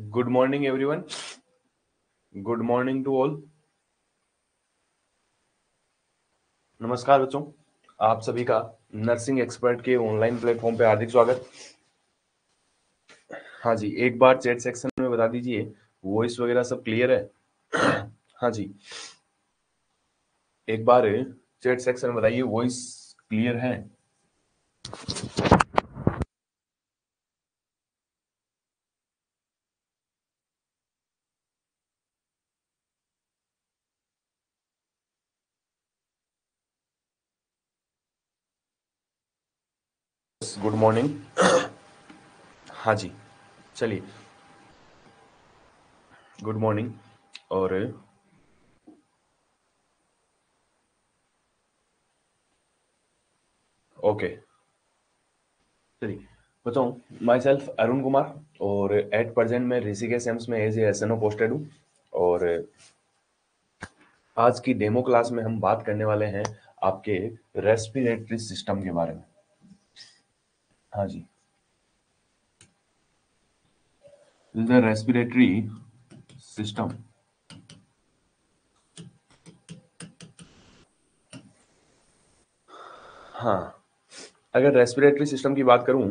Good morning everyone. Good morning to all. नमस्कार बच्चों, आप सभी का नर्सिंग एक्सपर्ट के ऑनलाइन प्लेटफॉर्म पे हार्दिक स्वागत। हाँ जी, एक बार चैट सेक्शन में बता दीजिए वॉइस वगैरह सब क्लियर है। हाँ जी, एक बार चैट सेक्शन में बताइए वॉइस क्लियर है। Good morning. हाँ जी, चलिए गुड मॉर्निंग। और ओके, चलिए बताऊँ। माई सेल्फ अरुण कुमार, और एट प्रेजेंट मैं ऋषिकेश एम्स में एज ए SNO पोस्टेड हूँ। और आज की डेमो क्लास में हम बात करने वाले हैं आपके रेस्पिरेटरी सिस्टम के बारे में। हाँ जी, द रेस्पिरेटरी सिस्टम। हाँ, अगर रेस्पिरेटरी सिस्टम की बात करूं,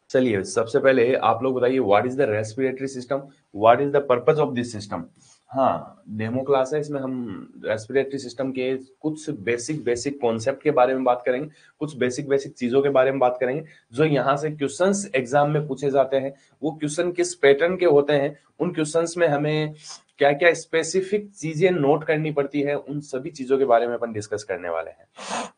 चलिए सबसे पहले आप लोग बताइए what is the respiratory system, what is the purpose of this system. हाँ, डेमो क्लास है, इसमें हम रेस्पिरेटरी सिस्टम के कुछ बेसिक बेसिक कॉन्सेप्ट के बारे में बात करेंगे, कुछ बेसिक बेसिक चीजों के बारे में बात करेंगे जो यहाँ से क्वेश्चंस एग्जाम में पूछे जाते हैं। वो क्वेश्चन किस पैटर्न के होते हैं, उन क्वेश्चंस में हमें क्या क्या स्पेसिफिक चीजें नोट करनी पड़ती है, उन सभी चीजों के बारे में अपन डिस्कस करने वाले हैं।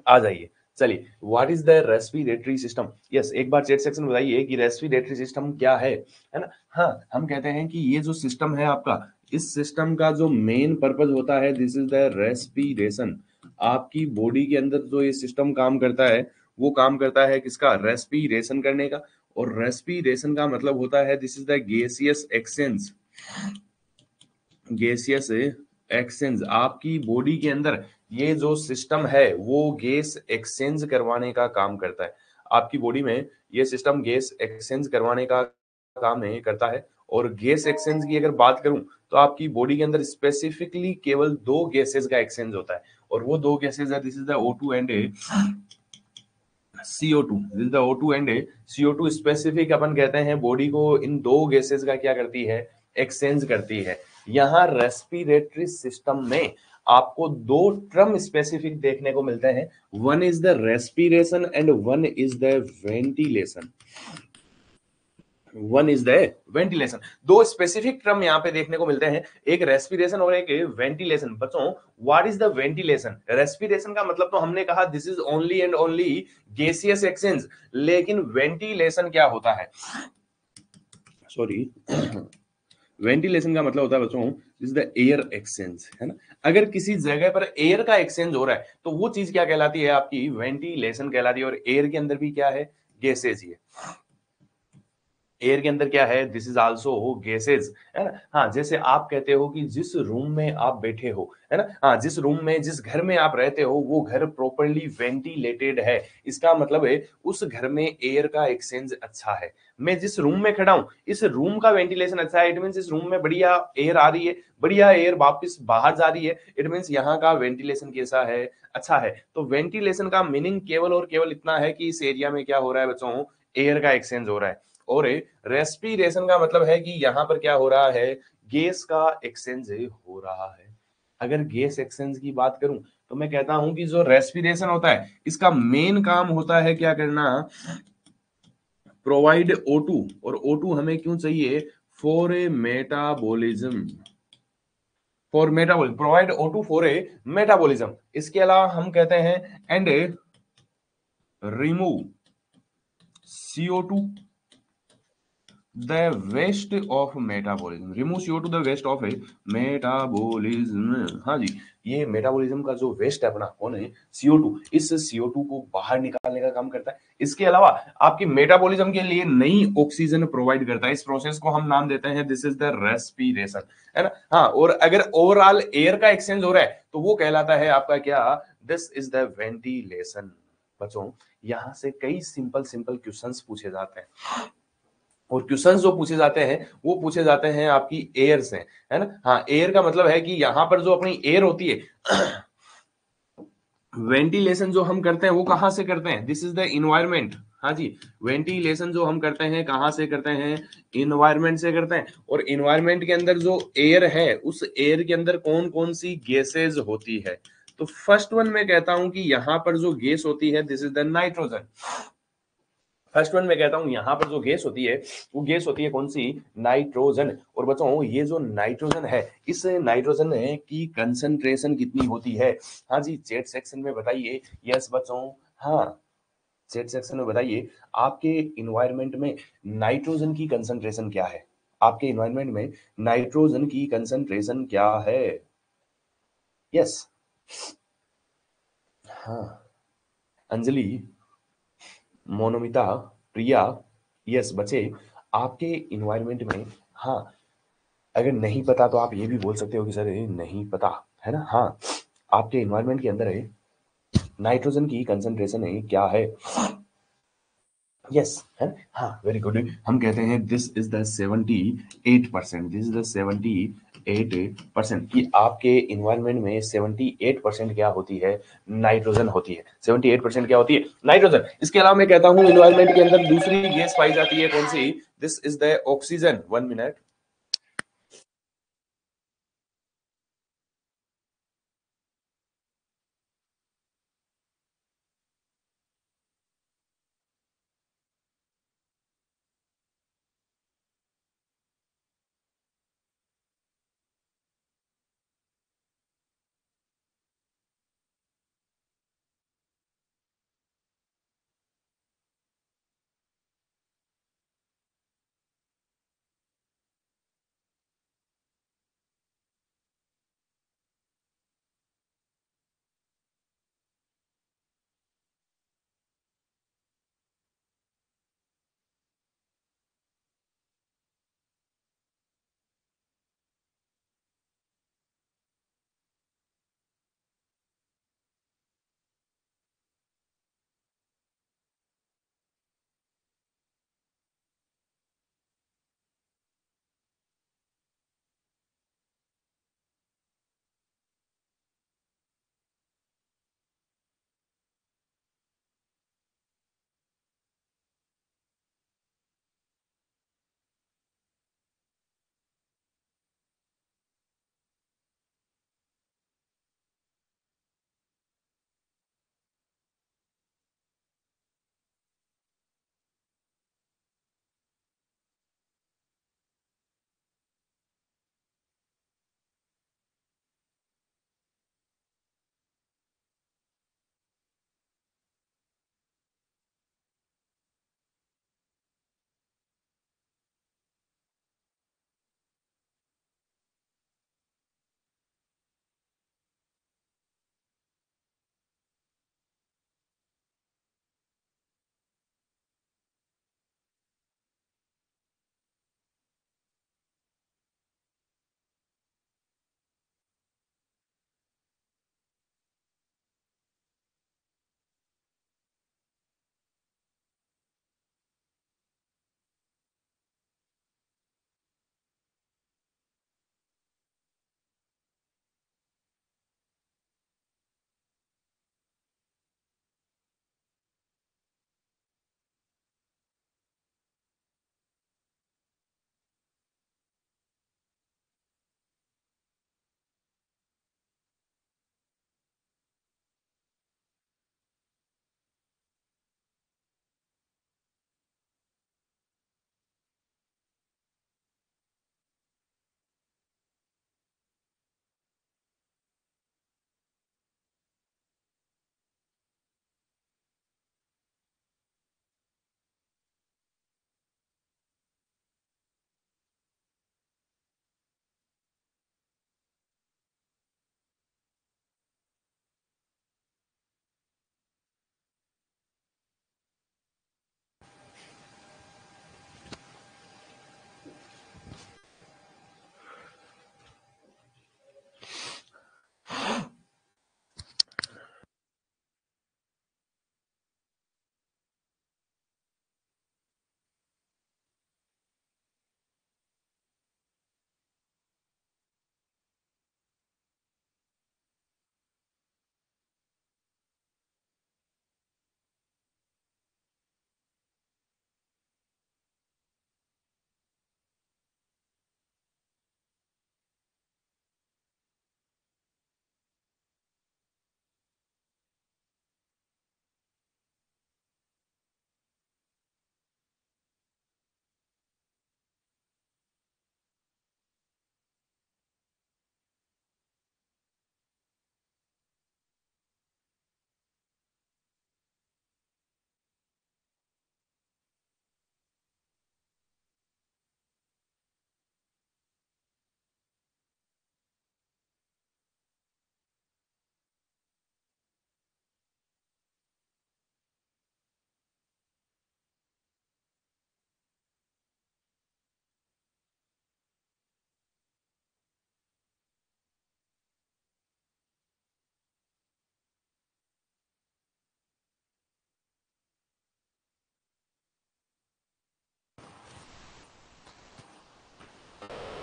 आ जाइए, चलिए what is the respiratory system. Yes, एक बार चैट सेक्शन में बताइए कि रेस्पिरेटरी सिस्टम क्या है ना। हाँ, हम कहते हैं कि ये जो सिस्टम है आपका, इस सिस्टम का जो मेन पर्पज होता है, दिस इज द रेस्पिरेशन। आपकी बॉडी के अंदर जो ये सिस्टम काम करता है, वो काम करता है किसका, रेस्पिरेशन करने का। और रेस्पिरेशन का मतलब होता है this is the gaseous exchange. Gaseous exchange आपकी बॉडी के अंदर ये जो सिस्टम है वो गैस एक्सचेंज करवाने का काम करता है। आपकी बॉडी में ये सिस्टम गैस एक्सचेंज करवाने का काम है करता है। और गैस एक्सचेंज की अगर बात करूं तो आपकी बॉडी के अंदर स्पेसिफिकली केवल दो गैसेस का एक्सचेंज होता है, और वो दो गैसेस है this is the O2 and CO2। This the O2 and CO2 specific अपन कहते हैं बॉडी को इन दो गैसेस का क्या करती है, एक्सचेंज करती है। यहाँ रेस्पिरेटरी सिस्टम में आपको दो टर्म स्पेसिफिक देखने को मिलते हैं, one is the respiration and one is the ventilation. One is the ventilation, दो स्पेसिफिक टर्म यहाँ पे देखने को मिलते हैं, एक रेस्पिरेशन और एक वेंटिलेशन। बच्चों, what is the ventilation. Respiration का मतलब तो हमने कहा this is only and only gaseous exchange, लेकिन वेंटिलेशन क्या होता है, सॉरी, वेंटिलेशन का मतलब होता है बच्चों इज द एयर एक्सचेंज, है ना। अगर किसी जगह पर एयर का एक्सचेंज हो रहा है तो वो चीज क्या कहलाती है, आपकी वेंटिलेशन कहलाती है। और एयर के अंदर भी क्या है, गैसेज ही है। एयर के अंदर क्या है, दिस इज आल्सो गैसेज, है ना। हाँ, जैसे आप कहते हो कि जिस रूम में आप बैठे हो, है ना, हाँ, जिस रूम में जिस घर में आप रहते हो वो घर प्रॉपर्ली वेंटिलेटेड है, इसका मतलब है उस घर में एयर का एक्सचेंज अच्छा है। मैं जिस रूम में खड़ा हूं, इस रूम का वेंटिलेशन अच्छा है, इट मींस इस रूम में बढ़िया एयर आ रही है, बढ़िया एयर वापस बाहर जा रही है, इट मींस यहाँ का वेंटिलेशन कैसा है, अच्छा है। तो वेंटिलेशन का मीनिंग केवल और केवल इतना है कि इस एरिया में क्या हो रहा है बच्चों, एयर का एक्सचेंज हो रहा है। और रेस्पिरेशन का मतलब है कि यहाँ पर क्या हो रहा है, गैस का एक्सचेंज हो रहा है। अगर गैस एक्सचेंज की बात करूं तो मैं कहता हूं कि जो रेस्पिरेशन होता है इसका मेन काम होता है क्या करना, प्रोवाइड O2। और O2 हमें क्यों चाहिए, for a metabolism, for metabolism, provide O2 for a metabolism. इसके अलावा हम कहते हैं and remove CO2 the waste of metabolism, remove CO2 the waste of a metabolism. हाँ जी, ये मेटाबॉलिज्म का जो वेस्ट है अपना कौन है, CO2, इस CO2 को बाहर निकालने का काम करता है। इसके अलावा आपकी मेटाबॉलिज्म के लिए नई ऑक्सीजन प्रोवाइड करता है। इस प्रोसेस को हम नाम देते हैं दिस इज द रेस्पिरेशन, है ना। हाँ, और अगर ओवरऑल एयर का एक्सचेंज हो रहा है तो वो कहलाता है आपका क्या, दिस इज द वेंटिलेशन। बच्चों, यहां से कई सिंपल सिंपल क्वेश्चंस पूछे जाते हैं, और क्वेश्चंस जो पूछे जाते हैं वो पूछे जाते हैं आपकी एयर से, है ना? हाँ, एयर का मतलब है कि यहाँ पर जो अपनी एयर होती है वेंटिलेशन जो हम करते हैं वो कहाँ से करते हैं? This is the environment. हाँ जी, वेंटिलेशन जो हम करते हैं कहाँ से करते हैं? इन्वायरमेंट से करते हैं। और इन्वायरमेंट के अंदर जो एयर है उस एयर के अंदर कौन कौन सी गैसेज होती है? तो फर्स्ट वन मैं कहता हूं कि यहाँ पर जो गैस होती है this is the nitrogen. First one मैं कहता हूं यहाँ पर जो गैस होती है वो गैस होती है कौन सी? नाइट्रोजन। और बच्चों ये जो नाइट्रोजन है इस नाइट्रोजन की कंसंट्रेशन कितनी होती है? हाँ जी, चैट सेक्शन में बताइए। यस बच्चों, हाँ, चैट सेक्शन में बताइए आपके इन्वायरमेंट में नाइट्रोजन की कंसंट्रेशन क्या है? आपके इन्वायरमेंट में नाइट्रोजन की कंसंट्रेशन क्या है? यस, हाँ, अंजलि, मोनोमिता, प्रिया, यस बच्चे, आपके इन्वायरमेंट में, हाँ, अगर नहीं पता तो आप ये भी बोल सकते हो कि सर ये नहीं पता, है ना? हाँ, आपके इन्वायरमेंट के अंदर है नाइट्रोजन की कंसंट्रेशन है क्या है? यस, है ना? हाँ, वेरी गुड। हम कहते हैं this is the 78%, this is the 78% कि आपके इन्वायरमेंट में 78% क्या होती है? नाइट्रोजन होती है। 78% क्या होती है? नाइट्रोजन। इसके अलावा मैं कहता हूं इन्वायरमेंट के अंदर दूसरी गैस पाई जाती है कौन सी? This is the oxygen. 1 minute.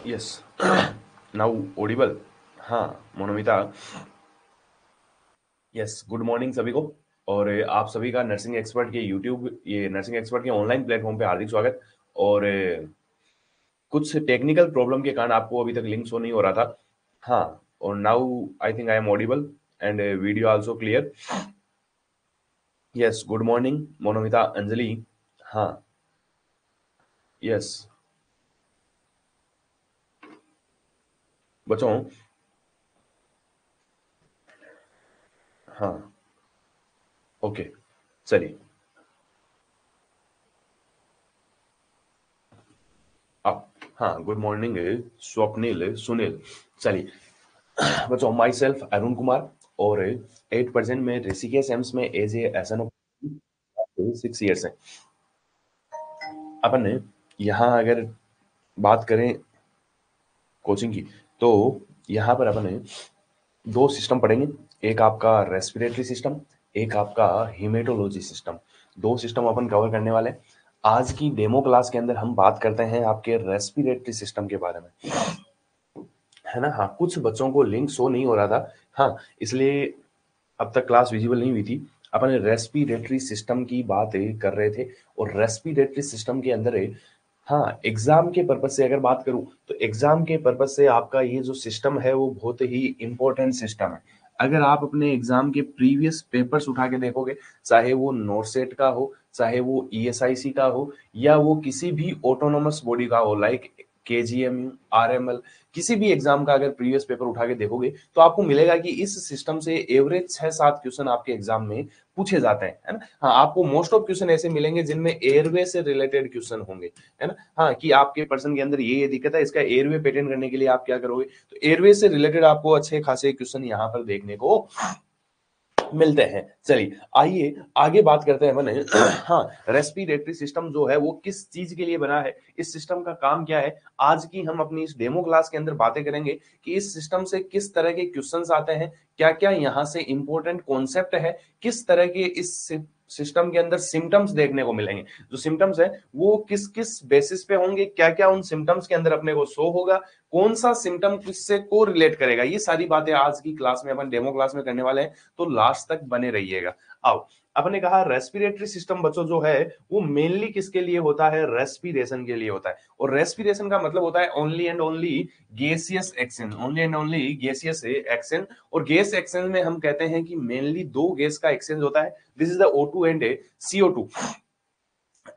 Yes now audible. हाँ मोनोमिता, यस गुड मॉर्निंग सभी को। और आप सभी का नर्सिंग एक्सपर्ट के यूट्यूब, ये नर्सिंग एक्सपर्ट के ऑनलाइन प्लेटफॉर्म पे हार्दिक स्वागत। और कुछ टेक्निकल प्रॉब्लम के कारण आपको अभी तक लिंक शो नहीं हो रहा था। हाँ, और now I think I am audible and video also clear. Yes good morning Monomita, Anjali. हाँ यस बच्चों। हाँ ओके चलिए आप। हाँ गुड मॉर्निंग स्वप्निल सुनील। चलिए बच्चों, माई सेल्फ अरुण कुमार, और 8% में ऋषिकेश एम्स में as A S N 6 years है। अपन ने यहाँ अगर बात करें कोचिंग की, तो यहाँ पर अपन ने 2 सिस्टम पढ़ेंगे। एक आपका रेस्पिरेटरी सिस्टम, एक आपका हिमेटोलॉजी सिस्टम। 2 सिस्टम अपन कवर करने वाले हैं। आज की डेमो क्लास के अंदर हम बात करते हैं आपके रेस्पिरेटरी सिस्टम के बारे में, है ना। हाँ, कुछ बच्चों को लिंक शो नहीं हो रहा था, हाँ, इसलिए अब तक क्लास विजिबल नहीं हुई थी। अपन रेस्पिरेटरी सिस्टम की बात कर रहे थे, और रेस्पिरेटरी सिस्टम के अंदर हाँ, एग्जाम के पर्पज से अगर बात करूं, तो एग्जाम के पर्पज से आपका ये जो सिस्टम है वो बहुत ही इंपॉर्टेंट सिस्टम है। अगर आप अपने एग्जाम के प्रीवियस पेपर्स उठा के देखोगे, चाहे वो नोरसेट का हो, चाहे वो ईएसआईसी का हो, या वो किसी भी ऑटोनोमस बॉडी का हो, लाइक केजीएमयू, आरएमएल, किसी भी एग्जाम का अगर प्रीवियस पेपर उठा के देखोगे, तो आपको मिलेगा कि इस सिस्टम से एवरेज 6-7 क्वेश्चन आपके एग्जाम में पूछे जाते हैं, है ना। हाँ, आपको मोस्ट ऑफ क्वेश्चन ऐसे मिलेंगे जिनमें एयरवे से रिलेटेड क्वेश्चन होंगे, है ना। हाँ, कि आपके पर्सन के अंदर ये दिक्कत है, इसका एयरवे पेटेंट करने के लिए आप क्या करोगे, तो एयरवे से रिलेटेड आपको अच्छे खासे क्वेश्चन यहाँ पर देखने को मिलते हैं। चलिए आइए आगे बात करते हैं अपन हाँ, रेस्पिरेटरी सिस्टम जो है वो किस चीज के लिए बना है, इस सिस्टम का काम क्या है, आज की हम अपनी इस डेमो क्लास के अंदर बातें करेंगे कि इस सिस्टम से किस तरह के क्वेश्चंस आते हैं, क्या क्या यहाँ से इंपॉर्टेंट कॉन्सेप्ट है, किस तरह के इस सिस्टम के अंदर सिम्टम्स देखने को मिलेंगे। जो सिम्टम्स है वो किस किस बेसिस पे होंगे, क्या क्या उन सिम्टम्स के अंदर अपने को शो होगा, कौन सा सिम्टम किससे को रिलेट करेगा, ये सारी बातें आज की क्लास में अपन डेमो क्लास में करने वाले हैं, तो लास्ट तक बने रहिएगा। आओ, अपने कहा रेस्पिरेटरी सिस्टम बच्चों जो है वो मेनली किसके लिए होता है, रेस्पिरेशन के लिए होता है। और रेस्पिरेशन का मतलब होता है only and only gaseous exchange, only and only gaseous exchange. और गैस एक्सचेंज में हम कहते हैं कि मेनली 2 गैस का एक्सचेंज होता है, this is the O2 and CO2।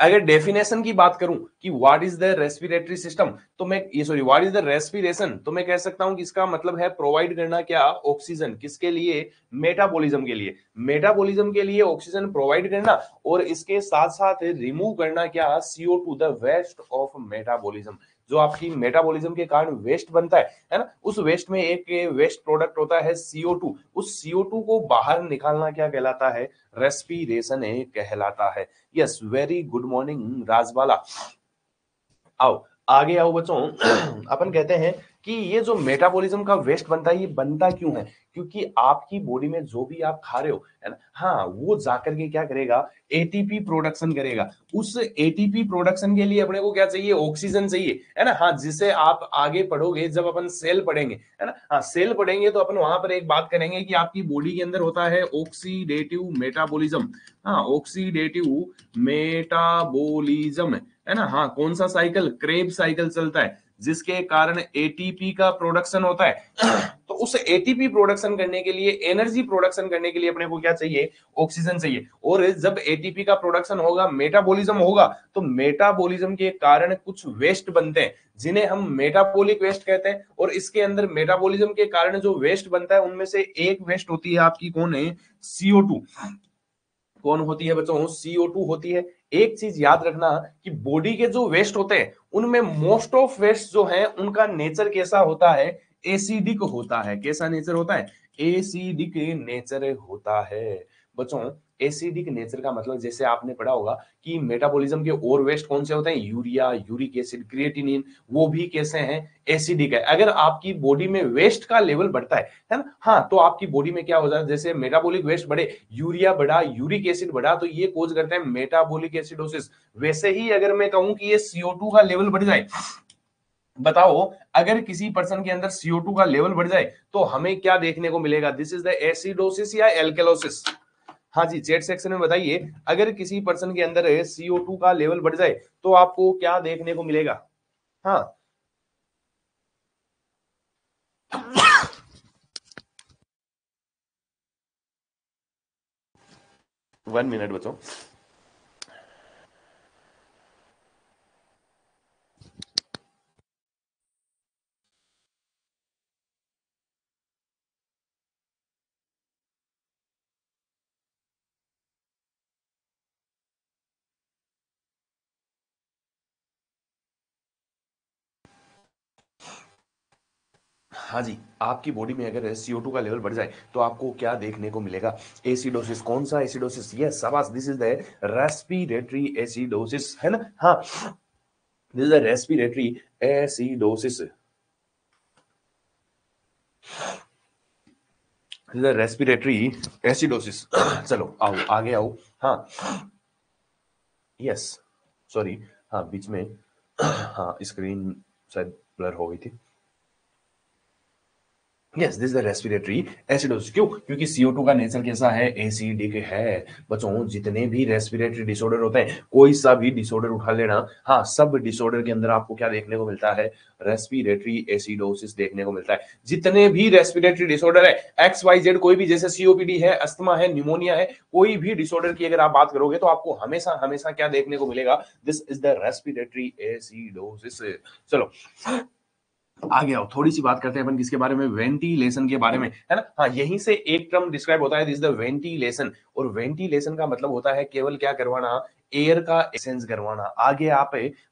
अगर डेफिनेशन की बात करूं कि what is the respiratory system, तो मैं ये sorry what is the respiration, तो मैं कह सकता हूं कि इसका मतलब है प्रोवाइड करना क्या, ऑक्सीजन, किसके लिए, मेटाबॉलिज्म के लिए, मेटाबॉलिज्म के लिए ऑक्सीजन प्रोवाइड करना, और इसके साथ साथ रिमूव करना क्या, CO2, the waste of metabolism. जो आपकी मेटाबॉलिज्म के कारण वेस्ट बनता है ना, उस वेस्ट में एक वेस्ट प्रोडक्ट होता है CO2, उस CO2 को बाहर निकालना क्या कहलाता है, रेस्पिरेशन कहलाता है। Yes very good morning Rajbala. आओ आगे आओ बच्चों अपन कहते हैं कि ये जो मेटाबॉलिज्म का वेस्ट बनता है, ये बनता क्यों है, क्योंकि आपकी बॉडी में जो भी आप खा रहे हो, है ना, हाँ, वो जाकर के क्या करेगा, एटीपी प्रोडक्शन करेगा। उस एटीपी प्रोडक्शन के लिए अपने को क्या चाहिए, ऑक्सीजन चाहिए, है ना। हाँ, जिसे आप आगे पढ़ोगे, जब अपन सेल पढ़ेंगे, है ना, हाँ, सेल पढ़ेंगे तो अपन वहां पर एक बात करेंगे कि आपकी बॉडी के अंदर होता है ऑक्सीडेटिव मेटाबॉलिज्म। हाँ, ऑक्सीडेटिव मेटाबॉलिज्म, है ना। हाँ, कौन सा साइकिल, क्रेब्स साइकिल चलता है, जिसके कारण एटीपी का प्रोडक्शन होता है तो उस एटीपी प्रोडक्शन करने के लिए, एनर्जी प्रोडक्शन करने के लिए अपने को क्या चाहिए, ऑक्सीजन चाहिए। और जब एटीपी का प्रोडक्शन होगा, मेटाबॉलिज्म होगा, तो मेटाबॉलिज्म के कारण कुछ वेस्ट बनते हैं, जिन्हें हम मेटाबॉलिक वेस्ट कहते हैं। और इसके अंदर मेटाबॉलिज्म के कारण जो वेस्ट बनता है, उनमें से एक वेस्ट होती है आपकी, कौन है, CO2। कौन होती है बच्चों, CO2 होती है। एक चीज याद रखना कि बॉडी के जो वेस्ट होते हैं, उनमें मोस्ट ऑफ वेस्ट जो है उनका नेचर कैसा होता है, एसिडिक होता है। कैसा नेचर होता है, एसिडिक नेचर होता है बच्चों। एसिडिक नेचर का मतलब जैसे आपने पढ़ा होगा कि मेटाबॉलिज्म के और वेस्ट कौन से होते हैं, यूरिया, यूरिक एसिड, क्रिएटिनिन, वो भी कैसे हैं, एसिडिक है। अगर आपकी बॉडी में वेस्ट का लेवल बढ़ता है ना, हाँ, तो आपकी बॉडी में क्या हो जाता है, जैसे मेटाबॉलिक वेस्ट बढ़े, यूरिया बढ़ा, यूरिक एसिड बढ़ा, तो ये कोज करते हैं मेटाबॉलिक एसिडोसिस। वैसे ही अगर मैं कहूं कि ये CO2 का लेवल बढ़ जाए, बताओ, अगर किसी पर्सन के अंदर CO2 का लेवल बढ़ जाए तो हमें क्या देखने को मिलेगा? दिस इज द एसिडोसिस या एल्केलोसिस? हाँ जी, चैट सेक्शन में बताइए, अगर किसी पर्सन के अंदर CO2 का लेवल बढ़ जाए तो आपको क्या देखने को मिलेगा? हाँ, 1 मिनट बचो। हाँ जी, आपकी बॉडी में अगर CO2 का लेवल बढ़ जाए तो आपको क्या देखने को मिलेगा? एसिडोसिस। कौन सा एसिडोसिस? यस, शाबाश, this is the respiratory acidosis, है ना? हाँ, this is the respiratory acidosis, this is the respiratory acidosis. चलो आओ, आगे आओ। हाँ, यस, सॉरी, हाँ बीच में हाँ स्क्रीन शायद ब्लर हो गई थी। Yes, this is the respiratory acidosis. क्यों? क्योंकि CO2 का नेचर कैसा है? एसिडिक है। बच्चों, जितने भी रेस्पिरेटरी डिसऑर्डर होते हैं, कोई सा भी डिसऑर्डर उठा लेना, हाँ, सब डिसऑर्डर के अंदर आपको क्या देखने को मिलता है? रेस्पिरेटरी एसिडोसिस देखने को मिलता है। जितने भी रेस्पिरेटरी डिसऑर्डर है, XYZ, कोई भी, जैसे COPD है, अस्थमा है, न्यूमोनिया है, कोई भी डिसऑर्डर की अगर आप बात करोगे तो आपको हमेशा हमेशा क्या देखने को मिलेगा? This is the respiratory acidosis. चलो आगे आओ, थोड़ी सी बात करते हैं अपन किसके बारे में? वेंटिलेशन के बारे में, है ना? हाँ, यहीं से एक टर्म डिस्क्राइब होता है, दिस द वेंटिलेशन। और वेंटिलेशन का मतलब होता है केवल क्या करवाना? एयर का एक्सचेंज करवाना। आगे आप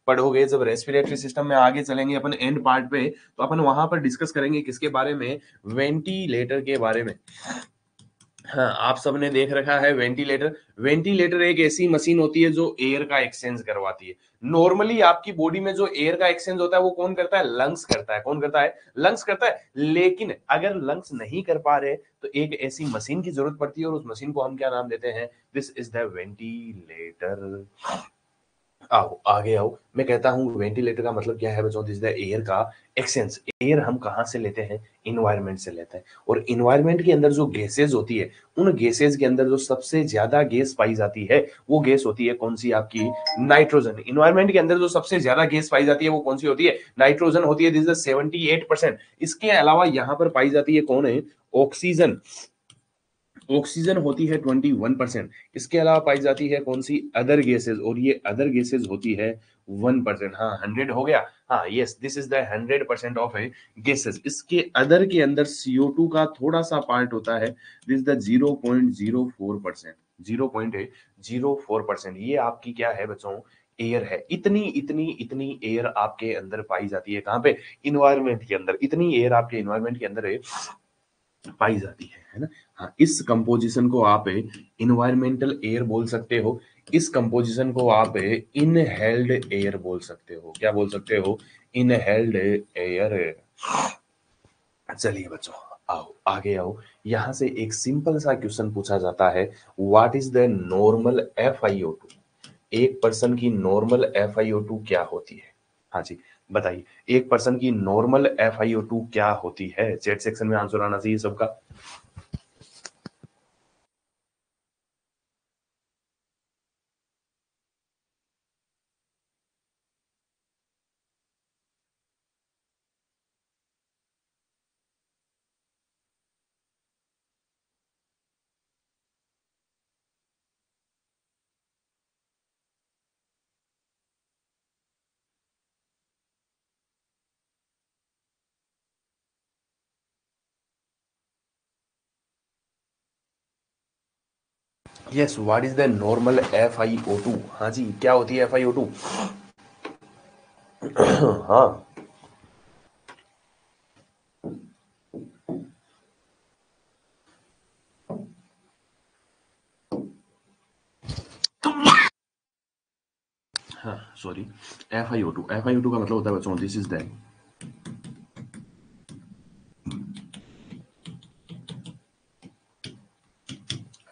पढ़ोगे, जब रेस्पिरेटरी सिस्टम में आगे चलेंगे अपन एंड पार्ट पे, तो अपन वहां पर डिस्कस करेंगे किसके बारे में? वेंटिलेटर के बारे में। हाँ, आप सबने देख रखा है वेंटिलेटर। वेंटिलेटर एक ऐसी मशीन होती है जो एयर का एक्सचेंज करवाती है। नॉर्मली आपकी बॉडी में जो एयर का एक्सचेंज होता है वो कौन करता है? लंग्स करता है। कौन करता है? लंग्स करता है। लेकिन अगर लंग्स नहीं कर पा रहे तो एक ऐसी मशीन की जरूरत पड़ती है, और उस मशीन को हम क्या नाम देते हैं? This is the ventilator. आओ, आगे आओ। मैं कहता हूँ वेंटिलेटर का मतलब क्या है बच्चों? दिस द एयर का एक्सचेंज। एयर हम कहाँ से लेते हैं? इन्वायरमेंट से लेते हैं। और इन्वायरमेंट के अंदर जो गैसेज होती है, उन गैसेज के अंदर जो सबसे ज्यादा गैस पाई जाती है, वो गैस होती है कौन सी? आपकी नाइट्रोजन। इन्वायरमेंट के अंदर जो सबसे ज्यादा गैस पाई जाती है वो कौन सी होती है? नाइट्रोजन होती है। This is 78%। इसके अलावा यहाँ पर पाई जाती है कौन है? ऑक्सीजन। ऑक्सीजन होती है 21%। इसके अलावा पाई जाती है कौन सी? अदर गैसेज, और ये अदर गैसेज होती है 1%। हाँ, 100 हो गया। हाँ, yes, this is the 100% of A gases. इसके अदर के अंदर CO2 का थोड़ा सा पार्ट होता है, दिस द 0.04%। 0.04%। ये आपकी क्या है बच्चों? एयर है। इतनी इतनी इतनी एयर आपके अंदर पाई जाती है। कहाँ पे? इन्वायरमेंट के अंदर। इतनी एयर आपके इन्वायरमेंट के अंदर पाई जाती है ना? हाँ, इस कंपोजिशन को आप इन्वायरमेंटल एयर बोल सकते हो। इस कंपोजिशन को आप इनहेल्ड एयर बोल सकते हो। क्या बोल सकते हो? Inhaled air. चलिए बच्चों, आओ आगे आओ। यहां से एक सिंपल सा क्वेश्चन पूछा जाता है, what is the normal FiO2? एक पर्सन की नॉर्मल FiO2 क्या होती है? हाँ जी, बताइए, एक पर्सन की नॉर्मल FiO2 क्या होती है? चैट सेक्शन में आंसर आना चाहिए सबका। Yes, what is the normal FiO2? हाँ जी, क्या होती है FiO2? हाँ, हाँ, सॉरी, FiO2 का मतलब होता है बच्चों, this is the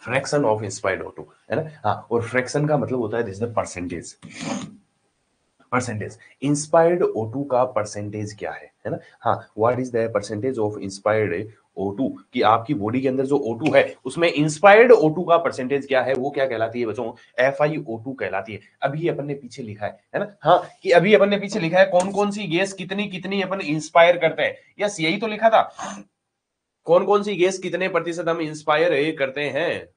fraction of inspired O2, है ना? हाँ, और फ्रैक्शन का मतलब होता है this is the percentage. Percentage. Inspired O2 का परसेंटेज क्या है ना? हाँ, what is the percentage of inspired O2 कि आपकी बॉडी के अंदर जो O2 है उसमें इंस्पायर्ड O2 का परसेंटेज क्या है, वो क्या कहलाती है बच्चों? FiO2 कहलाती है। अभी अपन ने पीछे लिखा है ना? हाँ, कि अभी अपन ने पीछे लिखा है कौन कौन सी गैस कितनी कितनी अपन इंस्पायर करते हैं। यस, यही तो लिखा था, कौन कौन सी गैस कितने प्रतिशत हम इंस्पायर करते हैं।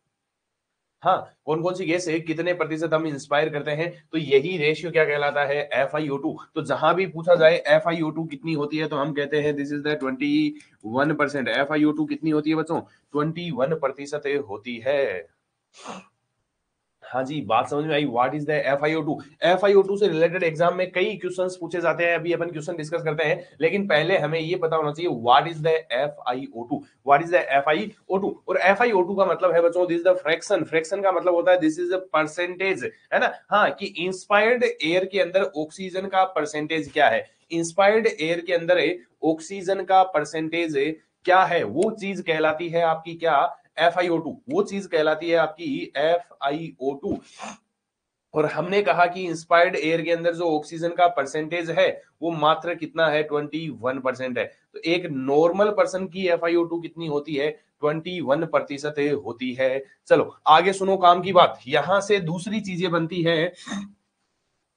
हाँ, कौन कौन सी गैस है कितने प्रतिशत हम इंस्पायर करते हैं, तो यही रेशियो क्या कहलाता है? FiO2। तो जहां भी पूछा जाए FiO2 कितनी होती है तो हम कहते हैं दिस इज द 21%। FiO2 कितनी होती है बच्चों? 21% होती है। हाँ जी, बात समझ में आई। What is the FiO2? FiO2 से रिलेटेड एग्जाम में कई क्वेश्चंस पूछे जाते हैं, अभी अपन क्वेश्चन डिस्कस करते हैं, लेकिन पहले हमें ये पता होना चाहिए what is the FiO2। What is the FiO2? और FiO2 का मतलब है बच्चों this is the fraction. Fraction का मतलब होता है दिस इज अ परसेंटेज, है ना? हाँ, कि इंस्पायर्ड एयर के अंदर ऑक्सीजन का परसेंटेज क्या है। इंस्पायर्ड एयर के अंदर ऑक्सीजन का परसेंटेज क्या है, वो चीज कहलाती है आपकी क्या? FiO2। वो चीज कहलाती है आपकी FiO2। और हमने कहा कि इंस्पायर्ड एयर के अंदर जो ऑक्सीजन का परसेंटेज है वो मात्र कितना है? 21% है। तो एक नॉर्मल पर्सन की FiO2 कितनी होती है? 21% होती है। चलो आगे सुनो काम की बात, यहां से दूसरी चीजें बनती है।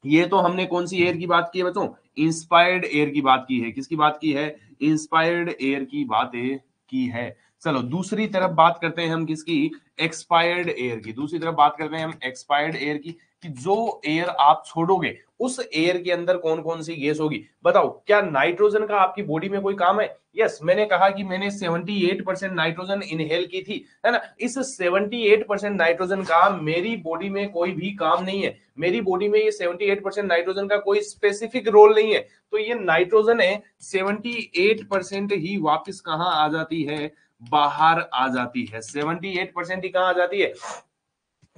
ये तो हमने कौन सी एयर की बात की है बच्चों? इंस्पायर्ड एयर की बात की है। किसकी बात की है? इंस्पायर्ड एयर की बात की है। चलो दूसरी तरफ बात करते हैं हम किसकी? एक्सपायर्ड एयर की। दूसरी तरफ बात करते हैं हम एक्सपायर्ड एयर की, कि जो एयर आप छोड़ोगे उस एयर के अंदर कौन कौन सी गैस होगी। बताओ, क्या नाइट्रोजन का आपकी बॉडी में कोई काम है? यस, मैंने कहा कि मैंने 78% नाइट्रोजन इनहेल की थी, है ना? इस 78% नाइट्रोजन का मेरी बॉडी में कोई भी काम नहीं है। मेरी बॉडी में ये 78% नाइट्रोजन का कोई स्पेसिफिक रोल नहीं है। तो ये नाइट्रोजन है 78% ही वापस कहां आ जाती है? बाहर आ जाती है। 78% ही कहां आ जाती है?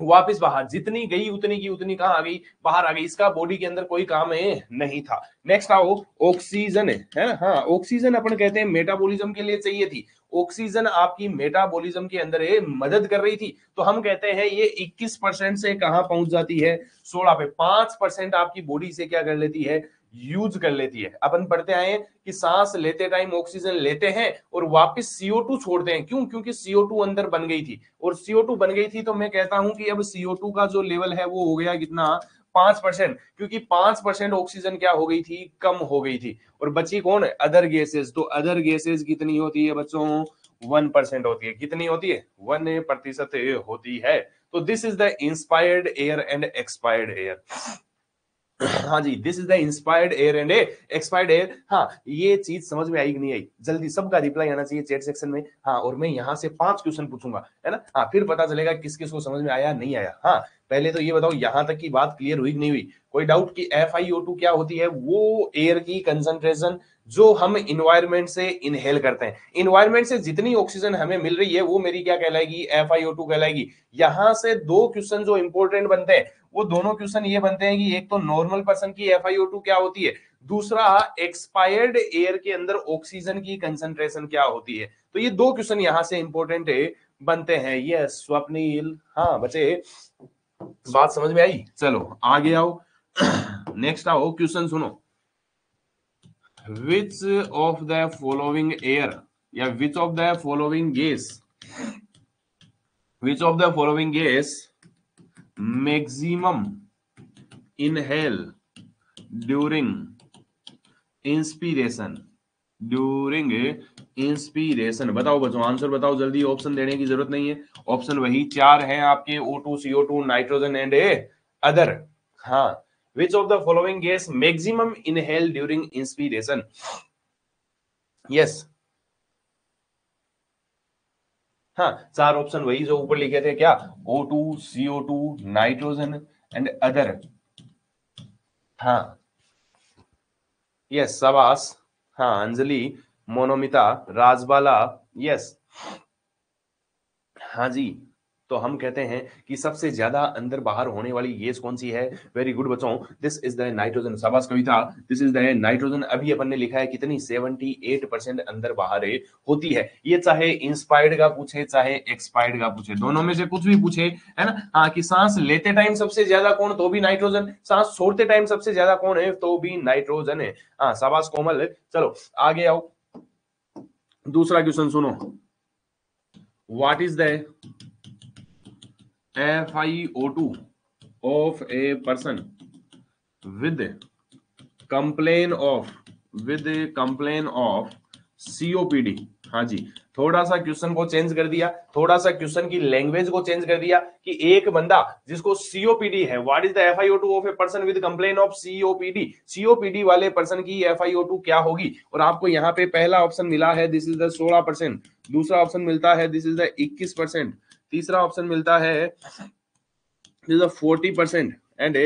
वापस बाहर। जितनी गई उतनी की उतनी कहां आ गई? बाहर आ गई। इसका बॉडी के अंदर कोई काम नहीं था। नेक्स्ट आओ, ऑक्सीजन है ना? हाँ, ऑक्सीजन अपन कहते हैं मेटाबॉलिज्म के लिए चाहिए थी। ऑक्सीजन आपकी मेटाबॉलिज्म के अंदर मदद कर रही थी, तो हम कहते हैं ये 21% से कहां पहुंच जाती है? 16 पे। 5% आपकी बॉडी से क्या कर लेती है? यूज कर लेती है। अपन पढ़ते आए हैं कि सांस लेते टाइम ऑक्सीजन लेते हैं और वापस CO2 छोड़ते हैं। क्यों? क्योंकि CO2 अंदर बन गई थी, और CO2 बन गई थी तो मैं कहता हूं कि अब CO2 का जो लेवल है वो हो गया कितना? 5%। क्योंकि 5% ऑक्सीजन क्या हो गई थी? कम हो गई थी। और बची कौन? Other gases. तो अदर गैसेस कितनी होती है बच्चों? 1% होती है। कितनी होती है? 1% होती है। तो this is the inspired air and expired air. हाँ जी, this is the inspired air and expired air. हाँ, ये चीज समझ में आई कि नहीं आई? जल्दी सबका रिप्लाई आना चाहिए चैट सेक्शन में। हाँ, और मैं यहाँ से 5 क्वेश्चन पूछूंगा, है ना? हाँ, फिर पता चलेगा किस किस को समझ में आया नहीं आया। हाँ, पहले तो ये बताओ यहाँ तक की बात क्लियर हुई कि नहीं हुई? कोई डाउट कि FiO2 क्या होती है? वो एयर की कंसंट्रेशन जो हम इन्वायरमेंट से इनहेल करते हैं। इन्वायरमेंट से जितनी ऑक्सीजन हमें मिल रही है वो मेरी क्या कहलाएगी? FiO2 कहलाएगी। यहाँ से दो क्वेश्चन जो इंपॉर्टेंट बनते हैं वो दोनों क्वेश्चन ये बनते हैं कि एक तो नॉर्मल पर्सन की FiO2 क्या होती है, दूसरा एक्सपायर्ड एयर के अंदर ऑक्सीजन की कंसंट्रेशन क्या होती है। तो ये दो क्वेश्चन यहां से इंपॉर्टेंट बनते हैं। ये स्वप्निल, हाँ बचे, बात समझ में आई? चलो आगे आओ। नेक्स्ट आओ, क्वेश्चन सुनो। Which of the following air या which of the following gas, which of the following gas maximum inhale during inspiration, during inspiration. बताओ बच्चों, आंसर बताओ जल्दी, ऑप्शन देने की जरूरत नहीं है। ऑप्शन वही चार हैं आपके, O2, CO2, nitrogen and other. हाँ, which of the following gas maximum inhale during inspiration? Yes, हाँ, चार ऑप्शन वही जो ऊपर लिखे थे क्या? O2, CO2, nitrogen and other. हाँ, यस, शाबाश। हाँ, अंजलि, मोनोमिता, राजबाला। यस, हाँ जी, तो हम कहते हैं कि सबसे ज्यादा अंदर बाहर होने वाली गैस कौन सी है? वेरी गुड बच्चों, दिस इज द नाइट्रोजन। शाबाश कविता, दिस इज द नाइट्रोजन। अभी अपन ने लिखा है कितनी? 78% अंदर बाहर होती है। ये चाहे इंस्पायर्ड का पूछे चाहे एक्सपायर्ड का पूछे, दोनों में से कुछ भी पूछे, है ना। हाँ, कि सांस लेते टाइम सबसे ज्यादा कौन? तो भी नाइट्रोजन। सांस छोड़ते टाइम सबसे ज्यादा कौन है? तो भी नाइट्रोजन है। हाँ, शाबाश कोमल। चलो आगे आओ, दूसरा क्वेश्चन सुनो। What is the FiO2 of a person with complaint of COPD। हाँ जी, थोड़ा सा क्वेश्चन को चेंज कर दिया, थोड़ा सा क्वेश्चन की लैंग्वेज को चेंज कर दिया कि एक बंदा जिसको COPD है, what is the FiO2 of a person with complain of COPD। COPD वाले पर्सन की FiO2 क्या होगी? और आपको यहाँ पे पहला ऑप्शन मिला है दिस इज द 16%, दूसरा ऑप्शन मिलता है दिस इज द 21%, तीसरा ऑप्शन मिलता है this is 40% and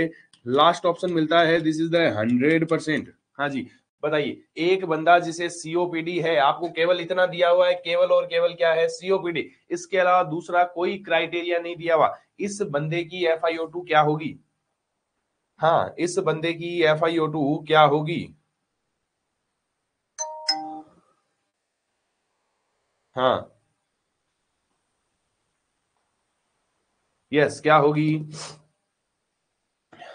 last option मिलता है दिस इज द 100%। हाँ जी, बताइए, एक बंदा जिसे COPD है, आपको केवल इतना दिया हुआ है, केवल और केवल क्या है? COPD। इसके अलावा दूसरा कोई क्राइटेरिया नहीं दिया हुआ। इस बंदे की FiO2 क्या होगी? हाँ, इस बंदे की FiO2 क्या होगी? हाँ, यस, क्या होगी?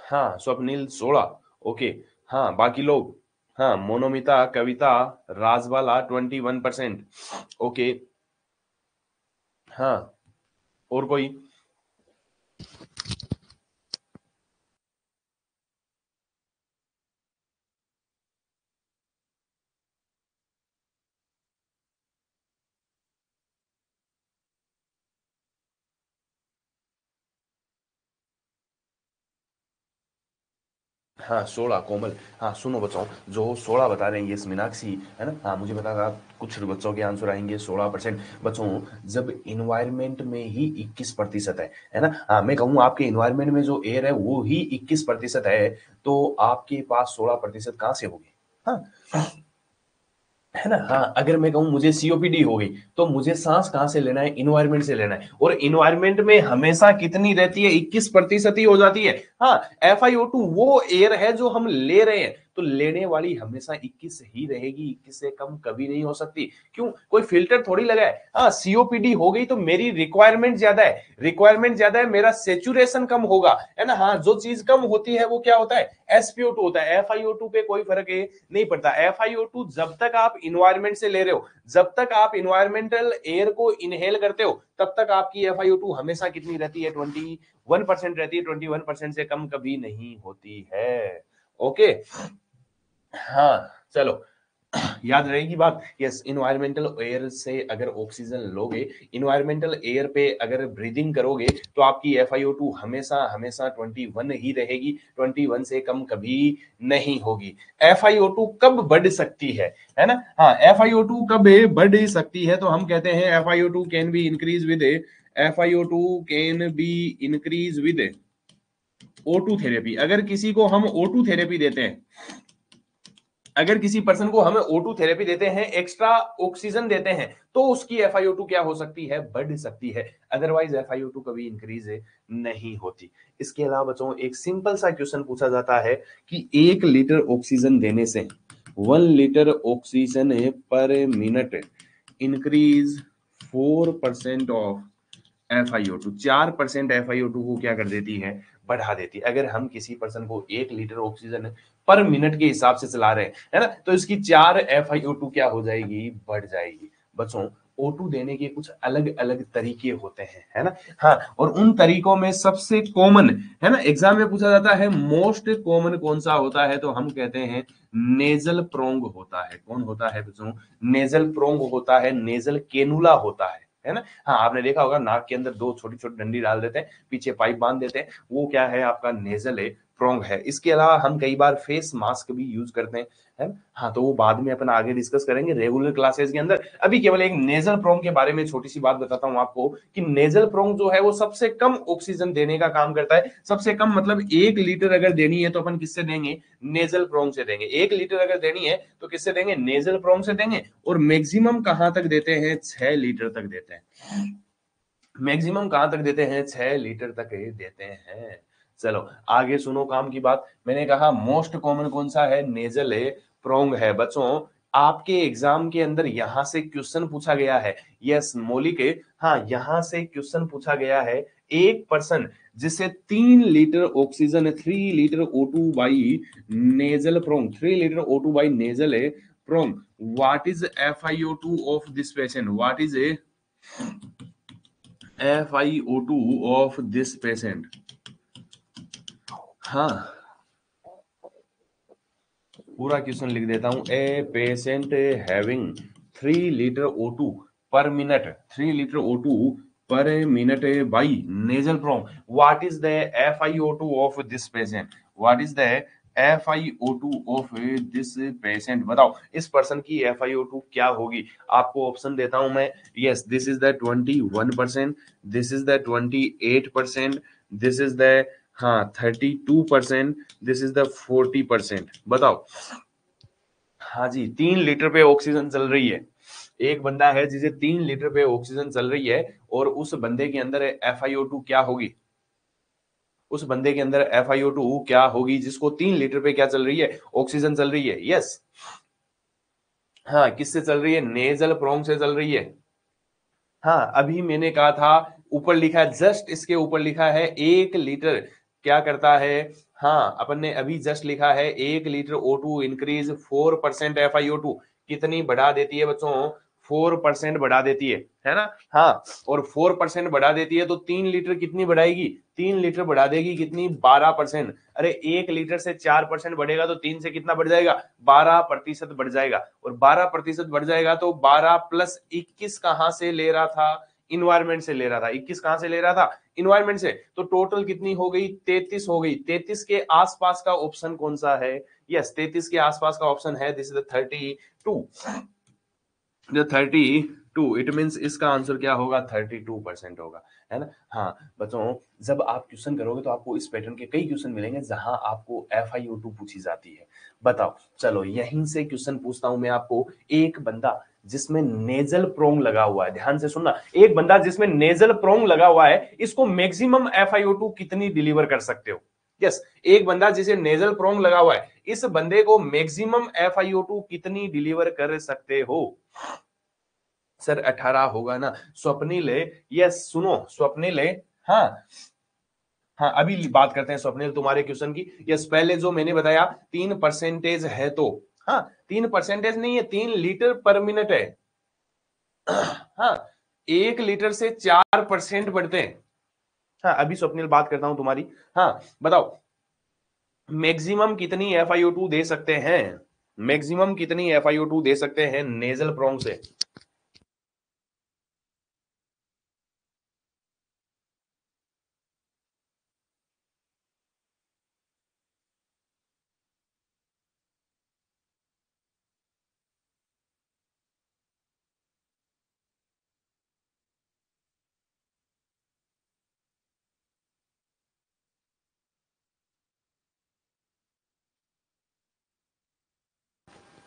हाँ, स्वप्निल 16। ओके। हाँ, बाकी लोग? हाँ, मोनोमिता, कविता, राजबाला 21%। ओके। हाँ, और कोई? हाँ, 16 कोमल। हाँ सुनो बच्चों, जो 16 बता रहे हैं ये मीनाक्षी, है ना। हाँ, मुझे पता था कुछ बच्चों के आंसर आएंगे 16%। बच्चों, जब इन्वायरमेंट में ही 21% है ना। हाँ, मैं कहूँ आपके इन्वायरमेंट में जो एयर है वो ही 21% है, तो आपके पास 16% कहाँ से होगी? हाँ, है ना। हाँ, अगर मैं कहूं मुझे COPD हो गई, तो मुझे सांस कहां से लेना है? इन्वायरमेंट से लेना है, और इन्वायरमेंट में हमेशा कितनी रहती है? 21% ही हो जाती है। हाँ, FiO2 वो एयर है जो हम ले रहे हैं, तो लेने वाली हमेशा 21 ही रहेगी, 21 से कम कभी नहीं हो सकती। क्यों? कोई फिल्टर थोड़ी लगा है। हाँ, COPD हो गई तो मेरी रिक्वायरमेंट ज्यादा है, रिक्वायरमेंट ज्यादा है, मेरा सेचुरेशन कम होगा, है ना। हाँ, जो चीज कम होती है वो क्या होता है? SpO2 होता है। FiO2 पे कोई फर्क नहीं पड़ता। FiO2 जब तक आप इन्वायरमेंट से ले रहे हो, जब तक आप इन्वायरमेंटल एयर को इनहेल करते हो, तब तक आपकी FiO2 हमेशा कितनी रहती है? 21% रहती है। 21% से कम कभी नहीं होती है। ओके। हाँ, चलो, याद रहेगी बात। यस, इन्वायरमेंटल एयर से अगर ऑक्सीजन लोगे, इन्वायरमेंटल एयर पे अगर ब्रीदिंग करोगे, तो आपकी FiO2 हमेशा हमेशा 21 ही रहेगी, 21 से कम कभी नहीं होगी। FiO2 कब बढ़ सकती है ना। हाँ, FiO2 कब बढ़ सकती है? तो हम कहते हैं FiO2 can be increase with FiO2 can be increase with O2 therapy. अगर किसी को हम O2 थेरेपी देते हैं, अगर किसी पर्सन को हमें O2 थेरेपी देते हैं, एक्स्ट्रा ऑक्सीजन देते हैं, तो उसकी FiO2 क्या हो सकती है? बढ़ सकती है। अदरवाइज FiO2 कभी इंक्रीज नहीं होती। इसके अलावा बच्चों, एक सिंपल सा क्वेश्चन पूछा जाता है कि 1 लीटर ऑक्सीजन देने से 1 लीटर ऑक्सीजन पर minute increase 4% of FiO2, 4% FiO2 को क्या कर देती है? बढ़ा देती है। अगर हम किसी पर्सन को 1 लीटर ऑक्सीजन पर मिनट के हिसाब से चला रहे हैं, है ना, तो इसकी 4 FiO2 क्या हो जाएगी? बढ़ जाएगी। बच्चों, O2 देने के कुछ अलग अलग तरीके होते हैं, है ना। हाँ, और उन तरीकों में सबसे कॉमन, है ना, एग्जाम में पूछा जाता है मोस्ट कॉमन कौन सा होता है? तो हम कहते हैं नेजल प्रोंग होता है। कौन होता है बच्चों? नेजल प्रोंग होता है, नेजल केनुला होता है ना। हाँ, आपने देखा होगा नाक के अंदर 2 छोटी छोटी डंडी डाल देते हैं, पीछे पाइप बांध देते हैं, वो क्या है? आपका नेजल है, प्रोंग है। इसके अलावा हम कई बार फेस मास्क भी यूज करते हैं, है ना। हाँ, तो वो बाद में अपन आगे डिस्कस करेंगे रेगुलर क्लासेस के अंदर। अभी केवल एक नेजल प्रोंग के बारे में छोटी सी बात बताता हूं आपको कि नेजल प्रोंग जो है वो सबसे कम ऑक्सीजन देने का काम करता है। सबसे कम मतलब 1 लीटर अगर देनी है तो अपन किससे देंगे? नेजल प्रोंग से देंगे। 1 लीटर अगर देनी है तो किससे देंगे? नेजल प्रोंग से देंगे। और मैक्सिमम कहां तक देते हैं? 6 लीटर तक देते हैं। मैक्सिमम कहां तक देते हैं? 6 लीटर तक देते हैं। चलो आगे सुनो काम की बात। मैंने कहा मोस्ट कॉमन कौन सा है? नेजल प्रोंग है। बच्चों आपके एग्जाम के अंदर यहां से क्वेश्चन पूछा गया है। यस मौलिक, हाँ यहां से क्वेश्चन पूछा गया है। एक पर्सन जिसे 3 litre oxygen, 3 litre O2 by nasal prong, 3 litre O2 by nasal prong, what is FiO2 of this patient? What is FiO2 of this patient? हाँ पूरा क्वेश्चन लिख देता हूं। A patient having 3 litre O2 पर minute, 3 litre O2 पर minute by nasal prong, what is the FiO2 of this patient? What is the FiO2 of this patient? बताओ इस person की FiO2 क्या होगी? आपको ऑप्शन देता हूं मैं। Yes this is the 21%, this is the 28%, this is the हाँ 32%, दिस इज द 40%। बताओ। हाँ जी 3 लीटर पे ऑक्सीजन चल रही है। एक बंदा है जिसे 3 लीटर पे ऑक्सीजन चल रही है और उस बंदे के अंदर FiO2 क्या होगी? उस बंदे के अंदर FiO2 क्या होगी जिसको 3 लीटर पे क्या चल रही है? ऑक्सीजन चल रही है। यस हाँ किससे चल रही है? नेजल प्रोंग से चल रही है। हाँ अभी मैंने कहा था, ऊपर लिखा है, जस्ट इसके ऊपर लिखा है 1 लीटर क्या करता है? हाँ अपन ने अभी जस्ट लिखा है 1 लीटर O2 इंक्रीज 4% FiO2 कितनी बढ़ा देती है बच्चों? 4% बढ़ा देती है ना? हाँ और 4% बढ़ा देती है तो 3 लीटर कितनी बढ़ाएगी? 3 लीटर बढ़ा देगी कितनी? 12%। अरे 1 लीटर से 4% बढ़ेगा तो 3 से कितना बढ़ जाएगा? 12% बढ़ जाएगा। और 12% बढ़ जाएगा तो 12 प्लस 21 कहां से ले रहा था? इन्वायरमेंट से ले रहा था। 21 कहां से ले रहा था? इन्वायरमेंट से। तो टोटल कितनी हो गई? 33 हो गई। 33 के आसपास का ऑप्शन कौन सा है? यस 33 के आसपास का ऑप्शन है दिस इज द 32। जो 32 इट मींस इसका आंसर क्या होगा? 32% होगा, है ना? हाँ बच्चों जब आप क्वेश्चन करोगे तो आपको इस पैटर्न के कई क्वेश्चन मिलेंगे जहां आपको FiO2 पूछी जाती है। बताओ चलो यहीं से क्वेश्चन पूछता हूं मैं आपको। एक बंदा जिसमें नेजल प्रोंग लगा हुआ है, ध्यान से सुनना, एक बंदा जिसमें नेजल प्रोंग लगा हुआ है इसको मैक्सिमम FiO2 कितनी डिलीवर कर सकते हो? यस एक बंदा जिसे नेजल प्रोंग लगा हुआ है इस बंदे को मैक्सिमम FiO2 कितनी डिलीवर कर सकते हो? सर 18 होगा ना? स्वप्निल यस सुनो स्वप्निल हाँ हाँ अभी बात करते हैं स्वप्निल तुम्हारे क्वेश्चन की। यस पहले जो मैंने बताया 3% है तो हाँ 3% नहीं है, 3 लीटर पर मिनट है। हाँ 1 लीटर से 4% बढ़ते हैं। हाँ अभी स्वप्निल बात करता हूं तुम्हारी। हाँ बताओ मैक्सिमम कितनी FiO2 दे सकते हैं? मैक्सिमम कितनी FiO2 दे सकते हैं नेजल प्रोंग से?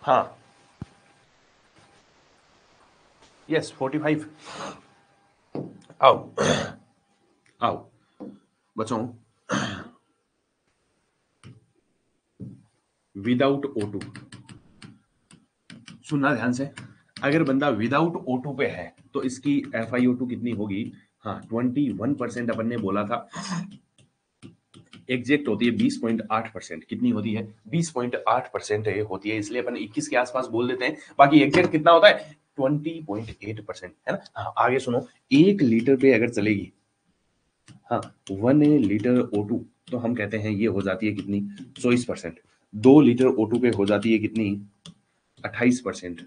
हाँ यस 45। आओ आओ बच्चों विदाउट O2 सुनना ध्यान से। अगर बंदा विदाउट O2 पे है तो इसकी FiO2 कितनी होगी? हाँ 21% अपन ने बोला था। एग्जैक्ट होती है 20.8%। कितनी होती है? 20.8% होती है, इसलिए अपन 21 के आसपास बोल देते हैं। बाकी एग्जैक्ट कितना होता है? 20.8% है ना? हाँ आगे सुनो। 1 लीटर पे अगर चलेगी, हाँ 1 लीटर O2 तो हम कहते हैं ये हो जाती है कितनी? 24%। 2 लीटर O2 पे हो जाती है कितनी? 28%।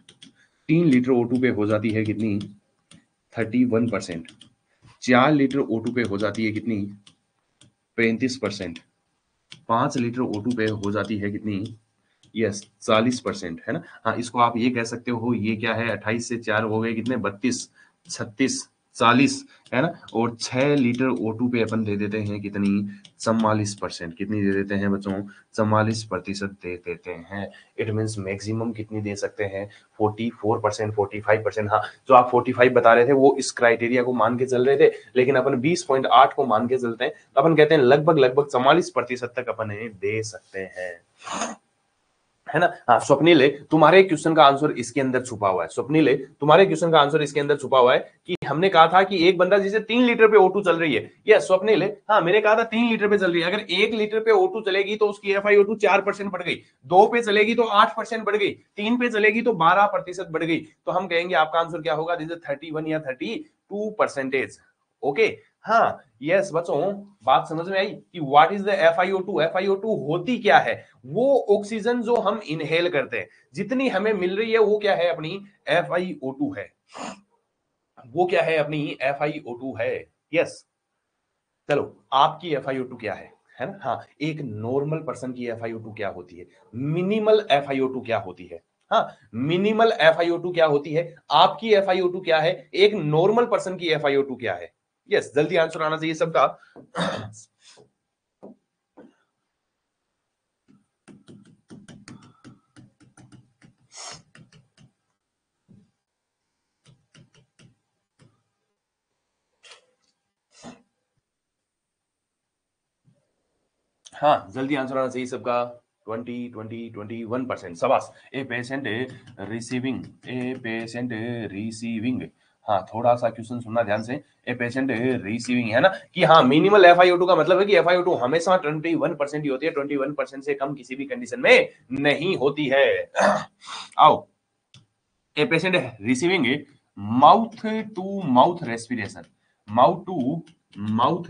3 लीटर O2 पे हो जाती है कितनी? 31%। 4 लीटर O2 पे हो जाती है कितनी? 35%। 5 लीटर O2 पे हो जाती है कितनी? यस 40%, है ना? हाँ इसको आप ये कह सकते हो, ये क्या है? 28 से 4 हो गए कितने? 32, 36, 40 है ना, और 6 लीटर O2 पे अपन दे देते हैं कितनी, 44%। कितनी दे देते हैं बच्चों, 44% दे देते हैं। इट मीन्स मैक्सिमम कितनी दे सकते हैं, 44%, 45%। हाँ, जो आप 45 बता रहे थे वो इस क्राइटेरिया को मान के चल रहे थे, लेकिन अपन 20.8 को मान के चलते हैं, तो अपन कहते हैं लगभग लगभग 44% तक अपन दे सकते हैं, है ना। हाँ स्वप्निल, तुम्हारे क्वेश्चन का आंसर इसके अंदर छुपा हुआ है। स्वप्निल, तुम्हारे क्वेश्चन का आंसर इसके अंदर छुपा हुआ है कि हमने कहा था कि एक बंदा जिसे 3 लीटर पे O2 चल रही है। यस स्वप्निल, हाँ मैंने कहा था 3 लीटर पे चल रही है। अगर 1 लीटर पे O2 चलेगी तो उसकी FiO2 4% बढ़ गई, 2 पे चलेगी तो 8% बढ़ गई, 3 पे चलेगी तो 12% बढ़ गई। तो हम कहेंगे आपका आंसर क्या होगा, दिस इज 31 या 32%। ओके, हाँ यस बच्चों, बात समझ में आई कि what is the FiO2। FiO2 होती क्या है, वो ऑक्सीजन जो हम इनहेल करते हैं, जितनी हमें मिल रही है वो क्या है, अपनी FiO2 है। वो क्या है, अपनी FiO2 है। यस, चलो आपकी FiO2 क्या है ना। हाँ, एक नॉर्मल पर्सन की FiO2 क्या होती है, मिनिमल FiO2 क्या होती है। हाँ, मिनिमल FiO2 क्या होती है, आपकी FiO2 क्या है, एक नॉर्मल पर्सन की FiO2 क्या है। यस, जल्दी आंसर आना चाहिए सबका। हाँ, जल्दी आंसर आना चाहिए सबका। 21%। शाबाश। ए पेशेंट रिसीविंग। हाँ, थोड़ा सा क्वेश्चन सुनना ध्यान से। ए पेशेंट रिसीविंग, है ना, कि हाँ मिनिमल FiO2 का मतलब है कि FiO2 हमेशा 21% ही होती है, 21% से कम किसी भी कंडीशन में नहीं होती है। आओ, a patient receiving mouth to mouth respiration, mouth to mouth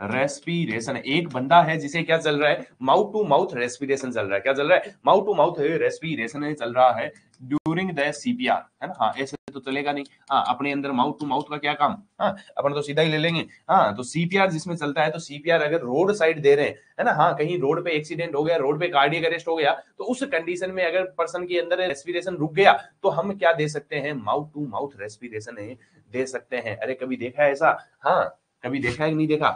respiration. एक बंदा है जिसे क्या चल रहा है, माउथ टू माउथ रेस्पिरेशन चल रहा है। क्या चल रहा है, माउथ टू माउथ रेस्पिरेशन चल रहा है ड्यूरिंग द CPR, है ना। हाँ, ऐसे तो चलेगा नहीं। हाँ, अपने अंदर माउथ टू माउथ का क्या काम। हाँ, अपन तो सीधा ही ले लेंगे। हाँ, तो CPR जिसमें चलता है, तो CPR अगर रोड साइड दे रहे हैं, है ना, हाँ कहीं रोड पे एक्सीडेंट हो गया, रोड पे कार्डियक अरेस्ट हो गया, तो उस कंडीशन में अगर पर्सन के अंदर रेस्पिरेशन रुक गया, तो हम क्या दे सकते हैं, माउथ टू माउथ रेस्पिरेशन दे सकते हैं। अरे कभी देखा है ऐसा, हाँ कभी देखा है कि नहीं देखा।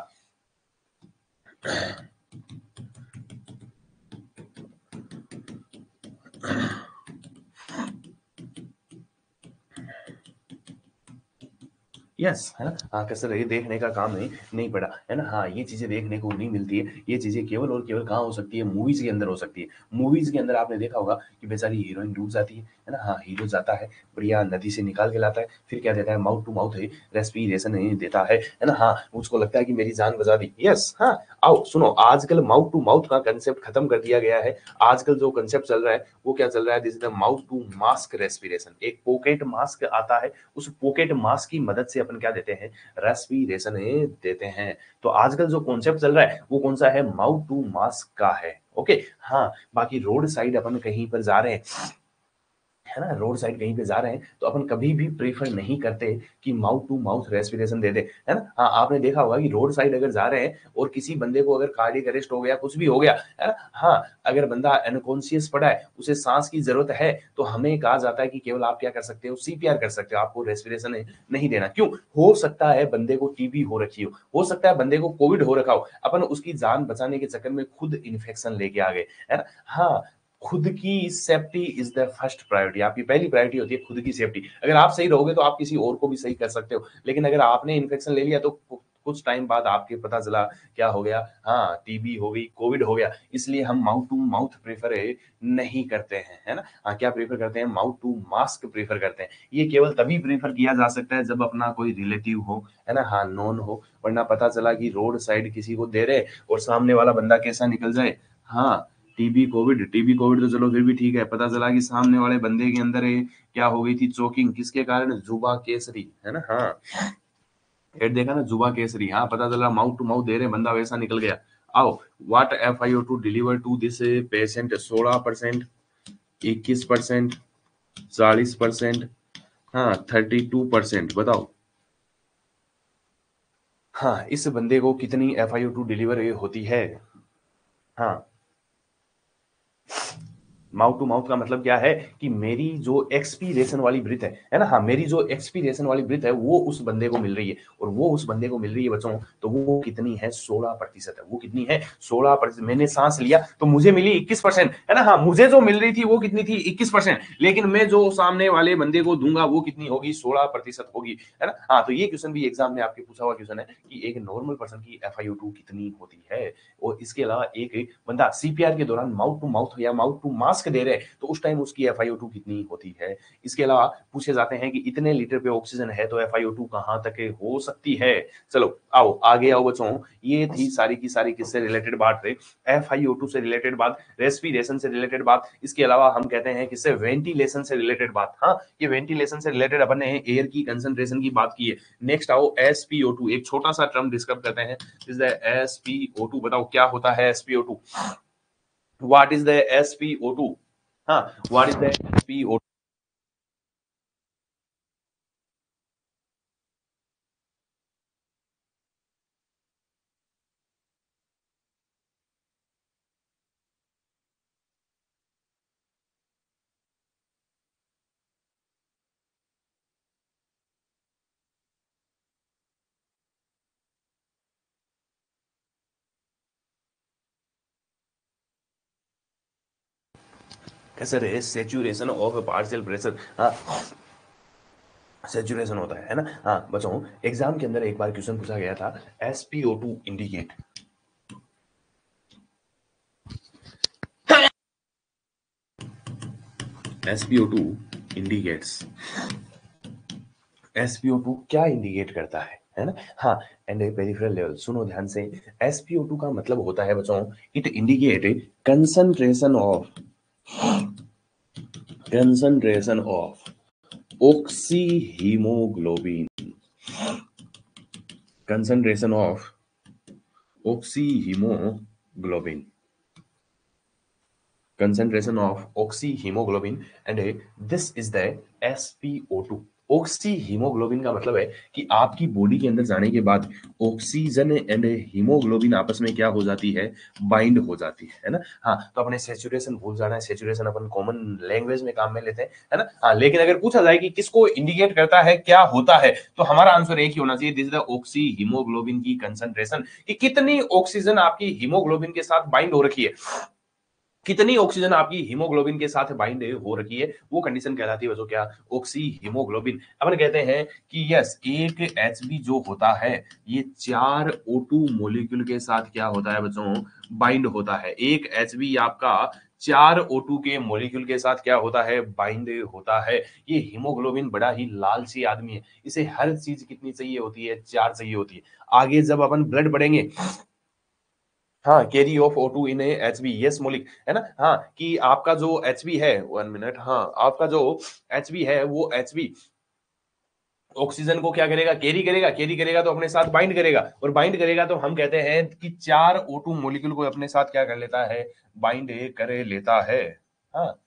यस, है ना। हाँ, कसर ये देखने का काम नहीं पड़ा, है ना। हाँ, ये चीजें देखने को नहीं मिलती है। ये चीजें केवल और केवल कहाँ हो सकती है, मूवीज के अंदर हो सकती है। मूवीज के अंदर आपने देखा होगा कि बेचारी हीरोइन डूब जाती है ना। हाँ, हीरो जाता है, बढ़िया नदी से निकाल के लाता है, फिर क्या देता है, माउथ टू माउथ रेस्पिरेशन देता है ना। हाँ, उसको लगता है कि मेरी जान बचा दी। यस, हाँ। आओ सुनो, आजकल माउथ टू माउथ का कंसेप्ट खत्म कर दिया गया है। आजकल जो कंसेप्ट चल रहा है वो क्या चल रहा है, this is the mouth to mask respiration. एक पॉकेट मास्क आता है, उस पॉकेट मास्क की मदद से अपन क्या देते हैं, रेस्पिरेशन देते हैं। तो आजकल जो कॉन्सेप्ट चल रहा है वो कौन सा है, माउथ टू मास्क का है। ओके, हाँ बाकी रोड साइड अपन कहीं पर जा रहे हैं, है ना, रोड साइड कहीं पे जा रहे हैं, तो अपन कभी भी प्रेफर नहीं करते कि माउथ टू माउथ रेस्पिरेशन दे दे, है ना। हाँ, आपने देखा होगा कि रोड साइड अगर जा रहे हैं और किसी बंदे को अगर कार्डियक अरेस्ट हो गया, कुछ भी हो गया, है ना, हाँ अगर बंदा अनकॉन्शियस पड़ा है, उसे सांस की जरूरत है, तो हमें कहा जाता है कि केवल आप क्या कर सकते हो, CPR कर सकते हो, आपको रेस्पिरेशन नहीं देना। क्यों, हो सकता है बंदे को TB हो रखी हो सकता है बंदे को कोविड हो रखा हो, अपन उसकी जान बचाने के चक्कर में खुद इन्फेक्शन लेके आ गए, है ना। हाँ, खुद की safety is the first priority. आपकी पहली प्रायोरिटी होती है खुद की सेफ्टी। अगर आप सही रहोगे तो आप किसी और को भी सही कर सकते हो, लेकिन अगर आपने इन्फेक्शन ले लिया तो कुछ टाइम बाद आपके पता चला क्या हो गया, हाँ TB हो गई, कोविड हो गया। इसलिए हम माउथ टू माउथ प्रेफर नहीं करते हैं, है ना। हाँ, क्या प्रेफर करते हैं, माउथ टू मास्क प्रेफर करते हैं। ये केवल तभी प्रेफर किया जा सकता है जब अपना कोई रिलेटिव हो, है ना, हाँ नोन हो, वरना पता चला कि रोड साइड किसी को दे रहे और सामने वाला बंदा कैसा निकल जाए। हाँ, टीबी कोविड तो चलो फिर भी ठीक है, पता चला कि सामने वाले बंदे के अंदर क्या हो गई थी, चोकिंग, किसके कारण, जुबा केसरी, है ना। हाँ, हेड देखा ना, जुबा केसरी। हाँ, पता चला माउथ टू माउथ दे रहे, बंदा वैसा निकल गया। आओ, what FiO2 deliver to this patient, 16%, 21%, 40%, हाँ 32%, बताओ। हाँ, इस बंदे को कितनी FiO2 डिलीवर होती है। हाँ, माउथ टू माउथ का मतलब क्या है कि मेरी जो एक्सपीरेशन वाली ब्रीथ है ना, हाँ मेरी जो एक्सपीरेशन वाली ब्रीथ है वो उस बंदे को मिल रही है, और वो उस बंदे को मिल रही है बच्चों, तो वो कितनी है 16% है। वो कितनी है 16%। मैंने सांस लिया तो मुझे मिली 21%, है ना, हाँ मुझे जो मिल रही थी वो कितनी थी 21%, लेकिन मैं जो सामने वाले बंदे को दूंगा वो कितनी होगी 16% होगी, है ना। हाँ तो ये क्वेश्चन भी एग्जाम में आपके पूछा हुआ क्वेश्चन है कि एक नॉर्मल पर्सन की FiO2 कितनी होती है। और इसके अलावा एक बंदा CPR के दौरान माउथ टू माउथ या माउथ टू मास्क दे रहे हैं तो उस टाइम उसकी FiO2 कितनी होती है। इसके अलावा पूछे जाते हैं कि इतने लीटर पे ऑक्सीजन है तो FiO2 कहां तक हो सकती है। चलो आओ आगे आओ बच्चों, ये थी सारी की सारी किससे रिलेटेड बात है, FiO2 से रिलेटेड बात, रेस्पिरेशन से रिलेटेड बात। इसके अलावा हम कहते हैं किससे, वेंटिलेशन से रिलेटेड बात। हाँ ये वेंटिलेशन से रिलेटेड अपन ने एयर की कंसंट्रेशन की बात की है। नेक्स्ट आओ SpO2, एक छोटा सा टर्म डिस्कस करते हैं, इज द SpO2। बताओ क्या होता है SpO2, what is the SpO2। हाँ what is the SpO2। Sir saturation of partial pressure, हाँ सेचुरेशन होता है ना। हाँ बच्चों एग्जाम के अंदर एक बार क्वेश्चन पूछा गया था, SpO2 indicate, SpO2 indicates, SpO2 क्या इंडिकेट करता है ना। हाँ एंड पेरिफेरल लेवल, सुनो ध्यान से, SpO2 का मतलब होता है बच्चों, it indicate concentration of oxy haemoglobin, concentration of oxyhemoglobin, concentration of oxyhemoglobin and this is the SpO2। Oxy haemoglobin का मतलब है कि आपकी बॉडी के अंदर जाने के बाद ऑक्सीजन एंड हीमोग्लोबिन आपस में क्या हो जाती है, बाइंड हो जाती है ना। हाँ तो अपने सेचुरेशन भूल जाना है, सेचुरेशन अपन कॉमन लैंग्वेज में काम में लेते हैं, है ना। हाँ लेकिन अगर पूछा जाए कि किसको इंडिकेट करता है, क्या होता है, तो हमारा आंसर एक ही होना चाहिए, this is the oxy haemoglobin की कंसंट्रेशन, कि कितनी ऑक्सीजन आपकी हीमोग्लोबिन के साथ बाइंड हो रखी है, कितनी ऑक्सीजन आपकी हीमोग्लोबिन के साथ बाइंड हो रखी है, वो कंडीशन कहलाती है बच्चों क्या, ऑक्सी हीमोग्लोबिन। अपन कहते हैं कि यस एक Hb जो होता है ये 4 O2 मॉलिक्यूल के साथ क्या होता है बच्चों, बाइंड होता है। एक Hb आपका 4 O2 के मॉलिक्यूल के साथ क्या होता है, बाइंड होता है। ये हीमोग्लोबिन बड़ा ही लालची आदमी है, इसे हर चीज कितनी चाहिए होती है, 4 चाहिए होती है। आगे जब अपन ब्लड बढ़ेंगे, हाँ कैरी ऑफ O2 इन HB, यस मौलिक, है ना। हाँ कि आपका जो HB है, 1 मिनट, हाँ आपका जो HB है वो HB ऑक्सीजन को क्या करेगा, कैरी करेगा, कैरी करेगा तो अपने साथ बाइंड करेगा, और बाइंड करेगा तो हम कहते हैं कि 4 O2 मॉलिक्यूल को अपने साथ क्या कर लेता है, बाइंड कर लेता है। हाँ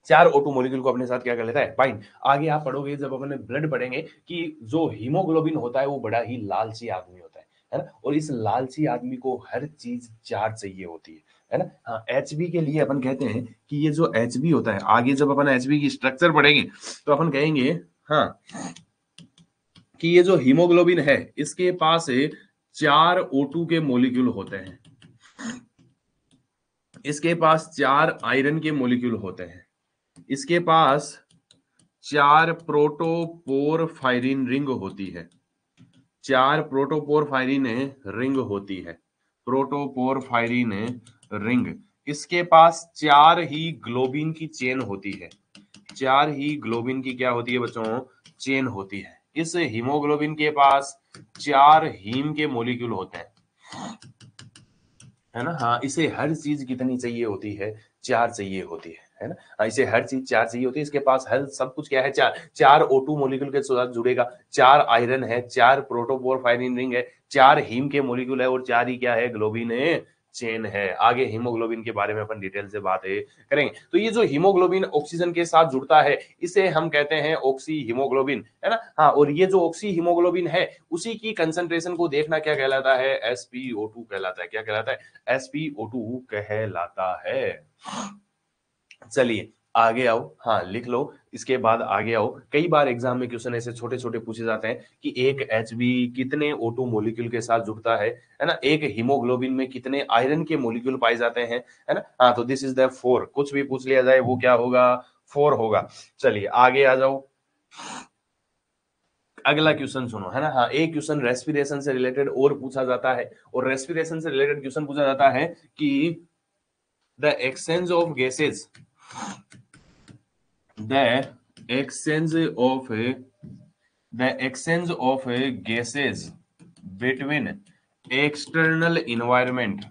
4 O2 मॉलिक्यूल को अपने साथ क्या कर लेता है, बाइंड। आगे आप पढ़ोगे जब अपने ब्लड पढ़ेंगे कि जो हीमोग्लोबिन होता है वो बड़ा ही लालची आदमी होता है ना, और इस लालची आदमी को हर चीज 4 चाहिए होती है ना। हाँ HB के लिए अपन कहते हैं कि ये जो HB होता है, आगे जब अपन HB की स्ट्रक्चर पढ़ेंगे तो अपन कहेंगे हाँ कि ये जो हीमोग्लोबिन है इसके पास 4 O2 के मॉलिक्यूल होते हैं, इसके पास 4 आयरन के मॉलिक्यूल होते हैं, इसके पास 4 प्रोटोपोरफायरिन रिंग होती है, 4 प्रोटोपोरफायरिन रिंग होती है, प्रोटोपोरफायरिन रिंग। इसके पास 4 ही ग्लोबिन की चेन होती है, 4 ही ग्लोबिन की क्या होती है बच्चों, चेन होती है। इस हीमोग्लोबिन के पास 4 हीम के मॉलिक्यूल होते हैं, है ना। हाँ इसे हर चीज कितनी चाहिए होती है, 4 चाहिए होती है ना। हाँ, इसे हर चीज 4 चाहिए होती है, इसके पास हर सब कुछ क्या है, 4 O2 मॉलिक्यूल के साथ जुड़ेगा, 4 आयरन है, 4 प्रोटोपोरफायरिन रिंग है, 4 हीम के मॉलिक्यूल है, और 4 ही क्या है, ग्लोबिन है चेन है। आगे हीमोग्लोबिन के बारे में अपन डिटेल से बातें करेंगे। तो ये जो हीमोग्लोबिन ऑक्सीजन के साथ जुड़ता है इसे हम कहते हैं ऑक्सी हीमोग्लोबिन, है ना। हाँ, और ये जो ऑक्सी हीमोग्लोबिन है उसी की कंसंट्रेशन को देखना क्या कहलाता है, SpO2 कहलाता है। क्या कहलाता है, SpO2 कहलाता है। चलिए आगे आओ, हाँ लिख लो। इसके बाद आगे आओ, कई बार एग्जाम में क्वेश्चन ऐसे छोटे छोटे पूछे जाते हैं कि एक एचबी कितने O2 मॉलिक्यूल के साथ जुड़ता है ना। एक हीमोग्लोबिन में कितने आयरन के मॉलिक्यूल पाए जाते हैं, है ना। हाँ, तो दिस इज द 4। कुछ भी पूछ लिया जाए वो क्या होगा, 4 होगा। चलिए आगे आ जाओ, अगला क्वेश्चन सुनो, है ना। हाँ, एक क्वेश्चन रेस्पिरेशन से रिलेटेड और पूछा जाता है, और रेस्पिरेशन से रिलेटेड क्वेश्चन पूछा जाता है कि the exchange of gases, the exchange of gases between external environment,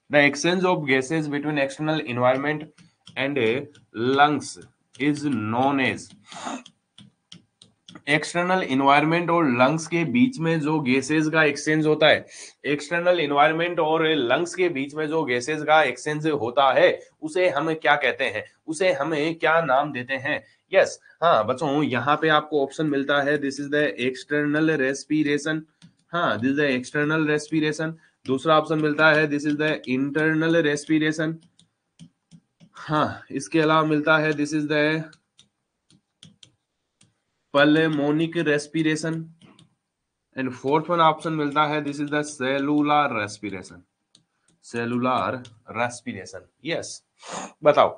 the exchange of gases between external environment and lungs is known as, external environment और लंग्स के बीच में जो गैसेस का एक्सचेंज होता है, एक्सटर्नल इन्वायरमेंट और लंग्स के बीच में जो गैसेस का एक्सचेंज होता है उसे हम क्या कहते हैं, उसे हमें क्या नाम देते हैं। यस, हाँ बच्चों, यहाँ पे आपको ऑप्शन मिलता है, this is the external respiration. हाँ, this is the external respiration. दूसरा ऑप्शन मिलता है, this is the internal respiration. हाँ, इसके अलावा मिलता है, this is the pulmonic respiration. And fourth one option मिलता है, this is the cellular respiration. Cellular respiration, yes. बताओ,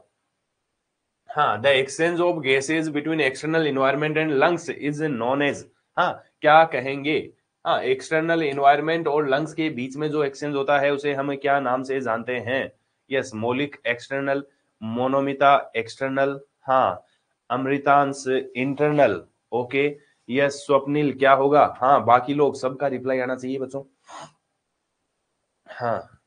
हाँ, the exchange of gases between external environment and lungs is known as, हाँ क्या कहेंगे, हाँ एक्सटर्नल इन्वायरमेंट और lungs के बीच में जो एक्सचेंज होता है उसे हम क्या नाम से जानते हैं। यस, मौलिक एक्सटर्नल, मोनोमिता एक्सटर्नल, हाँ Amritansh internal. Okay, yes Swapnil क्या होगा, हाँ बाकी लोग सबका रिप्लाई आना चाहिए बच्चों। हाँ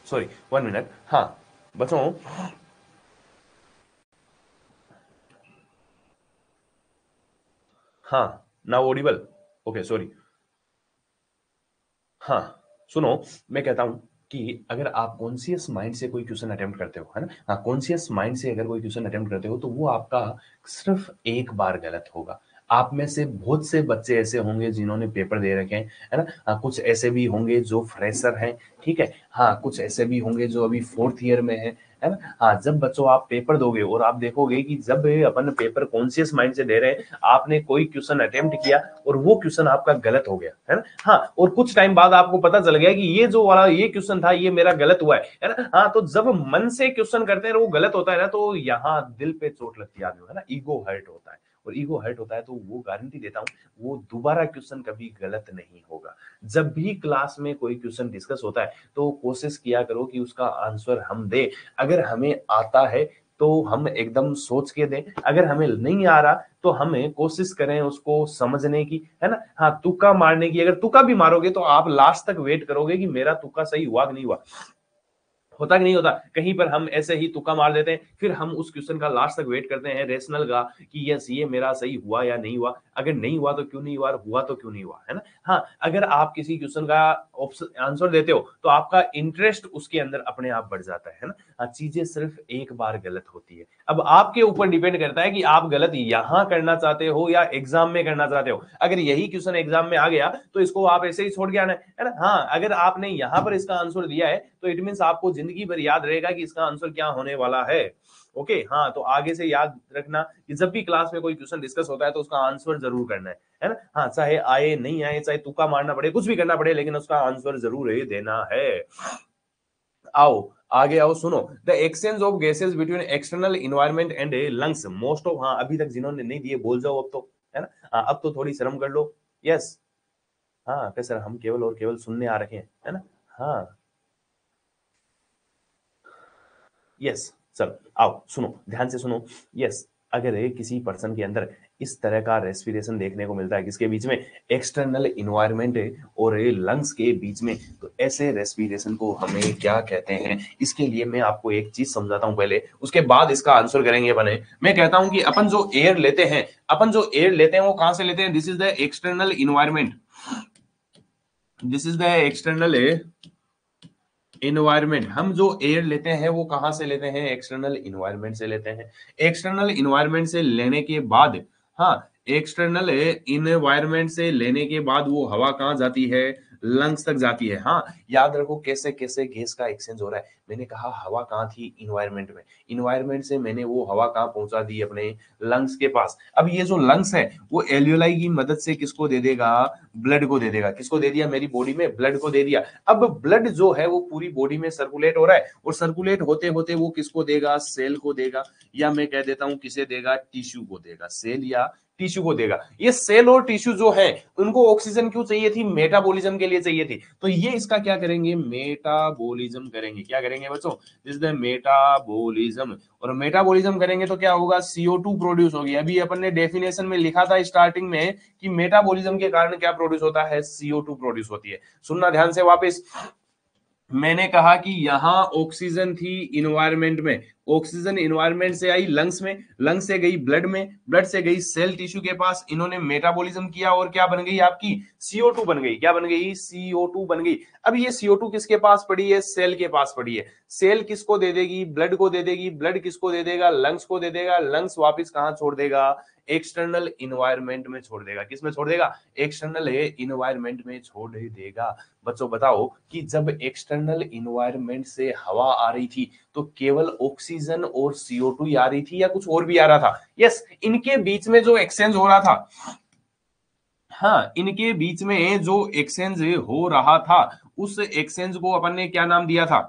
सॉरी, 1 मिनट। हाँ बच्चों, हाँ नाउ ऑडिबल, ओके सॉरी। हाँ सुनो, मैं कहता हूं कि अगर आप कॉन्शियस माइंड से कोई क्वेश्चन अटेम्प्ट करते हो, है ना, हाँ कॉन्शियस माइंड से अगर कोई क्वेश्चन अटेम्प्ट करते हो तो वो आपका सिर्फ एक बार गलत होगा। आप में से बहुत से बच्चे ऐसे होंगे जिन्होंने पेपर दे रखे हैं, है ना। हाँ, कुछ ऐसे भी होंगे जो फ्रेशर हैं, ठीक है। हाँ, कुछ ऐसे भी होंगे जो अभी 4th ईयर में है ना। हाँ, जब बच्चों आप पेपर दोगे और आप देखोगे कि जब अपन पेपर कॉन्शियस माइंड से दे रहे हैं, आपने कोई क्वेश्चन अटेम्प्ट किया और वो क्वेश्चन आपका गलत हो गया, है ना। हाँ, और कुछ टाइम बाद आपको पता चल गया कि ये जो वाला ये क्वेश्चन था ये मेरा गलत हुआ है ना। हाँ, तो जब मन से क्वेश्चन करते हैं वो गलत होता है ना, तो यहाँ दिल पे चोट लगती है आदमी, है ना, ईगो हर्ट होता है। और ईगो हर्ट होता है तो वो गारंटी देता हूं वो दोबारा क्वेश्चन कभी गलत नहीं होगा। जब भी क्लास में कोई क्वेश्चन डिस्कस होता है तो कोशिश किया करो कि उसका आंसर हम दे। अगर हमें आता है तो हम एकदम सोच के दें। अगर हमें नहीं आ रहा तो हमें कोशिश करें उसको समझने की, है ना। हाँ, तुक्का मारने की। अगर तुक्का भी मारोगे तो आप लास्ट तक वेट करोगे कि मेरा तुक्का सही हुआ कि नहीं हुआ। होता कि नहीं होता, कहीं पर हम ऐसे ही तुक्का मार देते हैं, फिर हम उस क्वेश्चन का लास्ट तक वेट करते हैं रेशनल का कि यस ये मेरा सही हुआ या नहीं हुआ। अगर नहीं हुआ तो क्यों नहीं हुआ, और हुआ तो क्यों नहीं हुआ, है ना। हाँ, अगर आप किसी क्वेश्चन का आंसर देते हो तो आपका इंटरेस्ट उसके अंदर अपने आप बढ़ जाता है ना। हाँ, चीजें सिर्फ एक बार गलत होती है। अब आपके ऊपर डिपेंड करता है कि आप गलत यहाँ करना चाहते हो या एग्जाम में करना चाहते हो। अगर यही क्वेश्चन एग्जाम में आ गया तो इसको आप ऐसे ही छोड़ के आना है ना। हाँ, अगर आपने यहाँ पर इसका आंसर दिया है तो इट मीन आपको जिंदगी भर याद रहेगा कि इसका आंसर क्या होने वाला है। ओके, हाँ, तो आगे से याद रखना कि जब भी क्लास में कोई क्वेश्चन डिस्कस होता है तो उसका आंसर जरूर करना है ना। हाँ, चाहे आए नहीं आए, चाहे तुक्का मारना पड़े, कुछ भी करना पड़े, लेकिन उसका आंसर जरूर ही देना है। आओ आगे आओ, सुनो। The exchange of gases between external environment and lungs most of, हाँ अभी तक जिन्होंने नहीं दिए बोल जाओ अब तो, है ना। हाँ, अब तो थोड़ी शर्म कर लो। यस, हाँ सर हम केवल और केवल सुनने आ रखे हैं, है ना। हाँ, यस सर, आओ सुनो, ध्यान से सुनो। यस, अगर किसी पर्सन के अंदर इस तरह का रेस्पिरेशन देखने को मिलता है, किसके बीच में, एक्सटर्नल इन्वायरमेंट और लंग्स के बीच में, तो ऐसे रेस्पिरेशन को हमें क्या कहते हैं। इसके लिए मैं आपको एक चीज समझाता हूं पहले, उसके बाद इसका आंसर करेंगे बने। मैं कहता हूं कि अपन जो एयर लेते हैं, अपन जो एयर लेते हैं वो कहां से लेते हैं, this is the external environment, this is the external environment. हम जो एयर लेते हैं वो कहां से लेते हैं, एक्सटर्नल इन्वायरमेंट से लेते हैं। एक्सटर्नल इन्वायरमेंट से लेने के बाद, हाँ, एक्सटर्नल इन्वायरमेंट से लेने के बाद वो हवा कहां जाती है, लंग्स तक जाती है। हाँ, याद रखो कैसे कैसे गैस का एक्सचेंज हो रहा है। मैंने कहा हवा कहां थी, इन्वायरमेंट में, इन्वायरमेंट से मैंने वो हवा कहां पहुंचा दी, अपने लंग्स के पास। अब ये जो लंग्स है वो एल्यूलाई की मदद से किसको दे देगा, ब्लड को दे देगा। किसको दे दिया, मेरी बॉडी में ब्लड को दे दिया। अब ब्लड जो है वो पूरी बॉडी में सर्कुलेट हो रहा है, और सर्कुलेट होते होते वो किसको देगा, सेल को देगा, या मैं कह देता हूं किसे देगा, टिश्यू को देगा। सेल या टिश्यू को देगा। ये सेल और टिश्यू जो है उनको ऑक्सीजन क्यों चाहिए थी, मेटाबॉलिज्म के लिए चाहिए थी। तो ये इसका क्या करेंगे, मेटाबॉलिज्म करेंगे। क्या करेंगे बच्चों, दिस इज द मेटाबॉलिज्म। और मेटाबॉलिज्म करेंगे तो क्या होगा, CO2 प्रोड्यूस होगी। अभी अपन ने डेफिनेशन में लिखा था स्टार्टिंग में कि मेटाबॉलिज्म के कारण क्या प्रोड्यूस होता है, CO2 प्रोड्यूस होती है। सुनना ध्यान से वापस, मैंने कहा कि यहां ऑक्सीजन थी इन्वायरमेंट में, ऑक्सीजन इन्वायरमेंट से आई लंग्स में, लंग्स से गई ब्लड में, ब्लड से गई सेल टिश्यू के पास, इन्होंने मेटाबॉलिज्म किया और क्या बन गई आपकी, CO2 बन गई। क्या बन गई, CO2 बन गई। अब ये CO2 किसके पास पड़ी है, सेल के पास पड़ी है। सेल किसको दे देगी, ब्लड को दे देगी, ब्लड किसको दे देगा, लंग्स को दे देगा, लंग्स वापिस कहां छोड़ देगा, एक्सटर्नल इन्वायरमेंट में छोड़ देगा। किस में छोड़ देगा, एक्सटर्नल इन्वायरमेंट में छोड़ देगा। बच्चों बताओ कि जब एक्सटर्नल इन्वायरमेंट से हवा आ रही थी तो केवल ऑक्सीजन और CO2 ही आ रही थी या कुछ और भी आ रहा था। यस, इनके बीच में जो एक्सचेंज हो रहा था, हाँ इनके बीच में जो एक्सचेंज हो रहा था, उस एक्सचेंज को अपन ने क्या नाम दिया था,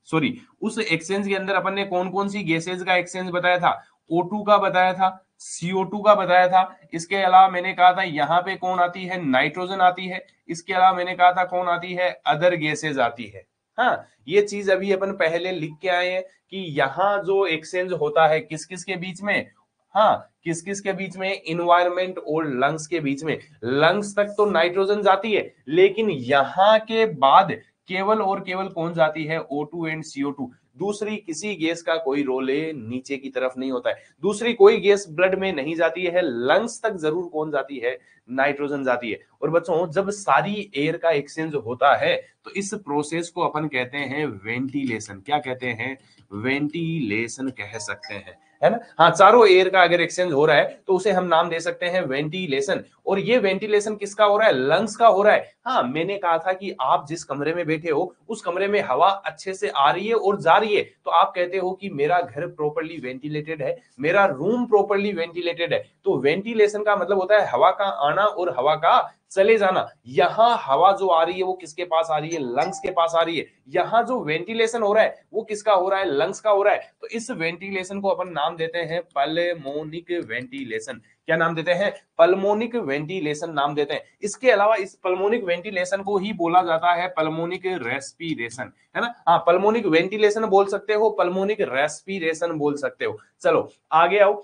सॉरी, उस एक्सचेंज के अंदर अपन ने कौन कौन सी गैसेज का एक्सचेंज बताया था, O2 का बताया था, CO2 का बताया था। इसके अलावा मैंने कहा था यहाँ पे कौन आती है, नाइट्रोजन आती है। इसके अलावा मैंने कहा था कौन आती है, अदर गैसेज आती है। हाँ, ये चीज अभी अपन पहले लिख के आए हैं कि यहाँ जो एक्सचेंज होता है किस किस के बीच में, हाँ किस किस के बीच में, इन्वायरमेंट और लंग्स के बीच में। लंग्स तक तो नाइट्रोजन जाती है, लेकिन यहां के बाद केवल और केवल कौन जाती है, O2 एंड CO2। दूसरी किसी गैस का कोई रोल नीचे की तरफ नहीं होता है, दूसरी कोई गैस ब्लड में नहीं जाती है। लंग्स तक जरूर कौन जाती है, नाइट्रोजन जाती है। और बच्चों जब सारी एयर का एक्सचेंज होता है तो इस प्रोसेस को अपन कहते हैं वेंटिलेशन। क्या कहते हैं, वेंटिलेशन कह सकते हैं, है ना। हाँ, चारों एयर का अगर एक्सचेंज हो रहा है तो उसे हम नाम दे सकते हैं वेंटिलेशन। और ये वेंटिलेशन किसका हो रहा है, लंग्स का हो रहा है। हाँ, मैंने कहा था कि आप जिस कमरे में बैठे हो उस कमरे में हवा अच्छे से आ रही है और जा रही है, तो आप कहते हो कि मेरा घर प्रॉपर्ली वेंटिलेटेड है, मेरा रूम प्रॉपर्ली वेंटिलेटेड है। तो वेंटिलेशन का मतलब होता है हवा का आना और हवा का चले जाना। यहाँ हवा जो आ रही है वो किसके पास आ रही है, लंग्स के पास आ रही है। यहाँ जो वेंटिलेशन हो रहा है वो किसका हो रहा है, लंग्स का हो रहा है। तो इस वेंटिलेशन को अपन नाम देते हैं पल्मोनिक वेंटिलेशन। क्या नाम देते हैं, पल्मोनिक वेंटिलेशन नाम देते हैं। इसके अलावा इस पल्मोनिक वेंटिलेशन को ही बोला जाता है पल्मोनिक रेस्पिरेशन, है ना। हाँ, पल्मोनिक वेंटिलेशन बोल सकते हो, पल्मोनिक रेस्पिरेशन बोल सकते हो। चलो आगे आओ।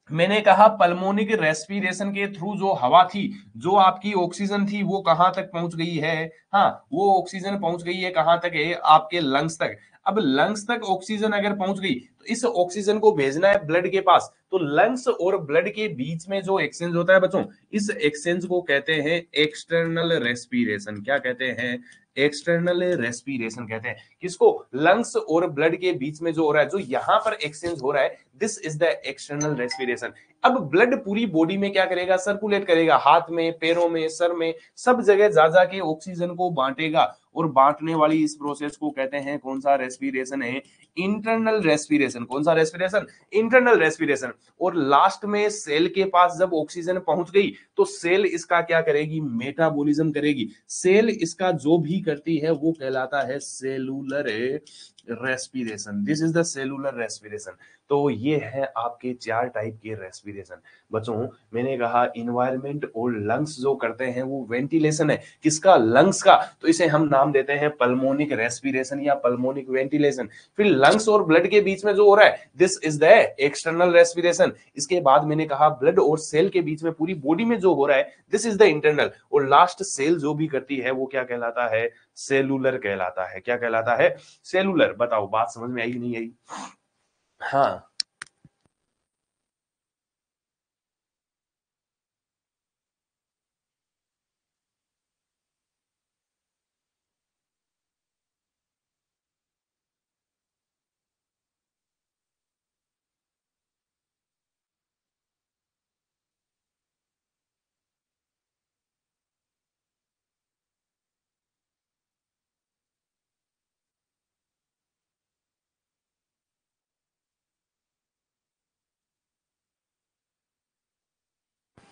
मैंने कहा पल्मोनिक रेस्पिरेशन के थ्रू जो हवा थी, जो आपकी ऑक्सीजन थी, वो कहां तक पहुंच गई है, हाँ वो ऑक्सीजन पहुंच गई है कहां तक है, आपके लंग्स तक। अब लंग्स तक ऑक्सीजन अगर पहुंच गई तो इस ऑक्सीजन को भेजना है ब्लड के पास। तो लंग्स और ब्लड के बीच में जो एक्सचेंज होता है बच्चों, इस एक्सचेंज को कहते हैं एक्सटर्नल रेस्पिरेशन। क्या कहते हैं, एक्सटर्नल रेस्पिरेशन कहते हैं। किसको, लंग्स और ब्लड के बीच में जो हो रहा है, जो यहां पर एक्सचेंज हो रहा है, this is the external respiration. अब ब्लड पूरी बॉडी में क्या करेगा, सर्कुलेट करेगा, हाथ में, पैरों में, सर में, सब जगह जा जा के ऑक्सीजन को बांटेगा। और बांटने वाली इस प्रोसेस को कहते हैं कौन सा रेस्पिरेशन है, इंटरनल रेस्पिरेशन। कौन सा रेस्पिरेशन, इंटरनल रेस्पिरेशन। और लास्ट में सेल के पास जब ऑक्सीजन पहुंच गई तो सेल इसका क्या करेगी, मेटाबॉलिज्म करेगी। सेल इसका जो भी करती है वो कहलाता है cellular respiration. This is the cellular respiration. तो ये है आपके चार टाइप के रेस्पिरेशन। बच्चों मैंने कहा इन्वायरमेंट और लंग्स जो करते हैं वो वेंटिलेशन है, किसका, लंग्स का। तो इसे हम नाम देते हैं पल्मोनिक रेस्पिरेशन या पल्मोनिक वेंटिलेशन। फिर लंग्स और ब्लड के बीच में जो हो रहा है, this is the external respiration. इसके बाद मैंने कहा ब्लड और सेल के बीच में पूरी बॉडी में जो हो रहा है, दिस इज द इंटरनल। और लास्ट सेल जो भी करती है वो क्या कहलाता है, सेलुलर कहलाता है। क्या कहलाता है, सेलुलर। बताओ बात समझ में आई कि नहीं आई। हाँ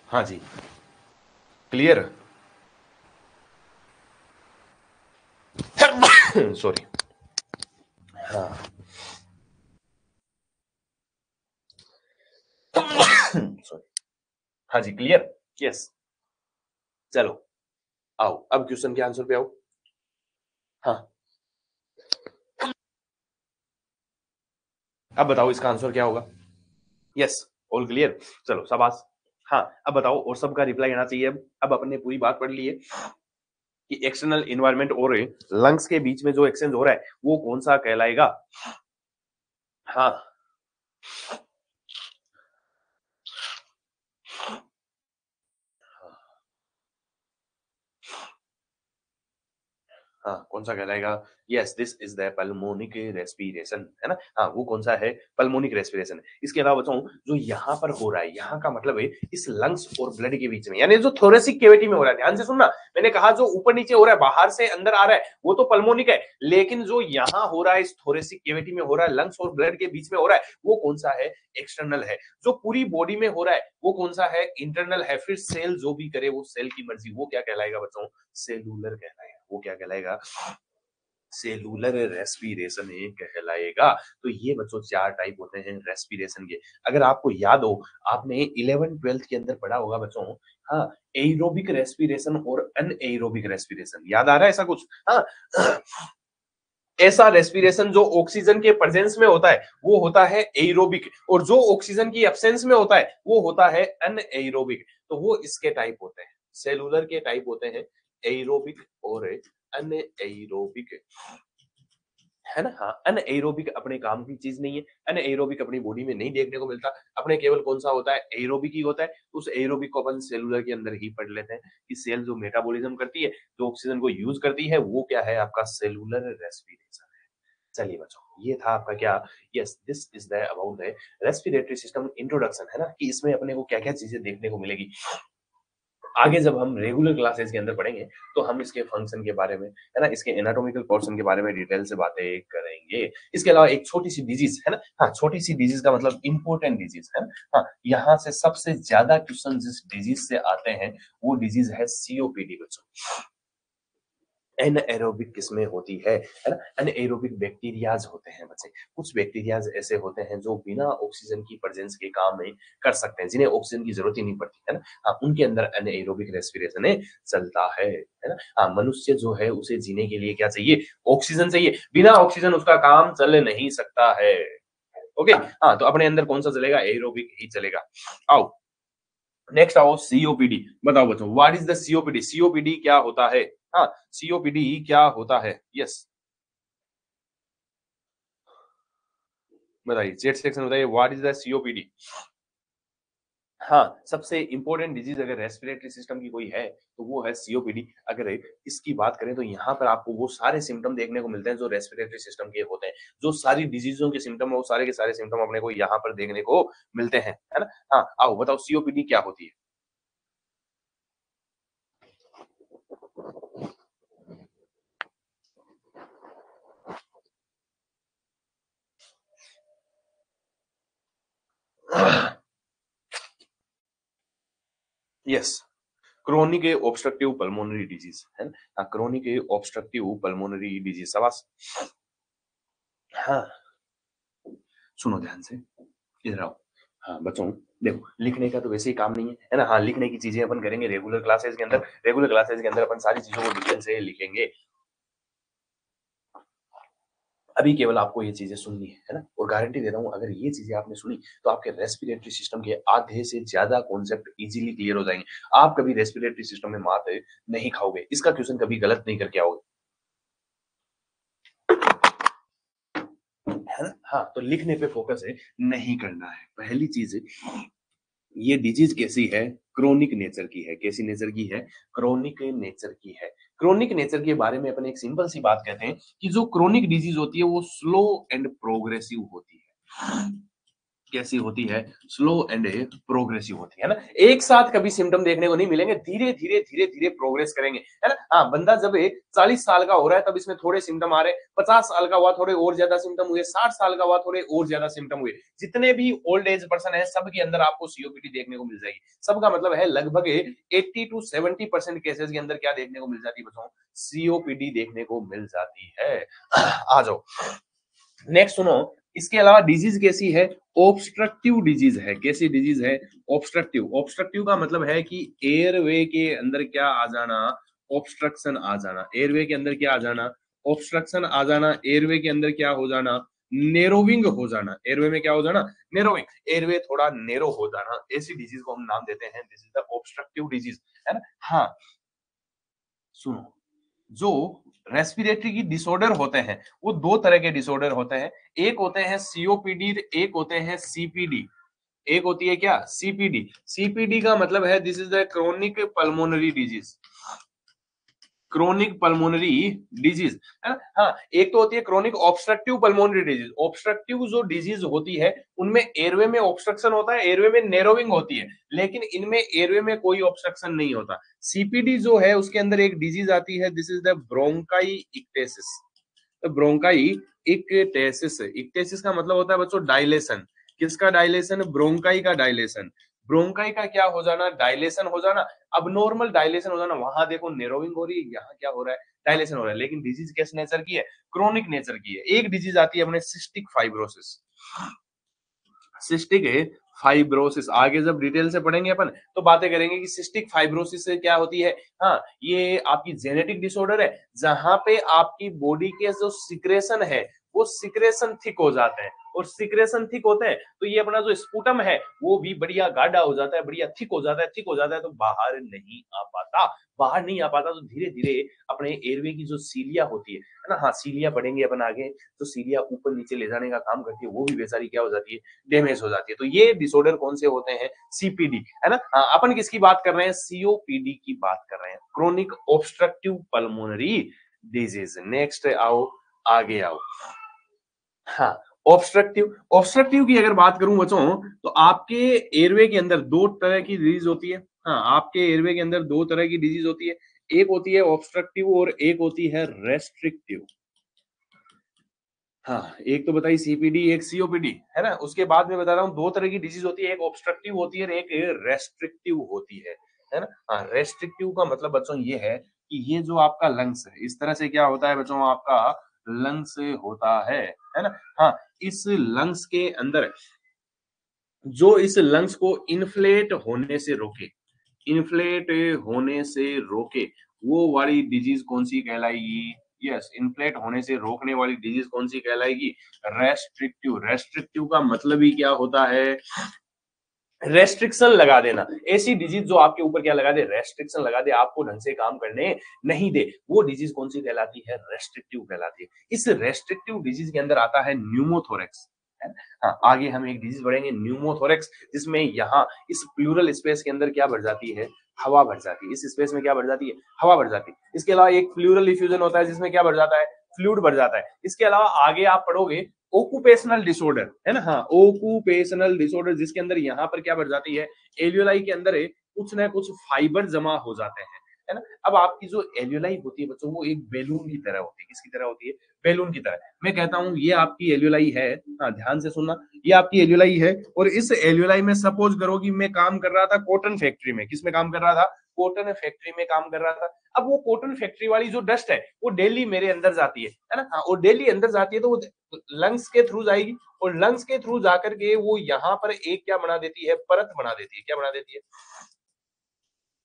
हाँ जी, क्लियर। सॉरी। हाँ सॉरी। हाँ जी, क्लियर। यस। चलो आओ अब क्वेश्चन के आंसर पे आओ। हाँ, अब बताओ इसका आंसर क्या होगा। Yes, all clear. चलो शाबाश। हाँ अब बताओ, और सबका रिप्लाई आना चाहिए। अब अपन ने पूरी बात पढ़ ली है कि एक्सटर्नल इन्वायरमेंट और लंग्स के बीच में जो एक्सचेंज हो रहा है वो कौन सा कहलाएगा। हाँ हाँ, कौन सा कहलाएगा, yes this is the pulmonic respiration, है ना। हाँ वो कौन सा है, पल्मोनिक रेस्पिरेशन। इसके अलावा बताऊं, जो यहाँ पर हो रहा है, यहाँ का मतलब है इस लंग्स और ब्लड के बीच में, यानी जो थोरेसिक कैविटी में हो रहा है। ध्यान से सुनना, मैंने कहा जो ऊपर नीचे हो रहा है, बाहर से अंदर आ रहा है, वो तो पल्मोनिक है। लेकिन जो यहाँ हो रहा है, इस थोरेसिक कैविटी में हो रहा है, लंग्स और ब्लड के बीच में हो रहा है, वो कौन सा है, एक्सटर्नल है। जो पूरी बॉडी में हो रहा है वो कौन सा है, इंटरनल है। फिर सेल जो भी करे वो सेल की मर्जी, वो क्या कहलाएगा बच्चों, सेलुलर कहलाएगा। वो क्या कहलाएगा, सेलुलर रेस्पिरेशन ही कहलाएगा। तो ये बच्चों चार टाइप होते हैं रेस्पिरेशन के। अगर आपको याद हो, आपने 11 12th के अंदर पढ़ा होगा बच्चों। हाँ, एरोबिक रेस्पिरेशन और अनएरोबिक रेस्पिरेशन, याद आ रहा है ऐसा कुछ। हाँ, ऐसा रेस्पिरेशन जो ऑक्सीजन के प्रेजेंस में होता है वो होता है एरोबिक, और जो ऑक्सीजन की एब्सेंस में होता है वो होता है अनएरोबिक। तो वो इसके टाइप होते हैं, सेलुलर के टाइप होते हैं एरोबिक और अनएरोबिक, है ना। हाँ, अनएरोबिक अपने काम की चीज नहीं है, अनएरोबिक अपनी बॉडी में नहीं देखने को मिलता। अपने केवल कौन सा होता है, एरोबिक ही होता है। तो उस एरोबिक को अपन सेलुलर के अंदर ही पढ़ लेते हैं कि सेल जो मेटाबॉलिज्म करती है, जो ऑक्सीजन को यूज करती है, वो क्या है, आपका सेलुलर रेस्पिरेशन है। चलिए बच्चों, ये था आपका क्या, yes this is the about the respiratory system introduction, है ना, कि इसमें अपने को क्या क्या चीजें देखने को मिलेगी। आगे जब हम रेगुलर क्लासेस के अंदर पढ़ेंगे तो हम इसके फंक्शन के बारे में, है ना, इसके एनाटॉमिकल पोर्शन के बारे में डिटेल से बातें करेंगे। इसके अलावा एक छोटी सी डिजीज है ना, हाँ, छोटी सी डिजीज का मतलब इंपॉर्टेंट डिजीज है ना, हाँ, यहाँ से सबसे ज्यादा क्वेश्चन जिस डिजीज से आते हैं वो डिजीज है सीओपीडी बच्चों। एनएरोबिक किसमें होती है ना, एनएरोबिक बैक्टीरियाज होते हैं बच्चे। कुछ बैक्टीरियाज ऐसे होते हैं जो बिना ऑक्सीजन की प्रेजेंस के काम नहीं कर सकते हैं, जिन्हें ऑक्सीजन की जरूरत ही नहीं पड़ती है ना, हाँ, उनके अंदर एनएरोबिक रेस्पिरेशन चलता है ना, हाँ, मनुष्य जो है उसे जीने के लिए क्या चाहिए, ऑक्सीजन चाहिए, बिना ऑक्सीजन उसका काम चल नहीं सकता है। ओके, हाँ, तो अपने अंदर कौन सा चलेगा, एरोबिक ही चलेगा। आओ नेक्स्ट आओ सीओपीडी, बताओ बच्चों what is the COPD, COPD क्या होता है, हाँ, सीओपीडी क्या होता है, यस बताइए, चैट सेक्शन बताइए व्हाट इज द सीओपीडी। हाँ, सबसे इंपॉर्टेंट डिजीज अगर रेस्पिरेटरी सिस्टम की कोई है तो वो है सीओपीडी। अगर इसकी बात करें तो यहाँ पर आपको वो सारे सिम्टम देखने को मिलते हैं जो रेस्पिरेटरी सिस्टम के होते हैं, जो सारी डिजीजों के सिम्टम है वो सारे के सारे सिम्टम अपने को यहाँ पर देखने को मिलते हैं, है ना, हाँ, आओ बताओ सीओपीडी क्या होती है। Yes, chronic obstructive pulmonary disease है ना, क्रोनिक ऑब्स्ट्रक्टिव पल्मोनरी डिजीज, शाबाश। हाँ, सुनो ध्यान से, इधर आओ। हाँ बच्चों, देखो लिखने का तो वैसे ही काम नहीं है ना, हाँ, लिखने की चीजें अपन करेंगे रेगुलर क्लासेस के अंदर, रेगुलर क्लासेस के अंदर अपन सारी चीजों को डिटेल से लिखेंगे। अभी केवल आपको ये चीजें सुननी है ना, और गारंटी दे रहा हूँ अगर ये चीजें आपने सुनी तो आपके रेस्पिरेटरी सिस्टम के आधे से ज्यादा कॉन्सेप्ट इजीली क्लियर हो जाएंगे। आप कभी रेस्पिरेटरी सिस्टम में मात नहीं खाओगे, इसका क्वेश्चन कभी गलत नहीं करके आओगे, है ना, हाँ, तो लिखने पे फोकस है नहीं करना है। पहली चीज, ये डिजीज कैसी है, क्रोनिक नेचर की है, कैसी नेचर की है, क्रोनिक नेचर की है। क्रोनिक नेचर के बारे में अपन एक सिंपल सी बात कहते हैं कि जो क्रोनिक डिजीज होती है वो स्लो एंड प्रोग्रेसिव होती है। कैसी होती है, स्लो एंड प्रोग्रेसिव होती है ना, एक साथ कभी सिम्टम देखने को नहीं मिलेंगे, धीरे धीरे धीरे धीरे प्रोग्रेस करेंगे, है ना, हाँ, बंदा जब 40 साल का हो रहा है तब इसमें थोड़े सिम्टम आ रहे, 50 साल का हुआ थोड़े और ज्यादा सिम्टम हुए, 60 साल का हुआ थोड़े और ज्यादा सिम्टम हुए, जितने भी ओल्ड एज पर्सन है सबके अंदर आपको सीओपीडी देखने को मिल जाएगी। सबका मतलब है लगभग 80 to 70% केसेस के अंदर क्या देखने को मिल जाती है बच्चों, सीओपीडी देखने को मिल जाती है। आ जाओ नेक्स्ट सुनो, इसके अलावा डिजीज कैसी है, ऑब्स्ट्रक्टिव डिजीज है, कैसी डिजीज है, ऑब्स्ट्रक्टिव। ऑब्स्ट्रक्टिव का मतलब है कि एयरवे के अंदर क्या आ जाना, ऑब्स्ट्रक्शन आ जाना, एयरवे के अंदर क्या आ जाना, ऑब्स्ट्रक्शन आ जाना, एयरवे के अंदर क्या हो जाना, नेरोविंग हो जाना, एयरवे में क्या हो जाना, नेरोविंग, एयरवे थोड़ा नेरो हो जाना, ऐसी डिजीज को हम नाम देते हैं this is the obstructive disease, है ना, हाँ, सुनो, जो रेस्पिरेटरी की डिसऑर्डर होते हैं वो दो तरह के डिसऑर्डर होते हैं, एक होते हैं सीओपीडी, एक होते हैं सीपीडी। एक होती है क्या, सीपीडी। सीपीडी का मतलब है this is the chronic pulmonary disease, chronic pulmonary disease, है ना, हाँ, एक तो होती है chronic obstructive pulmonary disease. Obstructive जो डिजीज होती है उनमें एयरवे में ऑब्स्ट्रक्शन होता है, एयरवे में नैरोविंग होती है, लेकिन इनमें एयरवे में कोई ऑब्स्ट्रक्शन नहीं होता। सीपीडी जो है उसके अंदर एक डिजीज आती है this is the bronchiectasis, bronchiectasis. Ectasis का मतलब होता है बच्चों डायलेशन, किसका डायलेशन, ब्रोंकाई का डायलेशन, ब्रोंकाई का क्या हो जाना, डायलेशन हो जाना, अब नॉर्मल डायलेशन हो जाना, वहां देखो नेरोविंग हो रही है, यहाँ क्या हो रहा है, डायलेशन हो रहा है, लेकिन डिजीज किस नेचर की है, क्रोनिक नेचर की है। एक डिजीज आती है अपने सिस्टिक फाइब्रोसिस, सिस्टिक फाइब्रोसिस, आगे जब डिटेल से पढ़ेंगे अपन तो बातें करेंगे कि सिस्टिक फाइब्रोसिस से क्या होती है, हाँ, ये आपकी जेनेटिक डिसऑर्डर है जहां पे आपकी बॉडी के जो सिक्रेशन है वो सिक्रेशन थिक हो जाते हैं, और सिक्रेशन थिक होते हैं तो ये अपना जो स्पुटम है वो भी बढ़िया गाढ़ा हो जाता है, बढ़िया थिक हो जाता है, थिक हो जाता है तो बाहर नहीं आ पाता, बाहर नहीं आ पाता तो धीरे धीरे अपने एयरवे की जो सीलिया होती है ना, हाँ, सीलिया पढ़ेंगे अपन आगे, तो सीलिया ऊपर नीचे ले जाने का काम करती है, वो भी बेचारी क्या हो जाती है, डैमेज हो जाती है। तो ये डिसऑर्डर कौन से होते हैं, सीपीडी, है ना, हाँ, अपन किसकी बात कर रहे हैं, सीओपीडी की बात कर रहे हैं, chronic obstructive pulmonary disease. Next आओ, आगे आओ, हाँ, ऑब्स्ट्रक्टिव। ऑब्स्ट्रक्टिव की अगर बात करूं बच्चों तो आपके एयरवे के अंदर दो तरह की डिजीज होती है, हाँ, आपके एयरवे के अंदर 2 तरह की डिजीज़ होती है। एक होती है ऑब्स्ट्रक्टिव और एक होती है रेस्ट्रिक्टिव। हाँ, एक तो बताई सीपीडी, एक सीओपीडी, है ना? उसके बाद मैं बता रहा हूँ 2 तरह की डिजीज़ होती है, एक ऑब्स्ट्रक्टिव होती है और एक रेस्ट्रिक्टिव होती है ना? हाँ, रेस्ट्रिक्टिव का मतलब बच्चों ये है कि ये जो आपका लंग्स है, इस तरह से क्या होता है बच्चों आपका लंग्स होता है ना? हाँ, इस लंग्स के अंदर जो इस लंग्स को इन्फ्लेट होने से रोके, वो वाली डिजीज़ कौन-सी कहलाएगी? यस, इन्फ्लेट होने से रोकने वाली डिजीज़ कौन-सी कहलाएगी? रेस्ट्रिक्टिव। रेस्ट्रिक्टिव का मतलब ही क्या होता है? रेस्ट्रिक्शन लगा देना। ऐसी डिजीज़ जो आपके ऊपर क्या लगा दे? रेस्ट्रिक्शन लगा दे, आपको ढंग से काम करने नहीं दे। वो डिजीज़ कौन-सी कहलाती है? रेस्ट्रिक्टिव कहलाती है। इस रेस्ट्रिक्टिव डिजीज़ के अंदर आता है न्यूमोथोरेक्स, है ना? हाँ, आगे हम एक डिजीज़ पढ़ेंगे न्यूमोथोरेक्स जिसमें यहाँ इस प्लूरल स्पेस के अंदर क्या भर जाती है? हवा भर जाती है। इस स्पेस में क्या भर जाती है? हवा भर जाती है। इसके अलावा एक प्लूरल इफ्यूजन होता है जिसमें क्या भर जाता है? फ्लूइड भर जाता है। इसके अलावा आगे आप पढ़ोगे ओकुपेशनल डिसऑर्डर, है ना? हाँ, ओकुपेशनल डिसऑर्डर जिसके अंदर यहाँ पर क्या बढ़ जाती है? एल्वियोलाई के अंदर कुछ ना कुछ फाइबर जमा हो जाते हैं, है ना? अब आपकी जो एल्वियोलाई होती है बच्चों वो एक बैलून की तरह होती है। किसकी तरह होती है? बैलून की तरह। मैं कहता हूँ ये आपकी एल्वियोलाई है, हाँ, ध्यान से सुनना, ये आपकी एल्वियोलाई है और इस एल्वियोलाई में सपोज़ करो कि मैं काम कर रहा था कॉटन फैक्ट्री में। किसमें काम कर रहा था? कॉटन फैक्ट्री में काम कर रहा था। अब वो कॉटन फैक्ट्री वाली जो डस्ट है, वो डेली मेरे अंदर जाती है ना? हाँ, और डेली अंदर जाती है तो वो लंग्स के थ्रू जाएगी और लंग्स के थ्रू जाकर के वो यहाँ पर एक क्या बना देती है? परत बना देती है। क्या बना देती है?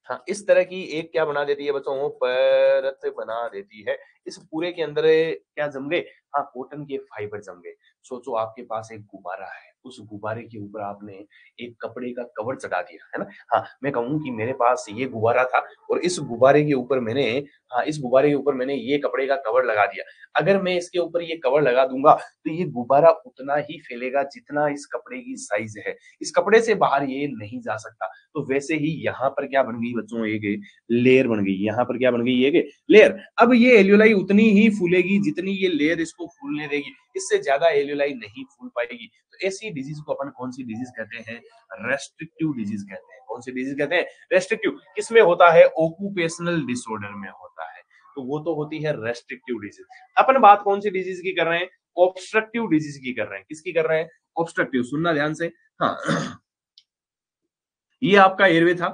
हाँ, इस तरह की एक क्या बना देती है बच्चों परत बना देती है। इस पूरे के अंदर क्या जम गए? हाँ, कॉटन के फाइबर जम गए। सोचो आपके पास एक गुब्बारा है, उस गुब्बारे के ऊपर आपने एक कपड़े का कवर चढ़ा दिया, है ना? हाँ, मैं कहूँ कि मेरे पास ये गुब्बारा था और इस गुब्बारे के ऊपर मैंने हाँ, इस गुब्बारे के ऊपर मैंने ये कपड़े का कवर लगा दिया। अगर मैं इसके ऊपर ये कवर लगा दूँगा, तो ये गुब्बारा उतना ही फैलेगा जितना इस कपड़े की साइज़ है। इस कपड़े से बाहर ये नहीं जा सकता। तो वैसे ही यहाँ पर क्या बन गई बच्चों एक लेयर बन गई। यहाँ पर क्या बन गई एक लेयर। अब ये एल्वियोलाई उतनी ही फूलेगी जितनी ये लेयर इसको फूलने देगी। इससे ज़्यादा एल्वियोलाई नहीं फूल पाएगी। तो ऐसी डिज़ीज़ को अपन कौन-सी डिज़ीज़ कहते हैं? रेस्ट्रिक्टिव डिज़ीज़ कहते हैं। कौन-सी डिज़ीज़ कहते हैं? रेस्ट्रिक्टिव। किसमें होता है? ऑक्यूपेशनल डिसऑर्डर में होता है। तो वो तो होती है रेस्ट्रिक्टिव डिज़ीज़। अपन बात कौन-सी डिज़ीज़ की कर रहे हैं? ऑब्स्ट्रक्टिव डिज़ीज़ की कर रहे हैं। किसकी कर रहे हैं? ऑब्स्ट्रक्टिव। सुनना ध्यान से। हाँ, ये आपका एयरवे था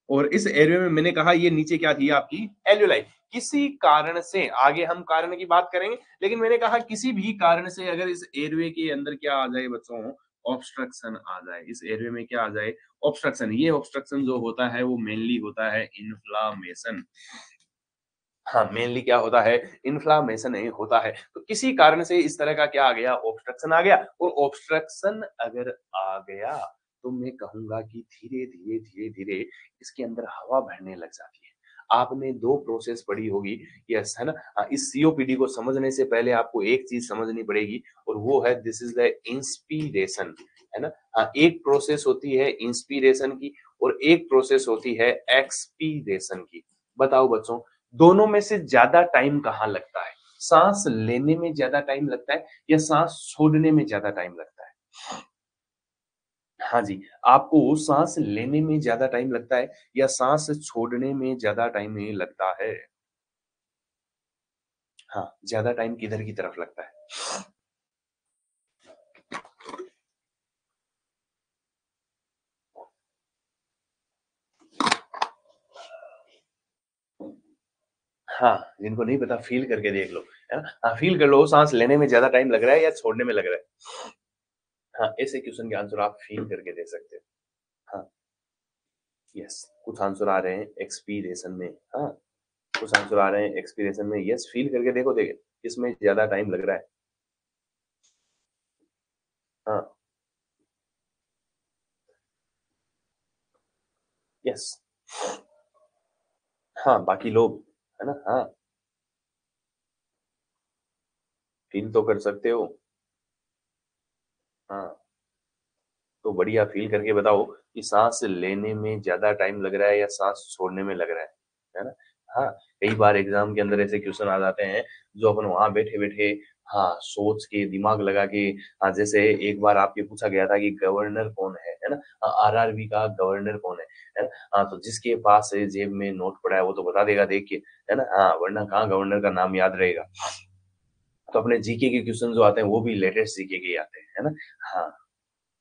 और इस एयरवे में मैंने कहा ये नीचे क्या थी आपकी एल्वियोलाई। किसी कारण से आगे हम कारण की बात करेंगे, लेकिन मैंने कहा किसी भी कारण से अगर इस एयरवे के अंदर क्या आ जाए बच्चों, ऑब्स्ट्रक्शन आ जाए। इस एयरवे में क्या आ जाए? ऑब्स्ट्रक्शन। ये ऑब्स्ट्रक्शन जो होता है वो मेनली होता है इन्फ्लामेशन। हाँ, मेनली क्या होता है? इन्फ्लामेशन ही होता है। तो किसी कारण से इस तरह का क्या आ गया? ऑब्स्ट्रक्शन आ गया और ऑब्स्ट्रक्शन अगर आ गया, तो मैं कहूँगा कि धीरे-धीरे, धीरे-धीरे इसके अंदर हवा भरने लग जाती है। आपने 2 प्रोसेस पढ़ी होगी, यस, है ना? इस सीओपीडी को समझने से पहले आपको एक चीज़ समझनी पड़ेगी और वो है दिस इज़ द इंस्पिरेशन, है ना? एक प्रोसेस होती है इंस्पिरेशन की और एक प्रोसेस होती है एक्सपीरेशन की। बताओ बच्चों, दोनों में से ज़्यादा टाइम कहाँ लगता है? साँस लेने में ज़्यादा टाइम लगता है या साँस छोड़ने में ज़्यादा टाइम लगता है? हाँ जी, आपको साँस लेने में ज़्यादा टाइम लगता है या साँस छोड़ने में ज़्यादा टाइम लगता है? हाँ, ज़्यादा टाइम किधर की तरफ लगता है? हाँ, जिनको नहीं पता फ़ील करके देख लो, है ना? हाँ, फ़ील कर लो साँस लेने में ज़्यादा टाइम लग रहा है या छोड़ने में लग रहा है? हाँ, ऐसे क्वेश्चन के आंसर आप फ़ील करके दे सकते हो। हाँ, यस, कुछ आंसर आ रहे हैं एक्सपीरेशन में, हाँ। कुछ आंसर आ रहे हैं एक्सपीरेशन में, यस, फील करके देखो किसमें ज़्यादा टाइम लग रहा है। हाँ, यस, हाँ, बाकी लोग, है ना? हाँ, फील तो कर सकते हो। हाँ, तो बढ़िया फील करके बताओ कि साँस लेने में ज़्यादा टाइम लग रहा है या साँस छोड़ने में लग रहा है ना? हाँ, कई बार एग्ज़ाम के अंदर ऐसे क्वेश्चन आ जाते हैं, जो अपन वहाँ बैठे-बैठे हाँ, सोच के दिमाग लगा के जैसे एक बार आपके पूछा गया था कि गवर्नर कौन है ना? ना। आरआरबी का गवर्नर कौन है ना। हाँ, तो जिसके पास जेब में नोट पड़ा है वो तो बता देगा देख के, है ना। हाँ, वरना कहाँ गवर्नर का नाम याद रहेगा। तो अपने जीके के क्वेश्चन जो आते हैं वो भी लेटेस्ट जीके के ही आते हैं, है ना। हाँ,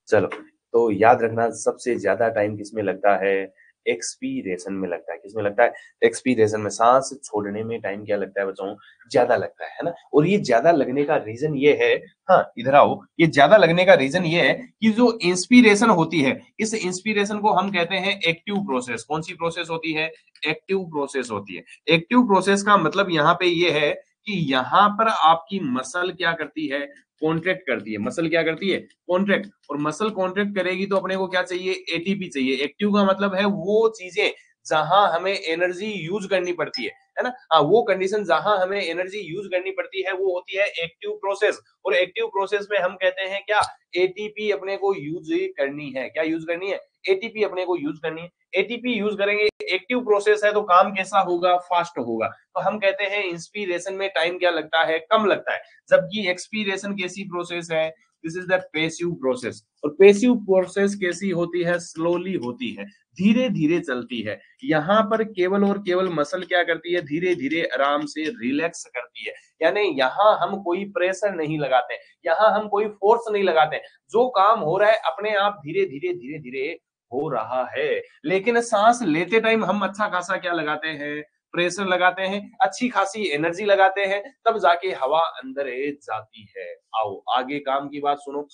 चलो, तो याद रखना सबसे ज्यादा टाइम किसमें लगता है, एक्सपीरेशन में लगता है। किसमें लगता है, एक्सपीरेशन में। सांस छोड़ने में टाइम क्या लगता है बच्चों, ज्यादा लगता है ना। और ये ज्यादा लगने का रीजन ये है, हाँ इधर आओ, ये ज्यादा लगने का रीजन ये है कि जो इंस्पिरेशन होती है, इस इंस्पिरेशन को हम कहते हैं एक्टिव प्रोसेस। कौन सी प्रोसेस होती है, एक्टिव प्रोसेस होती है। एक्टिव प्रोसेस का मतलब यहाँ पे ये है कि यहाँ पर आपकी मसल क्या करती है, कॉन्ट्रैक्ट करती है। मसल क्या करती है, कॉन्ट्रैक्ट। और मसल कॉन्ट्रैक्ट करेगी तो अपने को क्या चाहिए, एटीपी चाहिए। एक्टिव का मतलब है वो चीजें जहां हमें एनर्जी यूज करनी पड़ती है ना। हाँ, वो कंडीशन जहां हमें एनर्जी यूज करनी पड़ती है वो होती है एक्टिव प्रोसेस। और एक्टिव प्रोसेस में हम कहते हैं क्या, एटीपी अपने को यूज करनी है। क्या यूज करनी है, एटीपी अपने को यूज करनी है। एटीपी यूज करेंगे, एक्टिव प्रोसेस है तो काम कैसा होगा, फास्ट होगा। तो हम कहते हैं इंस्पिरेशन में टाइम क्या लगता है, कम लगता है। जबकि एक्सपीरेशन कैसी प्रोसेस है, this is the passive process. और पेसिव प्रोसेस कैसी होती है, स्लोली होती है, धीरे धीरे चलती है। यहाँ पर केवल और केवल मसल क्या करती है, धीरे धीरे आराम से रिलैक्स करती है। यानी यहाँ हम कोई प्रेशर नहीं लगाते, यहाँ हम कोई फोर्स नहीं लगाते। जो काम हो रहा है अपने आप धीरे धीरे धीरे धीरे हो रहा है। लेकिन सांस लेते टाइम हम अच्छा खासा क्या लगाते हैं, प्रेशर लगाते हैं, अच्छी खासी एनर्जी लगाते हैं, तब जाके हवा अंदर जाती है। आओ आगे काम की बात सुनो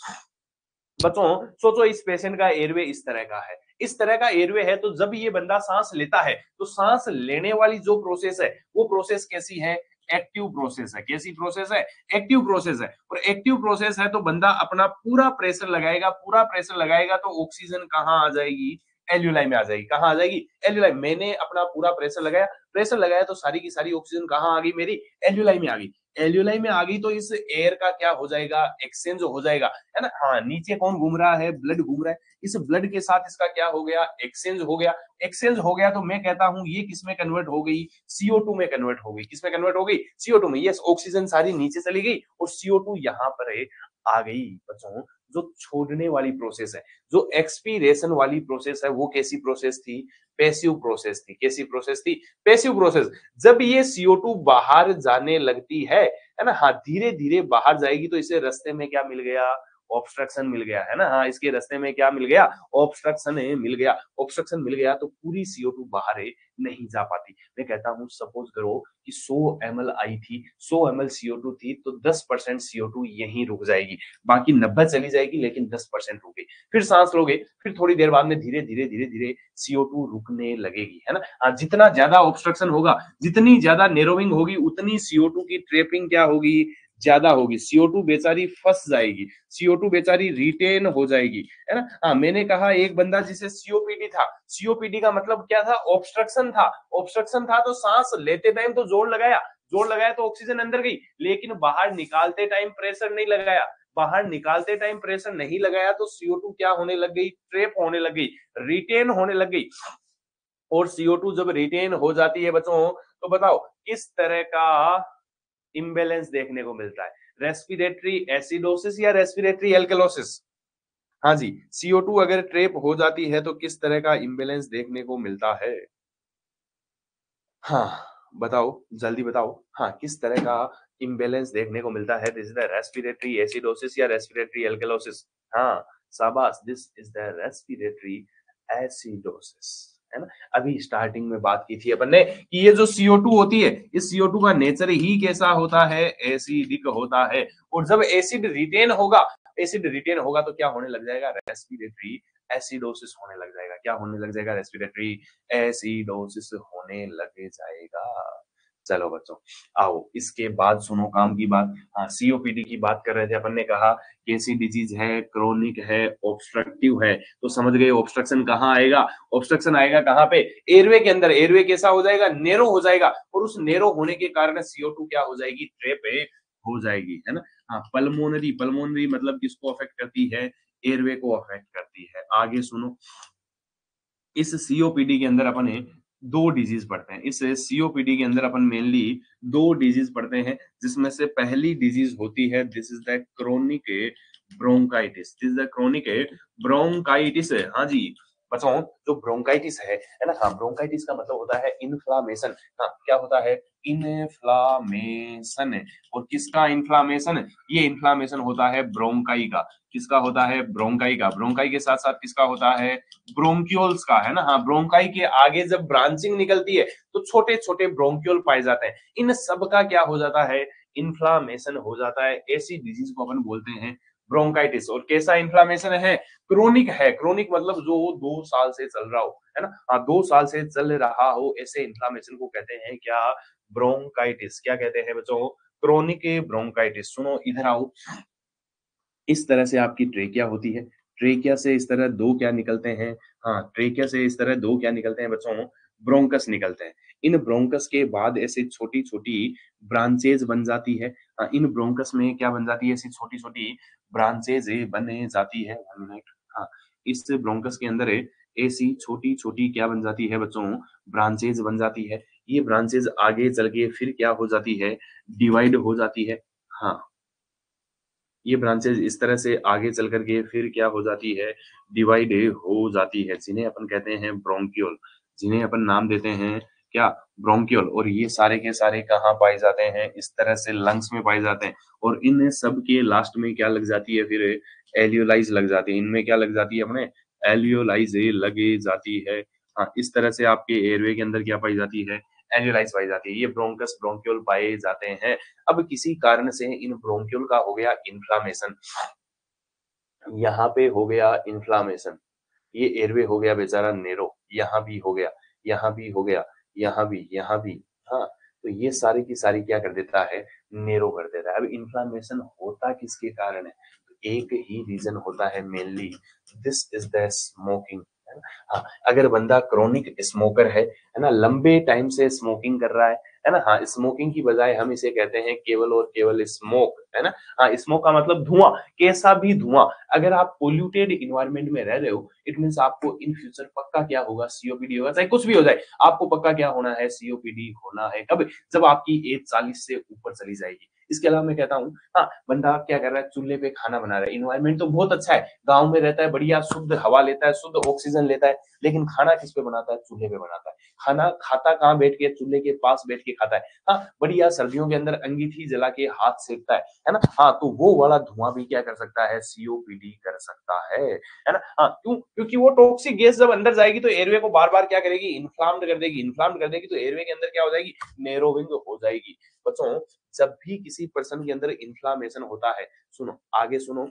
बच्चों। सोचो इस पेशेंट का एयरवे इस तरह का है, इस तरह का एयरवे है। तो जब ये बंदा सांस लेता है तो सांस लेने वाली जो प्रोसेस है वो प्रोसेस कैसी है, एक्टिव प्रोसेस है। कैसी प्रोसेस है, एक्टिव प्रोसेस है। और एक्टिव प्रोसेस है तो बंदा अपना पूरा प्रेशर लगाएगा, पूरा प्रेशर लगाएगा तो ऑक्सीजन कहाँ आ जाएगी, एल्यूलाई में आ जाएगी। कहाँ आ जाएगी, एल्यूलाई। मैंने अपना पूरा प्रेशर लगाया, प्रेशर लगाया तो सारी की सारी ऑक्सीजन कहाँ आ गई, मेरी एल्यूलाई में आ गई। एल्यूलाई में आ गई तो इस एयर का क्या हो जाएगा, एक्सचेंज हो जाएगा, है ना। हाँ, नीचे कौन घूम रहा है, ब्लड घूम रहा है। इस ब्लड के साथ इसका क्या हो गया, एक्सचेंज हो गया। एक्सचेंज हो गया तो मैं कहता हूं ये किस में कन्वर्ट हो गई, CO2 में कन्वर्ट हो गई। किस में कन्वर्ट हो गई, CO2 में। यस, ऑक्सीजन सारी नीचे चली गई और CO2 यहाँ पर आ गई। बच्चों, जो छोड़ने वाली प्रोसेस है, जो एक्सपीरेशन वाली प्रोसेस है, वो कैसी प्रोसेस थी, पैसिव प्रोसेस थी। कैसी प्रोसेस थी, पैसिव प्रोसेस। जब ये CO2 बाहर जाने लगती है ना। हाँ, धीरे धीरे बाहर जाएगी तो इसे रास्ते में क्या मिल गया, ऑब्स्ट्रक्शन मिल गया, है ना। हाँ, इसके रास्ते में क्या मिल गया, ऑब्स्ट्रक्शन मिल गया। ऑब्स्ट्रक्शन मिल गया तो पूरी CO2 बाहर नहीं जा पाती। मैं कहता हूं सपोज करो कि 100 ml आई थी, 100 ml CO2 थी, तो 10% CO2 यहीं रुक जाएगी, बाकी 90 चली जाएगी, लेकिन 10% रुक गई। फिर सांस लोगे, फिर थोड़ी देर बाद में धीरे धीरे धीरे धीरे CO2 रुकने लगेगी, है ना। हाँ, जितना ज्यादा ऑब्स्ट्रक्शन होगा, जितनी ज्यादा नेरोविंग होगी, उतनी CO2 की ट्रेपिंग क्या होगी, ज्यादा होगी। CO2 बेचारी फंस जाएगी, CO2 बेचारी रिटेन हो जाएगी, है ना। हाँ, मैंने कहा एक बंदा जिसे COPD था, COPD का मतलब क्या था, ऑब्स्ट्रक्शन था। ऑब्स्ट्रक्शन था तो सांस लेते टाइम तो जोर लगाया, जोर लगाया तो ऑक्सीजन अंदर गई, लेकिन बाहर निकालते टाइम प्रेशर नहीं लगाया। बाहर निकालते टाइम प्रेशर नहीं लगाया तो CO2 क्या होने लग गई, ट्रेप होने लग गई, रिटेन होने लग गई। और CO2 जब रिटेन हो जाती है बच्चों, तो बताओ किस तरह का इम्बेलेंस देखने को मिलता है, रेस्पिरेटरी एसिडोसिस या रेस्पिरेटरी एल्कलोसिस। हाँ जी, CO2 अगर ट्रेप हो जाती है तो किस तरह का इम्बेलेंस देखने को मिलता है, हाँ बताओ, जल्दी बताओ। हाँ, किस तरह का इम्बेलेंस देखने को मिलता है, this is the respiratory acidosis या रेस्पिरेटरी एल्कलोसिस। हाँ, शाबाश, this is the respiratory acidosis, है ना। अभी स्टार्टिंग में बात की थी अपन ने कि ये जो CO2 होती है, इस CO2 का नेचर ही कैसा होता है, एसिडिक होता है। और जब एसिड रिटेन होगा तो क्या होने लग जाएगा, रेस्पिरेटरी एसिडोसिस होने लग जाएगा। क्या होने लग जाएगा, रेस्पिरेटरी एसिडोसिस होने लग जाएगा। चलो बच्चों, आओ इसके बाद सुनो काम की बात। हाँ, COPD की बात कर रहे थे अपन ने, कहा कैसी डिजीज है, क्रोनिक है, ऑब्स्ट्रक्टिव है। तो समझ गए ऑब्स्ट्रक्शन कहाँ आएगा, ऑब्स्ट्रक्शन आएगा कहाँ पे, एयरवे के अंदर। एयरवे कैसा हो जाएगा, नेरो हो जाएगा। और उस नेरो होने के कारण CO2 क्या हो जाएगी, ट्रेप हो जाएगी, है ना। हाँ, पल्मोनरी, पल्मोनरी मतलब किसको अफेक्ट करती है, एयरवे को अफेक्ट करती है। आगे सुनो, इस COPD के अंदर अपन दो डिजीज पढ़ते हैं। इस COPD के अंदर अपन मेनली दो डिजीज पढ़ते हैं, जिसमें से पहली डिजीज होती है, this is the chronic bronchitis, this is the chronic bronchitis. हाँ जी बच्चों, जो ब्रोंकाइटिस है ना, हाँ ब्रोंकाइटिस का मतलब होता है इन्फ्लामेशन। हाँ क्या होता है, इन्फ्लामेशन। और किसका इन्फ्लामेशन, ये इन्फ्लामेशन होता है ब्रोंकाई का। किसका होता है, ब्रोंकाई का। ब्रोंकाई के साथ साथ किसका होता है, ब्रोंक्यूल्स का, है ना। हाँ ब्रोंकाई के आगे जब ब्रांचिंग निकलती है तो छोटे छोटे ब्रोंक्यूल पाए जाते हैं। इन सब का क्या हो जाता है, इन्फ्लामेशन हो जाता है। ऐसी डिजीज को अपन बोलते हैं ब्रोंकाइटिस। और कैसा इन्फ्लामेशन है, क्रोनिक है। क्रोनिक मतलब जो 2 साल से चल रहा हो, है ना। हाँ 2 साल से चल रहा हो, ऐसे इन्फ्लामेशन को कहते हैं क्या, ब्रोंकाइटिस। क्या कहते हैं बच्चों, क्रोनिक ब्रोंकाइटिस। सुनो इधर आओ, इस तरह से आपकी ट्रेकिया होती है। ट्रेकिया से इस तरह दो क्या निकलते हैं, हाँ ट्रेकिया से इस तरह दो क्या निकलते हैं बच्चों, ब्रोंकस निकलते हैं। इन ब्रोंकस के बाद ऐसे छोटी छोटी ब्रांचेज बन जाती है। इन ब्रोंकस में क्या बन जाती है, ऐसी छोटी छोटी ब्रांचेज बने जाती है। 1 मिनट। हाँ इस ब्रोंकस के अंदर ऐसी छोटी छोटी क्या बन जाती है बच्चों, ब्रांचेज बन जाती है। ये ब्रांचेज आगे चल के फिर क्या हो जाती है, डिवाइड हो जाती है। हाँ ये ब्रांचेज इस तरह से आगे चल करके फिर क्या हो जाती है, डिवाइड हो जाती है, जिन्हें अपन कहते हैं ब्रोंक्यूल। जिन्हें अपन नाम देते हैं क्या, ब्रोंक्यूल। और ये सारे के सारे कहाँ पाए जाते हैं, इस तरह से लंग्स में पाए जाते हैं। और इन सब के लास्ट में क्या लग जाती है, फिर एलियोलाइज लग जाती है। इनमें क्या लग जाती है अपने, एलियोलाइज लगे जाती है। हाँ इस तरह से आपके एयरवे के अंदर क्या पाई जाती है, एलियोलाइज पाई जाती है। ये ब्रोंकस ब्रोंक्यूल पाए जाते हैं। अब किसी कारण से इन ब्रोंक्यूल का हो गया इन्फ्लामेशन, यहाँ पे हो गया इन्फ्लामेशन, ये एयरवे हो गया बेचारा नेरो, यहाँ भी हो गया, यहाँ भी हो गया, यहाँ भी, यहाँ भी। हाँ तो ये सारी की सारी क्या कर देता है, नेरो कर देता है। अब इन्फ्लामेशन होता किसके कारण है, तो एक ही रीजन होता है mainly, this is the smoking. हाँ अगर बंदा क्रोनिक स्मोकर है ना, लंबे टाइम से स्मोकिंग कर रहा है ना। हाँ स्मोकिंग की बजाय हम इसे कहते हैं केवल और केवल स्मोक, है ना। हाँ स्मोक का मतलब धुआं, कैसा भी धुआं। अगर आप पोल्यूटेड इन्वायरमेंट में रह रहे हो, इट मीन्स आपको इन फ्यूचर पक्का क्या होगा, सीओपीडी होगा। चाहे कुछ भी हो जाए, आपको पक्का क्या होना है, सीओपीडी होना है। कब, जब आपकी एज 40 से ऊपर चली जाएगी। इसके अलावा मैं कहता हूँ, हाँ बंदा क्या कर रहा है, चूल्हे पे खाना बना रहा है, इन्वायरमेंट तो बहुत अच्छा है, गांव में रहता है, बढ़िया शुद्ध हवा लेता है, शुद्ध ऑक्सीजन लेता है। लेकिन खाना किस पे बनाता है, चूल्हे पे बनाता है। खाना खाता कहाँ बैठ के, चूल्हे के पास बैठ के खाता है। हाँ बढ़िया सर्दियों के अंदर अंगीठी जला के हाथ सेकता है ना। हाँ तो वो वाला धुआं भी क्या कर सकता है, सीओपीडी कर सकता है ना। हाँ क्यों, क्योंकि वो टॉक्सिक गैस जब अंदर जाएगी तो एयरवे को बार बार क्या करेगी, इन्फ्लाम्ड कर देगी। इन्फ्लाम्ड कर देगी तो एयरवे के अंदर क्या हो जाएगी, नेरोविंग हो जाएगी। बच्चों जब भी किसी पर्सन के अंदर इन्फ्लामेशन होता है, सुनो आगे सुनो,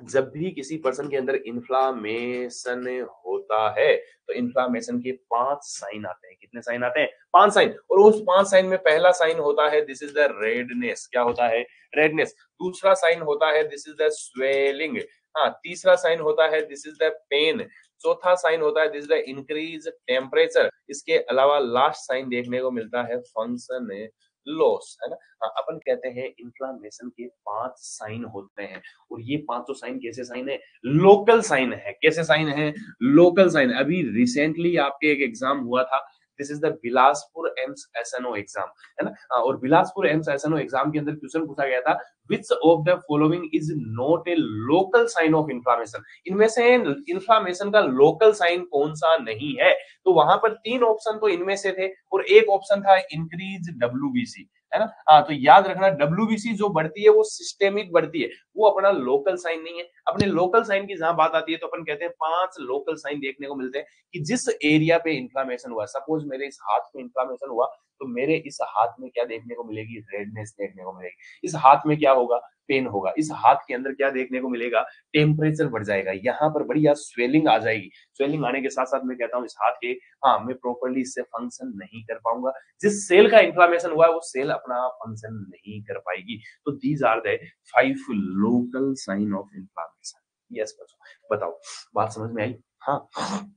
जब भी किसी पर्सन के अंदर इन्फ्लामेशन होता है तो इन्फ्लामेशन के 5 साइन आते हैं। कितने साइन आते हैं, 5 साइन। और उस 5 साइन में पहला साइन होता है, दिस इज द रेडनेस। क्या होता है, रेडनेस। दूसरा साइन होता है, दिस इज द स्वेलिंग। हाँ तीसरा साइन होता है, दिस इज द पेन। चौथा साइन होता है, this is the increase temperature. इसके अलावा लास्ट साइन देखने को मिलता है, फंक्शन लॉस, है ना। हाँ, अपन कहते हैं इन्फ्लामेशन के 5 साइन होते हैं। और ये पांचों साइन कैसे साइन है, लोकल साइन है। कैसे साइन है, लोकल साइन। अभी रिसेंटली आपके एक एग्जाम हुआ था, this is the Bilaspur AIIMS SNO exam, है ना। और बिलासपुर एम्स एसएनओ एग्जाम के अंदर क्वेश्चन पूछा गया था, which of the following is not a local sign of inflammation. इनमें से इन्फ्लामेशन का लोकल साइन कौन सा नहीं है। तो वहां पर 3 ऑप्शन तो इनमें से थे, और एक ऑप्शन था इंक्रीज डब्ल्यूबीसी, है ना। हाँ तो याद रखना, डब्ल्यूबीसी जो बढ़ती है वो सिस्टेमिक बढ़ती है, वो अपना लोकल साइन नहीं है। अपने लोकल साइन की जहां बात आती है तो अपन कहते हैं 5 लोकल साइन देखने को मिलते हैं कि जिस एरिया पे इन्फ्लामेशन हुआ। सपोज मेरे इस हाथ में इन्फ्लामेशन हुआ, तो मेरे इस हाथ में क्या देखने को मिलेगी, रेडनेस देखने को मिलेगी। इस हाथ में क्या होगा, पेन होगा। इस हाथ के अंदर क्या देखने को मिलेगा, टेम्परेचर बढ़ जाएगा। यहाँ पर बढ़िया स्वेलिंग आ जाएगी। स्वेलिंग आने के साथ साथ मैं कहता हूँ इस हाथ के, हाँ मैं प्रॉपरली इससे फंक्शन नहीं कर पाऊंगा। जिस सेल का इन्फ्लामेशन हुआ है वो सेल अपना फंक्शन नहीं कर पाएगी। तो these are the 5 local sign of inflammation. Yes बच्चों बताओ, बात समझ में आई। हाँ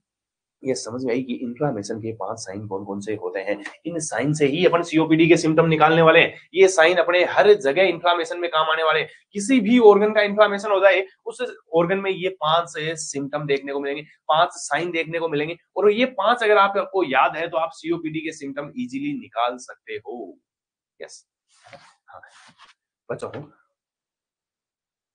ये समझ में आई कि इन्फ्लामेशन के 5 साइन कौन कौन से होते हैं। इन साइन से ही अपन सीओपीडी के सिम्टम निकालने वाले हैं। ये साइन अपने हर जगह इन्फ्लामेशन में काम आने वाले हैं। किसी भी ऑर्गन का इन्फ्लामेशन हो जाए, उस ऑर्गन में ये 5 सिम्टम देखने को मिलेंगे, 5 साइन देखने को मिलेंगे। और ये 5 अगर आपको याद है तो आप सीओपीडी के सिम्टम इजीली निकाल सकते हो। यस हाँ बच्चों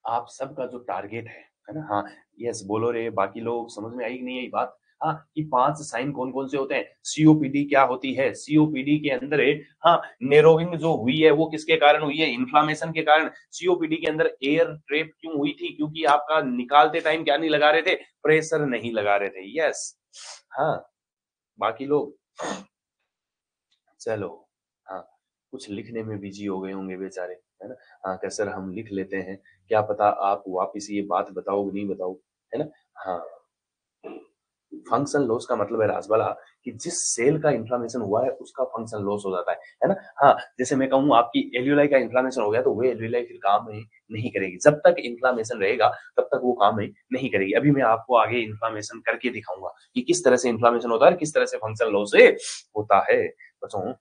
आप सबका जो टारगेट है ना? हाँ, यस बोलो रे, बाकी लोग समझ में आई कि नहीं आई बात? हाँ, कि 5 साइन कौन-कौन से होते हैं? सीओपीडी क्या होती है? सीओपीडी के अंदर हाँ, नैरोइंग जो हुई है वो किसके कारण हुई है? इन्फ्लेमेशन के कारण। सीओपीडी के अंदर एयर ट्रैप क्यों हुई थी? क्योंकि आपका निकालते टाइम क्या नहीं लगा रहे थे? प्रेशर नहीं लगा रहे थे। यस, हाँ, बाकी लोग चलो, हाँ, कुछ लिखने में बिज़ी हो गए होंगे बेचारे, है ना? हाँ, कि सर हम लिख लेते हैं, क्या पता आप वापिस ये बात बताओ कि नहीं बताओ, है ना? हाँ, फंक्शन लॉस का मतलब है राजबाला कि जिस सेल का इन्फ्लेमेशन हुआ है उसका फंक्शन लॉस हो जाता है ना? हाँ, जैसे मैं कहूँ आपकी एल्यूलाई का इन्फ्लेमेशन हो गया तो वो एल्यूलाई फिर काम नहीं करेगी। जब तक इन्फ्लेमेशन रहेगा तब तक वो काम नहीं करेगी। अभी मैं आपको आगे इन्फ्लेमेशन करके दिखाऊँगा कि किस तरह से इन्फ्लेमेशन होता है और किस तरह से फंक्शन लॉस होता है। बच्चों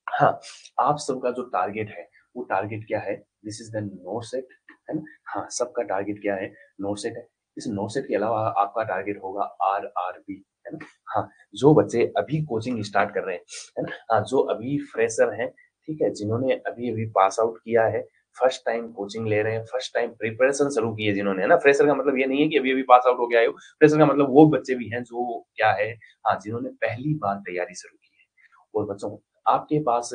हाँ, आप सबका जो टारगेट है, वो टारगेट क्या है? This is the not set, है ना? हाँ, सबका टारगेट क्या है? नोट सेट है। इस नोट सेट के अलावा आपका टारगेट होगा आरआरबी, है ना? हाँ, जो बच्चे अभी कोचिंग स्टार्ट कर रहे हैं, है ना? हाँ, जो अभी फ्रेशर हैं, ठीक है? जिन्होंने अभी-अभी पास आउट किया है, फर्स्ट टाइम कोचिंग ले रहे हैं, फर्स्ट टाइम प्रिपरेशन शुरू की है जिन्होंने, है ना? फ्रेशर का मतलब ये नहीं है कि अभी-अभी पास आउट होके आए हो। फ्रेशर का मतलब वो बच्चे भी हैं जो क्या है हाँ, जिन्होंने पहली बार तैयारी शुरू की है। और बच्चों आपके पास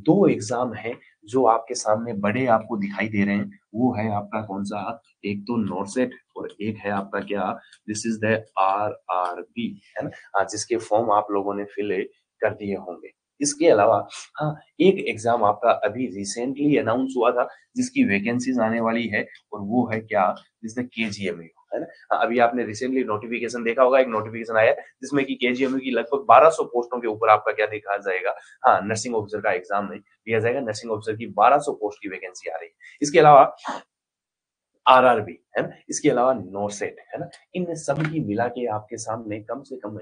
2 एग्ज़ाम हैं जो आपके सामने बड़े आपको दिखाई दे रहे हैं। वो है आपका कौन-सा? एक तो नॉर्सेट और एक है आपका क्या? दिस इज़ द आरआरबी, है ना? जिसके फॉर्म आप लोगों ने फिल कर दिए होंगे। इसके अलावा हाँ, एक एग्ज़ाम आपका अभी रिसेंटली अनाउंस हुआ था जिसकी वैकेंसीज़ आने वाली है और वो है क्या? दिस इज़ द केजीएमयू, है ना? अभी आपने रिसेंटली नोटिफ़िकेशन देखा होगा, एक नोटिफ़िकेशन आया है जिसमें कि केजीएमयू की लगभग 1200 पोस्टों के ऊपर आपका क्या देखा जाएगा हाँ, नर्सिंग ऑफिसर का एग्जाम नहीं दिया जाएगा। नर्सिंग ऑफिसर की 1200 पोस्ट की वैकेंसी आ रही है। इसके अलावा आरआरबी, है ना? इसके अलावा नोरसेट, है ना? इन सब की मिला के आपके सामने कम से कम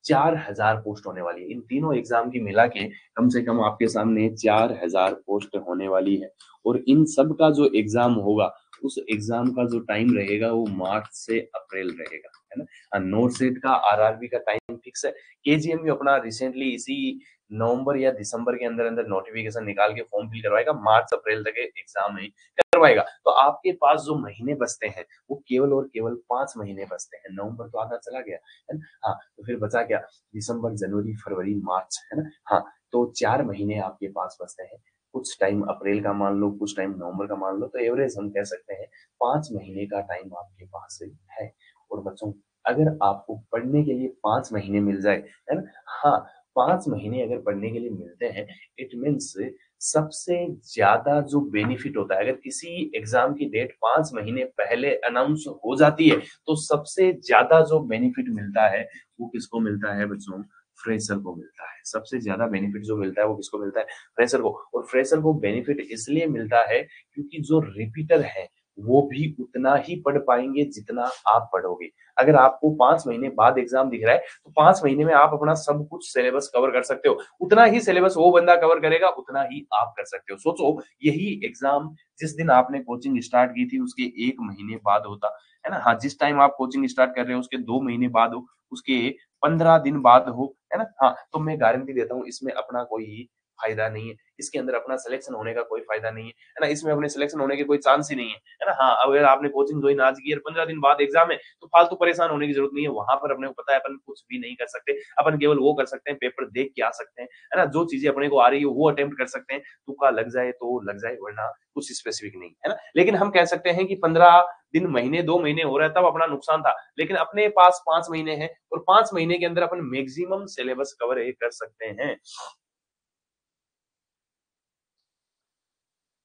4000 पोस्ट होने वाली है। इन तीनों एग्ज़ाम की मिला के कम से कम आपके सामने 4000 पोस्ट होने वाली है और इन सब का जो एग्ज़ाम होगा, उस एग्ज़ाम का जो टाइम रहेगा वो मार्च से अप्रैल रहेगा, है ना? नोरसेट का आरआरबी का टाइम फिक्स है। केजीएमयू अपना रिसेंटली इसी नवंबर या दिसंबर के अंदर-अंदर नोटिफ़िकेशन निकाल के फॉर्म फिल करवाएगा। मार्च अप्रैल तक एग्ज़ाम करवाएगा। तो आपके पास जो महीने बचते हैं, वो केवल और केवल 5 महीने बचते हैं। नवंबर तो आधा चला गया, है ना? हाँ, तो फिर बचा क्या? दिसंबर, जनवरी, फरवरी, मार्च, है ना? हाँ, तो 4 महीने आपके पास बचते हैं। कुछ टाइम अप्रैल का मान लो, कुछ टाइम नवंबर का मान लो, तो एवरेज हम कह सकते हैं 5 महीने का टाइम आपके पास है। और बच्चों, अगर आपको पढ़ने के लिए 5 महीने मिल जाए, है ना? हाँ, 5 महीने अगर पढ़ने के लिए मिलते हैं, इट मीन्स सबसे ज़्यादा जो बेनिफिट होता है, अगर किसी एग्ज़ाम की डेट 5 महीने पहले अनाउंस हो जाती है, तो सबसे ज़्यादा जो बेनिफिट मिलता है, वो किसको मिलता है बच्चों? फ्रेशर को मिलता है। सबसे ज़्यादा बेनिफिट जो मिलता है, वो किसको मिलता है? फ्रेशर को और फ्रेशर को बेनिफिट इसलिए मिलता है, क्योंकि जो रिपीटर हैं, वो भी उतना ही पढ़ पाएँगे, जितना आप पढ़ोगे। अगर आपको 5 महीने बाद एग्ज़ाम दिख रहा है, तो 5 महीने में आप अपना सब कुछ सिलेबस कवर कर सकते हो। उतना ही सिलेबस वो बंदा कवर करेगा, उतना ही आप कर सकते हो। सोचो यही एग्ज़ाम जिस दिन आपने कोचिंग स्टार्ट की थी उसके 1 महीने बाद होता, है ना? हाँ, जिस टाइम आप कोचिंग स्टार्ट कर रहे हो उसके 2 महीने बाद हो, उसके 15 दिन बाद हो, है ना? हाँ, तो मैं गारंटी देता हूँ इसमें अपना कोई फ़ायदा नहीं है। इसके अंदर अपना सिलेक्शन होने का कोई फ़ायदा नहीं है ना? इसमें अपने सिलेक्शन होने के कोई चांस ही नहीं है ना? हाँ, अगर आपने कोचिंग जॉइन आज की और 15 दिन बाद एग्ज़ाम है, तो फालतू परेशान होने की ज़रूरत नहीं है। वहाँ पर अपने को पता है अपन कुछ भी नहीं कर सकते। अपन केवल वो कर सकते हैं, पेपर देख के आ सकते हैं, है ना? जो चीज़ें अपने को आ रही है वो अटेम्प्ट कर सकते हैं। तुक्का लग जाए तो लग जाए वरना कुछ स्पेसिफिक नहीं, है ना? लेकिन हम कह सकते हैं कि 15 दिन, महीने, 2 महीने हो रहा है तब अपना नुकसान था। लेकिन अपने पास 5 महीने हैं और 5 महीने के अंदर अपन मैक्सिमम सिलेबस कवर कर सकते हैं।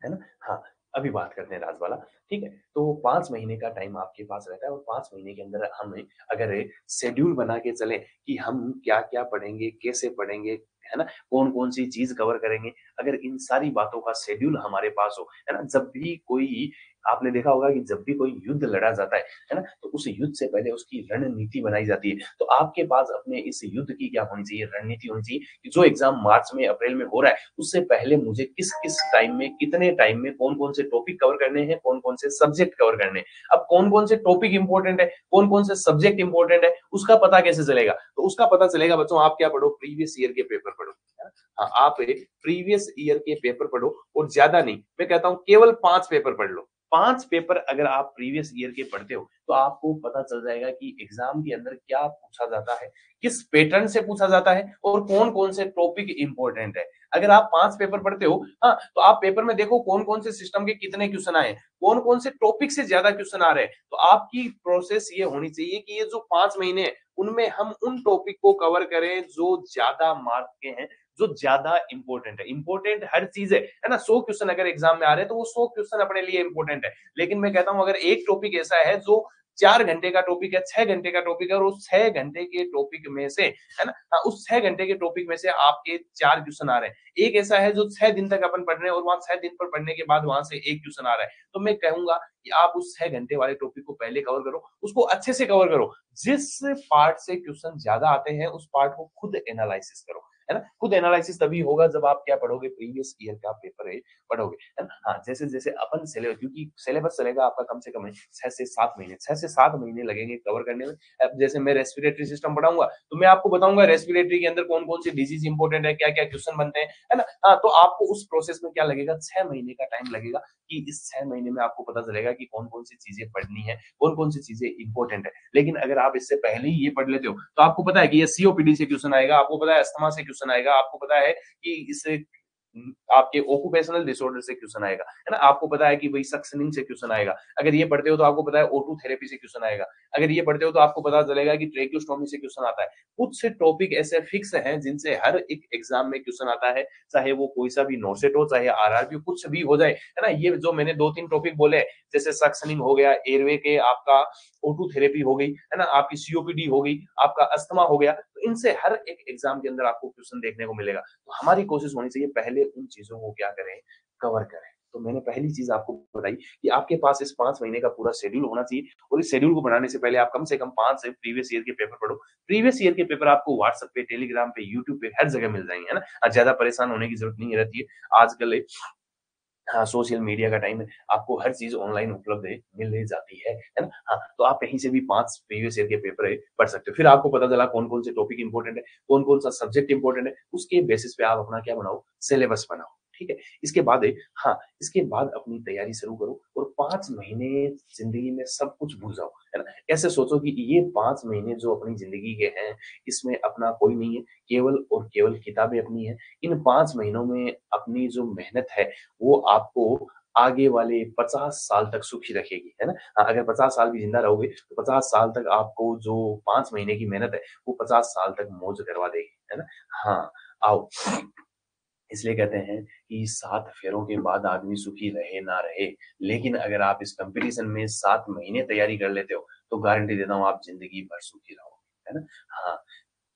है ना? हाँ, अभी बात करते हैं राजबाला, ठीक है? तो 5 महीने का टाइम आपके पास रहता है और 5 महीने के अंदर हमें अगर शेड्यूल बना के चलें कि हम क्या-क्या पढ़ेंगे, कैसे पढ़ेंगे, है ना? कौन-कौन सी चीज़ कवर करेंगे, अगर इन सारी बातों का शेड्यूल हमारे पास हो, है ना? जब भी कोई आपने देखा होगा कि जब भी कोई युद्ध लड़ा जाता है ना? तो उस युद्ध से पहले उसकी रणनीति बनाई जाती है। तो आपके पास अपने इस युद्ध की क्या होनी चाहिए, रणनीति होनी चाहिए कि जो एग्ज़ाम मार्च में, अप्रैल में हो रहा है, उससे पहले मुझे किस-किस टाइम में, कितने टाइम में कौन-कौन से टॉपिक कवर करने हैं, कौन-कौन से सब्जेक्ट कवर करने हैं। अब कौन-कौन से टॉपिक इम्पोर्टेंट है, कौन-कौन से सब्जेक्ट इम्पोर्टेंट है, उसका पता कैसे चलेगा? तो उसका पता चलेगा बच्चों आप क्या पढ़ो, प्रीवियस ईयर के पेपर पढ़ो, है ना? हाँ, आप प्रीवियस ईयर के पेपर पढ़ो और ज़्यादा नहीं, मैं कहता हूँ केवल 5 पेपर पढ़ लो। 5 पेपर अगर आप प्रीवियस ईयर के पढ़ते हो, तो आपको पता चल जाएगा कि एग्जाम के अंदर क्या पूछा जाता है, किस पैटर्न से पूछा जाता है और कौन-कौन से टॉपिक इंपॉर्टेंट है। अगर आप 5 पेपर पढ़ते हो, हाँ, तो आप पेपर में देखो कौन-कौन से सिस्टम के कितने क्वेश्चन आए, कौन-कौन से टॉपिक से ज्यादा क्वेश्चन आ रहे हैं। तो आपकी प्रोसेस ये होनी चाहिए कि ये जो 5 महीने हैं, उनमें हम उन टॉपिक को कवर करें जो ज्यादा मार्क के हैं, जो ज्यादा इंपॉर्टेंट है। इंपॉर्टेंट हर चीज है ना? 100 क्वेश्चन अगर एग्जाम में आ रहे हैं तो वो 100 क्वेश्चन अपने लिए इंपॉर्टेंट है। लेकिन मैं कहता हूं अगर एक टॉपिक ऐसा है जो 4 घंटे का टॉपिक है, 6 घंटे का टॉपिक है और उस 6 घंटे के टॉपिक में से, है ना? उस 6 घंटे के टॉपिक में से आपके 4 क्वेश्चन आ रहे हैं। एक ऐसा है जो 6 दिन तक अपन पढ़ रहे हैं और वहां 6 दिन पर पढ़ने के बाद वहां से एक क्वेश्चन आ रहा है। तो मैं कहूंगा कि आप उस 6 घंटे वाले टॉपिक को पहले कवर करो, उसको अच्छे से कवर करो। जिस पार्ट से क्वेश्चन ज्यादा आते हैं उस पार्ट को खुद एनालिसिस करो, है ना? खुद एनालिसिस तभी होगा जब आप क्या पढ़ोगे, प्रीवियस ईयर का पेपर है पढ़ोगे, है ना? हाँ, जैसे जैसे अपन सिलेबस, क्योंकि सिलेबस चलेगा आपका कम से कम है 6 से 7 महीने, 6 से 7 महीने लगेंगे कवर करने में। अब जैसे मैं रेस्पिरेटरी सिस्टम पढ़ाऊंगा तो मैं आपको बताऊंगा रेस्पिरेटरी के अंदर कौन कौन सी डिजीज इंपॉर्टेंट है, क्या क्या क्वेश्चन बनते हैं, है ना? हाँ, तो आपको उस प्रोसेस में क्या लगेगा, 6 महीने का टाइम लगेगा कि इस 6 महीने में आपको पता चलेगा कि कौन कौन सी चीजें पढ़नी है, कौन कौन सी चीजें इंपॉर्टेंट है। लेकिन अगर आप इससे पहले ही ये पढ़ लेते हो तो आपको पता है कि ये सीओपीडी से क्वेश्चन आएगा, आपको पता है अस्थमा से क्वेश्चन आएगा, आपको पता है कि इससे आपके ऑक्यूपेशनल डिसऑर्डर से क्वेश्चन आएगा, है ना? आपको पता है कि भाई सक्शनिंग से क्वेश्चन आएगा। अगर ये पढ़ते हो तो आपको पता है O2 थेरेपी से क्वेश्चन आएगा। अगर ये पढ़ते हो तो आपको पता चलेगा कि ट्रेकियोस्टोमी से क्वेश्चन आता है। कुछ से टॉपिक ऐसे फिक्स हैं जिनसे हर एक एग्जाम में क्वेश्चन आता है, चाहे वो कोई सा भी नॉर्सेट हो, चाहे आरआरबी हो, कुछ भी हो जाए, है ना? ये जो मैंने 2-3 टॉपिक बोले, जैसे सक्शनिंग हो गया, एयरवे के आपका O2 थेरेपी हो गई, है ना? आपकी सीओपीडी हो गई, आपका अस्थमा हो गया, तो इनसे हर एक एग्जाम के अंदर आपको क्वेश्चन देखने को मिलेगा। तो हमारी कोशिश होनी चाहिए पहले उन चीजों को क्या करें, कवर करें। तो मैंने पहली चीज आपको बताई कि आपके पास इस 5 महीने का पूरा शेड्यूल होना चाहिए और इस शेड्यूल को बनाने से पहले आप कम से कम 5 से प्रीवियस ईयर के पेपर पढ़ो। प्रीवियस ईयर के पेपर आपको व्हाट्सएप पे, टेलीग्राम पे, यूट्यूब पे हर जगह मिल जाएंगे, है ना? ज्यादा परेशान होने की जरूरत नहीं रहती है। आजकल हाँ, सोशल मीडिया का टाइम है, आपको हर चीज़ ऑनलाइन उपलब्ध है, मिल ही जाती है ना? हाँ, तो आप कहीं से भी 5 प्रीवियस ईयर के पेपर है, पढ़ सकते हो। फिर आपको पता चला कौन-कौन से टॉपिक इंपॉर्टेंट है, कौन-कौन सा सब्जेक्ट इंपॉर्टेंट है, उसके बेसिस पे आप अपना क्या बनाओ, सिलेबस बनाओ, ठीक है? इसके बाद हाँ, इसके बाद अपनी तैयारी शुरू करो और 5 महीने ज़िंदगी में सब कुछ भूल जाओ, है ना? ऐसे सोचो कि ये 5 महीने जो अपनी ज़िंदगी के हैं, इसमें अपना कोई नहीं है, केवल और केवल किताबें अपनी हैं। इन 5 महीनों में अपनी जो मेहनत है, वो आपको आगे वाले 50 साल तक सुखी रखेगी, है ना? अगर 50 साल भी ज़िंदा रहोगे, तो 50 साल तक आपको जो 5 महीने की मेहनत है, वो 50 साल तक मौज करवा देगी, है ना? हाँ, आओ इसलिए कहते हैं कि 7 फेरों के बाद आदमी सुखी रहे ना रहे, लेकिन अगर आप इस कॉम्पिटिशन में 7 महीने तैयारी कर लेते हो, तो गारंटी देता हूँ आप ज़िंदगी भर सुखी रहोगे, है ना? हाँ,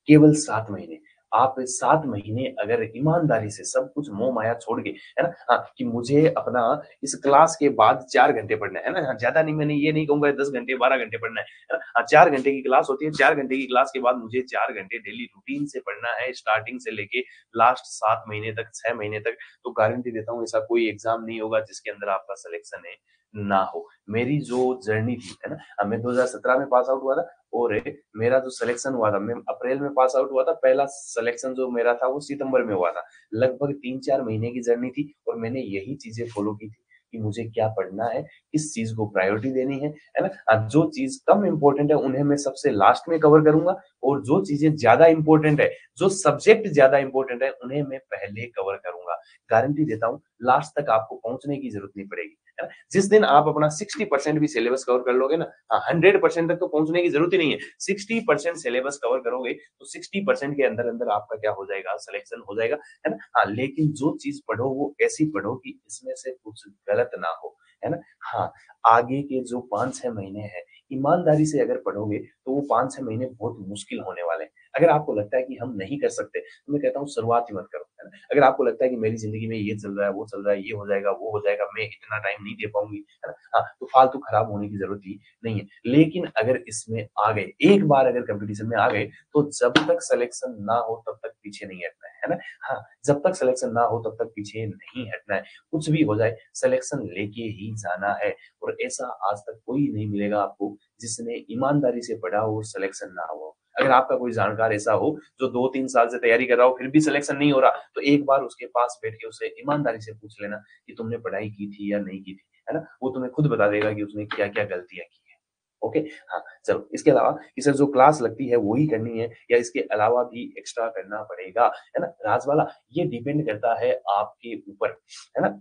केवल 7 महीने। आप 7 महीने अगर ईमानदारी से सब कुछ मोह-माया छोड़ के, है ना? हाँ, कि मुझे अपना इस क्लास के बाद 4 घंटे पढ़ना है ना? हाँ, ज़्यादा नहीं, मैंने ये नहीं कहूँगा 10 घंटे, 12 घंटे पढ़ना है ना? हाँ, 4 घंटे की क्लास होती है, 4 घंटे की क्लास के बाद मुझे 4 घंटे डेली रूटीन से पढ़ना है, स्टार्टिंग से लेके लास्ट 7 महीने तक, 6 महीने तक। तो गारंटी देता हूँ ऐसा कोई एग्ज़ाम नहीं होगा जिसके अंदर आपका सिलेक्शन है ना हो। मेरी जो जर्नी थी, है ना? मैं 2017 में पास आउट हुआ था और मेरा जो सिलेक्शन हुआ था, मैं अप्रैल में पास आउट हुआ था, पहला सिलेक्शन जो मेरा था वो सितंबर में हुआ था। लगभग 3-4 महीने की जर्नी थी और मैंने यही चीज़ें फॉलो की थी कि मुझे क्या पढ़ना है, किस चीज़ को प्रायोरिटी देनी है ना? जो चीज़ कम इम्पोर्टेंट है उन्हें मैं सबसे लास्ट में कवर करूँगा और जो चीज़ें ज़्यादा इम्पोर्टेंट है, जो सब्जेक्ट ज़्यादा इम्पोर्टेंट है, उन्हें मैं पहले कवर करूँगा। गारंटी देता हूँ लास्ट तक आपको पहुँचने की ज़रूरत नहीं पड़ेगी, है ना? जिस दिन आप अपना 60% भी सिलेबस कवर कर लोगे ना, 100% तक तो पहुँचने की ज़रूरत ही नहीं है। 60% सिलेबस कवर करोगे, तो 60% के अंदर-अंदर आपका क्या हो जाएगा, सिलेक्शन हो जाएगा, है ना? हाँ, लेकिन जो चीज़ पढ़ो वो ऐसी पढ़ो कि इसमें से कुछ गलत ना हो, है ना? हाँ, आगे के जो 5-6 महीने हैं, ईमानदारी से अगर पढ़ोगे, तो वो 5-6 महीने बहुत मुश्किल होने वाले हैं। अगर आपको लगता है कि हम नहीं कर सकते, तो मैं कहता हूँ शुरुआत ही मत करो, है ना? अगर आपको लगता है कि मेरी ज़िंदगी में ये चल रहा है, वो चल रहा है, ये हो जाएगा, वो हो जाएगा, मैं इतना टाइम नहीं दे पाऊँगी, है ना? हाँ, तो फालतू खराब होने की ज़रूरत ही नहीं है। लेकिन अगर इसमें आ गए, एक बार अगर कॉम्पिटिशन में आ गए, तो जब तक सिलेक्शन ना हो तब तक पीछे नहीं हटना है ना? हाँ, जब तक सिलेक्शन ना हो तब तक पीछे नहीं हटना है। कुछ भी हो जाए, सिलेक्शन लेके ही जाना है और ऐसा आज तक कोई नहीं मिलेगा आपको जिसने ईमानदारी से पढ़ा हो और सिलेक्शन ना हुआ हो। अगर आपका कोई जानकार ऐसा हो जो 2-3 साल से तैयारी कर रहा हो फिर भी सिलेक्शन नहीं हो रहा, तो एक बार उसके पास बैठ के उससे ईमानदारी से पूछ लेना कि तुमने पढ़ाई की थी या नहीं की थी। है ना? वो तुम्हें खुद बता देगा कि उसने क्या-क्या गलतियाँ की हैं। ओके? हाँ, चलो इसके अलावा कि सर जो क्लास लगती है वो ही करनी है या इसके अलावा भी एक्स्ट्रा करना पड़ेगा, है ना? राज वाला ये डिपेंड करता है आपके ऊपर, है ना?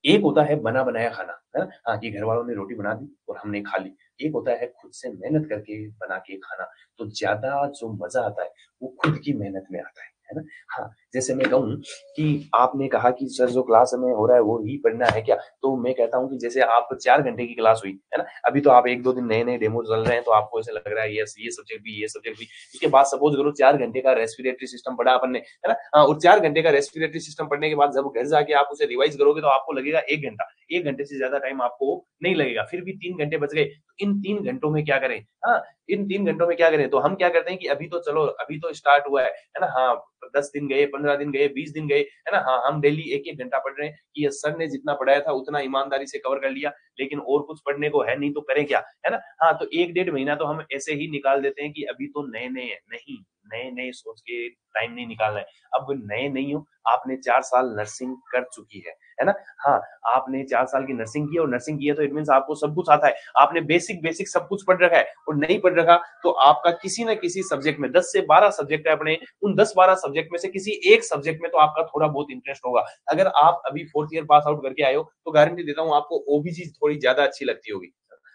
एक होता है बना-बनाया खाना, है ना? हाँ, कि घरवालों ने रोटी बना दी और हमने खा ली। एक होता है खुद से मेहनत करके बना के खाना, तो ज़्यादा जो मज़ा आता है, वो खुद की मेहनत में आता है ना? हाँ, जैसे मैं कहूँ कि आपने कहा कि सर जो क्लास में हो रहा है वो ही पढ़ना है क्या? तो मैं कहता हूँ कि जैसे आप 4 घंटे की क्लास हुई, है ना? अभी तो आप 1-2 दिन नए-नए डेमो चल रहे हैं, तो आपको ऐसा लग रहा है यस ये सब्जेक्ट भी, ये सब्जेक्ट भी। उसके बाद सपोज़ करो 4 घंटे का रेस्पिरेटरी सिस्टम पढ़ा अपन ने, है ना? और 4 घंटे का रेस्पिरेटरी सिस्टम पढ़ने के बाद जब घर जाके आप उसे रिवाइज़ करोगे तो आपको लगेगा 1 घंटा। 1 घंटे से ज़्यादा टाइम आपको नहीं लगेगा, फिर भी 3 घंटे बच गए। तो इन 3 घंटों में क्या करें? हाँ, इन 3 घंटों में क्या करें? तो हम क्या करते हैं कि अभी तो चलो, अभी तो स्टार्ट हुआ है ना? हाँ, 10 दिन गए, 15 दिन गए, 20 दिन गए, है ना? हाँ, हम डेली 1-1 घंटा पढ़ रहे हैं कि ये सर ने जितना पढ़ाया था उतना ईमानदारी से कवर कर लिया, लेकिन और कुछ पढ़ने को है नहीं तो करें क्या? है ना? हाँ, तो 1 डेढ़ महीना तो हम ऐसे ही निकाल देते हैं कि अभी तो नए-नए हैं। नहीं, नए-नए सोच के टाइम नहीं निकालना है। अब नए नहीं हो, आपने 4 साल नर्सिंग कर चुकी है ना? हाँ, आपने 4 साल की नर्सिंग की और नर्सिंग की है तो इट मीन्स आपको सब कुछ आता है। आपने बेसिक सब कुछ पढ़ रखा है और नहीं पढ़ रखा तो आपका किसी न किसी सब्जेक्ट में 10 से 12 सब्जेक्ट है अपने, उन 10-12 सब्जेक्ट में से किसी एक सब्जेक्ट में तो आपका थोड़ा बहुत इंटरेस्ट होगा। अगर आप अभी 4th ईयर पास आउट करके आए हो, तो गारंटी देता हूँ आपको ओबीजी थोड़ी ज़्यादा अच्छी लगती होगी।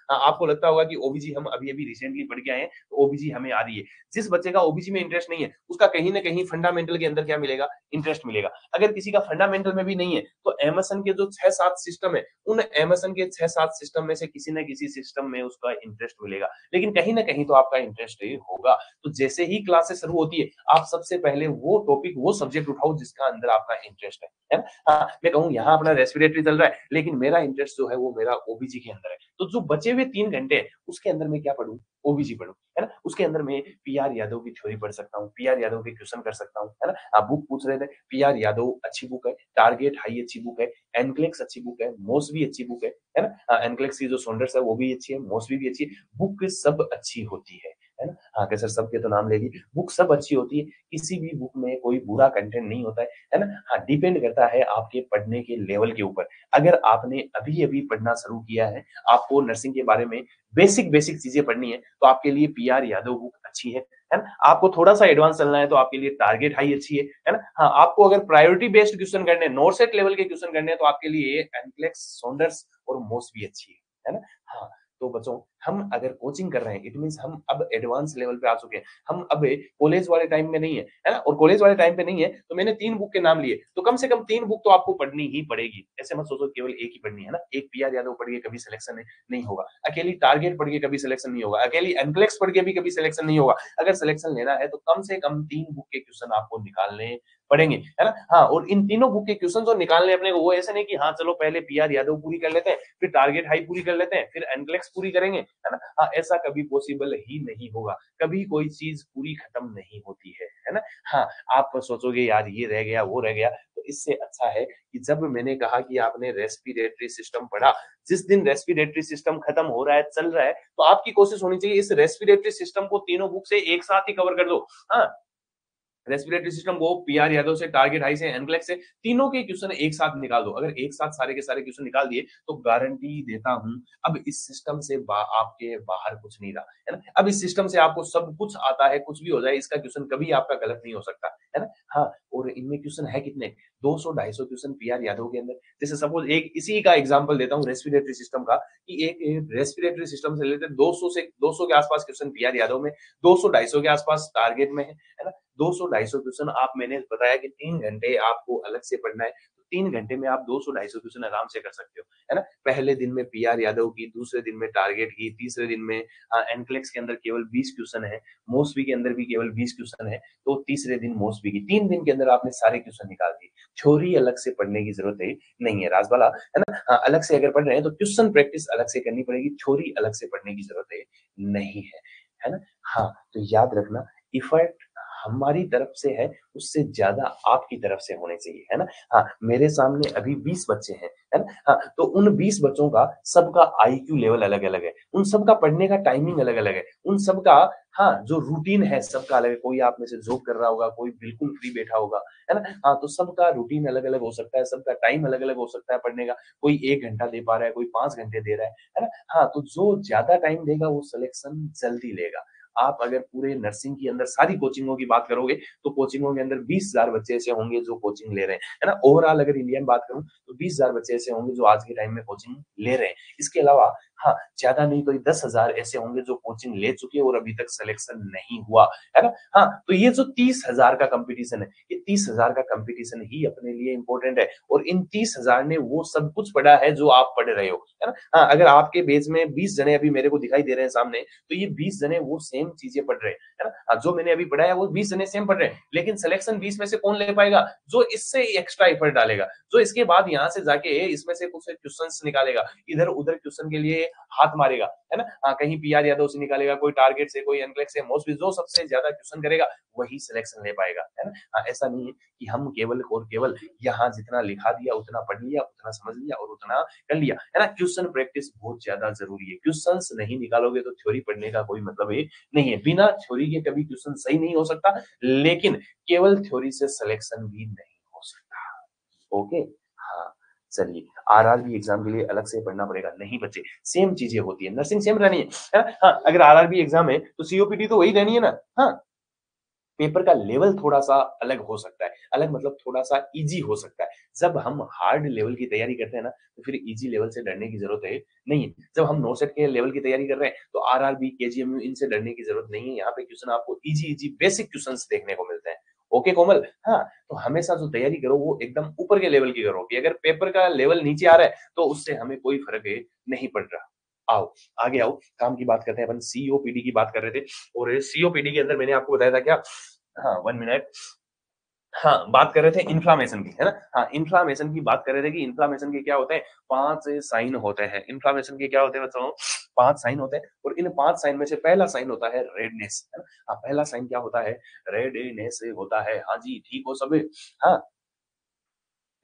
हाँ, आपको लगता होगा कि ओबीजी हम अभी-अभी रिसेंटली पढ़ के आए हैं, तो ओबीजी हमें आ रही है। जिस बच्चे का ओबीजी में इंटरेस्ट नहीं है, उसका कहीं न कहीं फंडामेंटल के अंदर क्या मिलेगा? इंटरेस्ट मिलेगा। अगर किसी का फंडामेंटल में भी नहीं है, तो एमएसएन के जो 6-7 सिस्टम है, उन एमएसएन के 6-7 सिस्टम में से किसी न किसी सिस्टम में उसका इंटरेस्ट मिलेगा। लेकिन कहीं न कहीं तो आपका इंटरेस्ट होगा। तो जैसे ही क्लासेस शुरू होती है, आप सबसे पहले वो टॉपिक, वो सब्जेक्ट उठाओ जिसका अंदर आपका इंटरेस्ट है ना? हाँ, मैं कहूँ यहाँ अपना रेस्पिरेटरी चल रहा है, लेकिन मेरा इंटरेस्ट जो है वो मेरा ओबीजी के अंदर है। तो जो बचे हुए 3 घंटे हैं, उसके अंदर मैं क्या पढ़ूँ? ओबीजी पढ़ूँ, है ना? उसके अंदर मैं पीआर यादव की थ्योरी पढ़ सकता हूँ, पीआर यादव के क्वेश्चन कर सकता हूँ, है ना? आप बुक पूछ रहे थे, पीआर यादव अच्छी बुक है, टारगेट हाई अच्छी बुक है, एनक्लेक्स अच्छी बुक है, मोसवी अच्छी बुक है ना? एनक्लेक्स की जो सॉन्डर्स है वो भी अच्छी है, मोसवी भी अच्छी है, बुक सब अच्छी होती है ना? हाँ, कि सर सबके तो नाम ले लिए, बुक सब अच्छी होती है, किसी भी बुक में कोई बुरा कंटेंट नहीं होता है ना? हाँ, डिपेंड करता है आपके पढ़ने के लेवल के ऊपर। अगर आपने अभी-अभी पढ़ना शुरू किया है, आपको नर्सिंग के बारे में बेसिक चीज़ें पढ़नी है, तो आपके लिए पीआर यादव बुक अच्छी है ना? आपको थोड़ा-सा एडवांस चलना है तो आपके लिए टारगेट हाई अच्छी है ना? हाँ, आपको अगर प्रायोरिटी बेस्ड क्वेश्चन करने हैं, नॉरसेट लेवल के क्वेश्चन करने हैं तो आपके लिए एनक्लेक्स, सॉन्डर्स और मोसवी अच्छी है ना? हाँ, तो बच्चों हम अगर कोचिंग कर रहे हैं, इट मीन्स हम अब एडवांस लेवल पे आ चुके हैं। हम अब कॉलेज वाले टाइम में नहीं है ना? और कॉलेज वाले टाइम पे नहीं है, तो मैंने 3 बुक के नाम लिए, तो कम से कम 3 बुक तो आपको पढ़नी ही पड़ेगी। ऐसे मत सोचो केवल एक ही पढ़नी है ना? एक पीआर यादव पढ़ के कभी सिलेक्शन नहीं होगा। अकेली टारगेट पढ़ के कभी सिलेक्शन नहीं होगा। अकेली एनक्लेक्स पढ़ के भी कभी सिलेक्शन नहीं होगा। अगर सिलेक्शन लेना है तो कम से कम 3 बुक के क्वेश्चन आपको निकालने पढ़ेंगे, है ना? हाँ, और इन तीनों बुक के क्वेश्चन जो निकालने अपने को, वो ऐसे नहीं कि हाँ, चलो पहले पीआर यादव पूरी कर लेते हैं, फिर टारगेट हाई पूरी कर लेते हैं, फिर एनक्लेक्स पूरी करेंगे, है ना? हाँ, ऐसा कभी पॉसिबल ही नहीं होगा। कभी कोई चीज़ पूरी खत्म नहीं होती है ना? हाँ, आप सोचोगे यार ये रह गया, वो रह गया, तो इससे अच्छा है कि जब मैंने कहा कि आपने रेस्पिरेटरी सिस्टम पढ़ा, जिस दिन रेस्पिरेटरी सिस्टम खत्म हो रहा है, चल रहा है, तो आपकी कोशिश होनी चाहिए इस रेस्पिरेटरी सिस्टम को तीनों बुक से एक साथ ही कवर कर दो। हाँ, रेस्पिरेटरी सिस्टम को पीआर यादव से, टारगेट हाई से, एनक्लेक्स से, तीनों के क्वेश्चन एक साथ निकाल दो। अगर एक साथ सारे के सारे क्वेश्चन निकाल दिए तो गारंटी देता हूं अब इस सिस्टम से आपके बाहर कुछ नहीं रहा, है ना? अब इस सिस्टम से आपको सब कुछ आता है, कुछ भी हो जाए, इसका क्वेश्चन कभी आपका गलत नहीं हो सकता, है ना? हाँ, और इनमें क्वेश्चन है कितने? 200-250 क्वेश्चन पीआर यादव के अंदर। जैसे सपोज एक इसी का एग्जांपल देता हूँ रेस्पिरेटरी सिस्टम का, कि एक रेस्पिरेटरी सिस्टम से रिलेटेड 200 के आसपास क्वेश्चन पीआर यादव में, 200-250 के आसपास टारगेट में है ना? 200-250 क्वेश्चन आप, मैंने बताया कि 3 घंटे आपको अलग से पढ़ना है, तो 3 घंटे में आप 200-250 क्वेश्चन आराम से कर सकते हो, है ना? पहले दिन में पीआर यादव की, दूसरे दिन में टारगेट की, तीसरे दिन में एनक्लेक्स के अंदर केवल 20 क्वेश्चन है, मोसवी के अंदर भी केवल 20 क्वेश्चन है, तो तीसरे दिन मोसवी की, 3 दिन के अंदर आपने सारे क्वेश्चन निकाल दिए। थ्योरी अलग से पढ़ने की जरूरत है नहीं है राजबाला, है ना? हाँ, अलग से अगर पढ़ रहे हैं तो क्वेश्चन प्रैक्टिस अलग से करनी पड़ेगी, थ्योरी अलग से पढ़ने की जरूरत नहीं है ना? हाँ, तो याद रखना, इफर्ट हमारी तरफ से है, उससे ज़्यादा आपकी तरफ से होने चाहिए, है ना? हाँ, मेरे सामने अभी 20 बच्चे हैं, है ना? हाँ, तो उन 20 बच्चों का सबका आईक्यू लेवल अलग-अलग है, उन सबका पढ़ने का टाइमिंग अलग-अलग है, उन सबका हाँ, जो रूटीन है सबका अलग है, कोई आप में से जॉब कर रहा होगा, कोई बिल्कुल फ्री बैठा होगा, है ना? हाँ, तो सबका रूटीन अलग-अलग हो सकता है, सबका टाइम अलग-अलग हो सकता है पढ़ने का, कोई 1 घंटा दे पा रहा है, कोई 5 घंटे दे रहा है ना? हाँ, तो जो ज़्यादा टाइम देगा वो सिलेक्शन जल्दी लेगा। आप अगर पूरे नर्सिंग के अंदर सारी कोचिंगों की बात करोगे, तो कोचिंगों के अंदर 20,000 बच्चे ऐसे होंगे जो कोचिंग ले रहे हैं, है ना? ओवरऑल अगर इंडिया में बात करूँ, तो 20,000 बच्चे ऐसे होंगे जो आज के टाइम में कोचिंग ले रहे हैं। इसके अलावा हाँ, ज़्यादा नहीं तो 10,000 ऐसे होंगे जो कोचिंग ले चुके हैं और अभी तक सिलेक्शन नहीं हुआ, है ना? हाँ, तो ये जो 30,000 का कॉम्पिटिशन है, ये 30,000 का कॉम्पिटिशन ही अपने लिए इम्पोर्टेंट है और इन 30,000 ने वो सब कुछ पढ़ा है जो आप पढ़ रहे हो, है ना? हाँ, अगर आपके बैच में 20 जने अभी मेरे को दिखाई दे रहे हैं सामने, तो ये 20 जने वो सेम चीज़ें पढ़ रहे हैं, है ना? हाँ, जो मैंने अभी पढ़ा है वो 20 जने सेम पढ़ रहे हैं, लेकिन सिलेक्शन 20 में से कौन ले पाएगा? जो इससे एक्स्ट्रा एफर्ट डालेगा, जो इसके बाद यहाँ से जाके इसमें से कुछ क्वेश्चंस निकालेगा, इधर-उधर क्वेश्चन के लिए हाथ मारेगा, है ना? हाँ, कहीं पीआर यादव से निकालेगा, कोई टारगेट से, कोई एनक्लेक्स से, मोस्टली जो सबसे ज़्यादा क्वेश्चन करेगा, वही सिलेक्शन ले पाएगा, है ना? हाँ, ऐसा नहीं है कि हम केवल और केवल यहाँ जितना लिखा दिया, उतना पढ़ लिया, उतना समझ लिया और उतना कर लिया, है ना? क्वेश्चन प्रैक्टिस बहुत ज़्यादा ज़रूरी है। क्वेश्चंस नहीं निकालोगे तो थ्योरी पढ़ने का कोई मतलब ही नहीं है। बिना थ्योरी के कभी क्वेश्चन सही नहीं हो सकता, लेकिन केवल थ्योरी से सिलेक्शन भी नहीं हो सकता। ओके? हाँ, चलिए आरआरबी एग्ज़ाम के लिए अलग से पढ़ना पड़ेगा। नहीं बच्चे, सेम चीज़ें होती है, नर्सिंग सेम रहनी है ना? हाँ, अगर आरआरबी एग्ज़ाम है, तो सीओपीटी तो वही रहनी है ना? हाँ, पेपर का लेवल थोड़ा-सा अलग हो सकता है। अलग मतलब थोड़ा-सा ईज़ी हो सकता है। जब हम हार्ड लेवल की तैयारी करते हैं ना, तो फिर ईज़ी लेवल से डरने की ज़रूरत है नहीं है। जब हम नॉसेट के लेवल की तैयारी कर रहे हैं, तो आरआरबी, केजीएमयू इनसे डरने की ज़रूरत नहीं है। यहाँ पे क्वेश्चन आपको ईज़ी बेसिक क्वेश्चन्स देखने को मिलते हैं। ओके कोमल? हाँ, तो हमेशा जो तैयारी करो वो एकदम ऊपर के लेवल की करो कि अगर पेपर का लेवल नीचे आ रहा है, तो उससे हमें कोई फ़र्क नहीं पड़ रहा। आओ, आगे आओ, काम की बात करते हैं अपन सीओपीडी की बात कर रहे थे और सीओपीडी के अंदर मैंने आपको बताया था क्या हाँ, 1 मिनट हाँ, बात कर रहे थे इन्फ्लेमेशन की, है ना? हाँ, इन्फ्लेमेशन की बात कर रहे थे कि इन्फ्लेमेशन के क्या होते हैं, 5 साइन होते हैं। इन्फ्लेमेशन के क्या होते हैं बच्चों? 5 साइन होते हैं और इन 5 साइन में से पहला साइन होता है रेडनेस, है ना? हाँ, पहला साइन क्या होता है? रेडनेस होता है। हाँ जी, ठीक हो सभी? हाँ,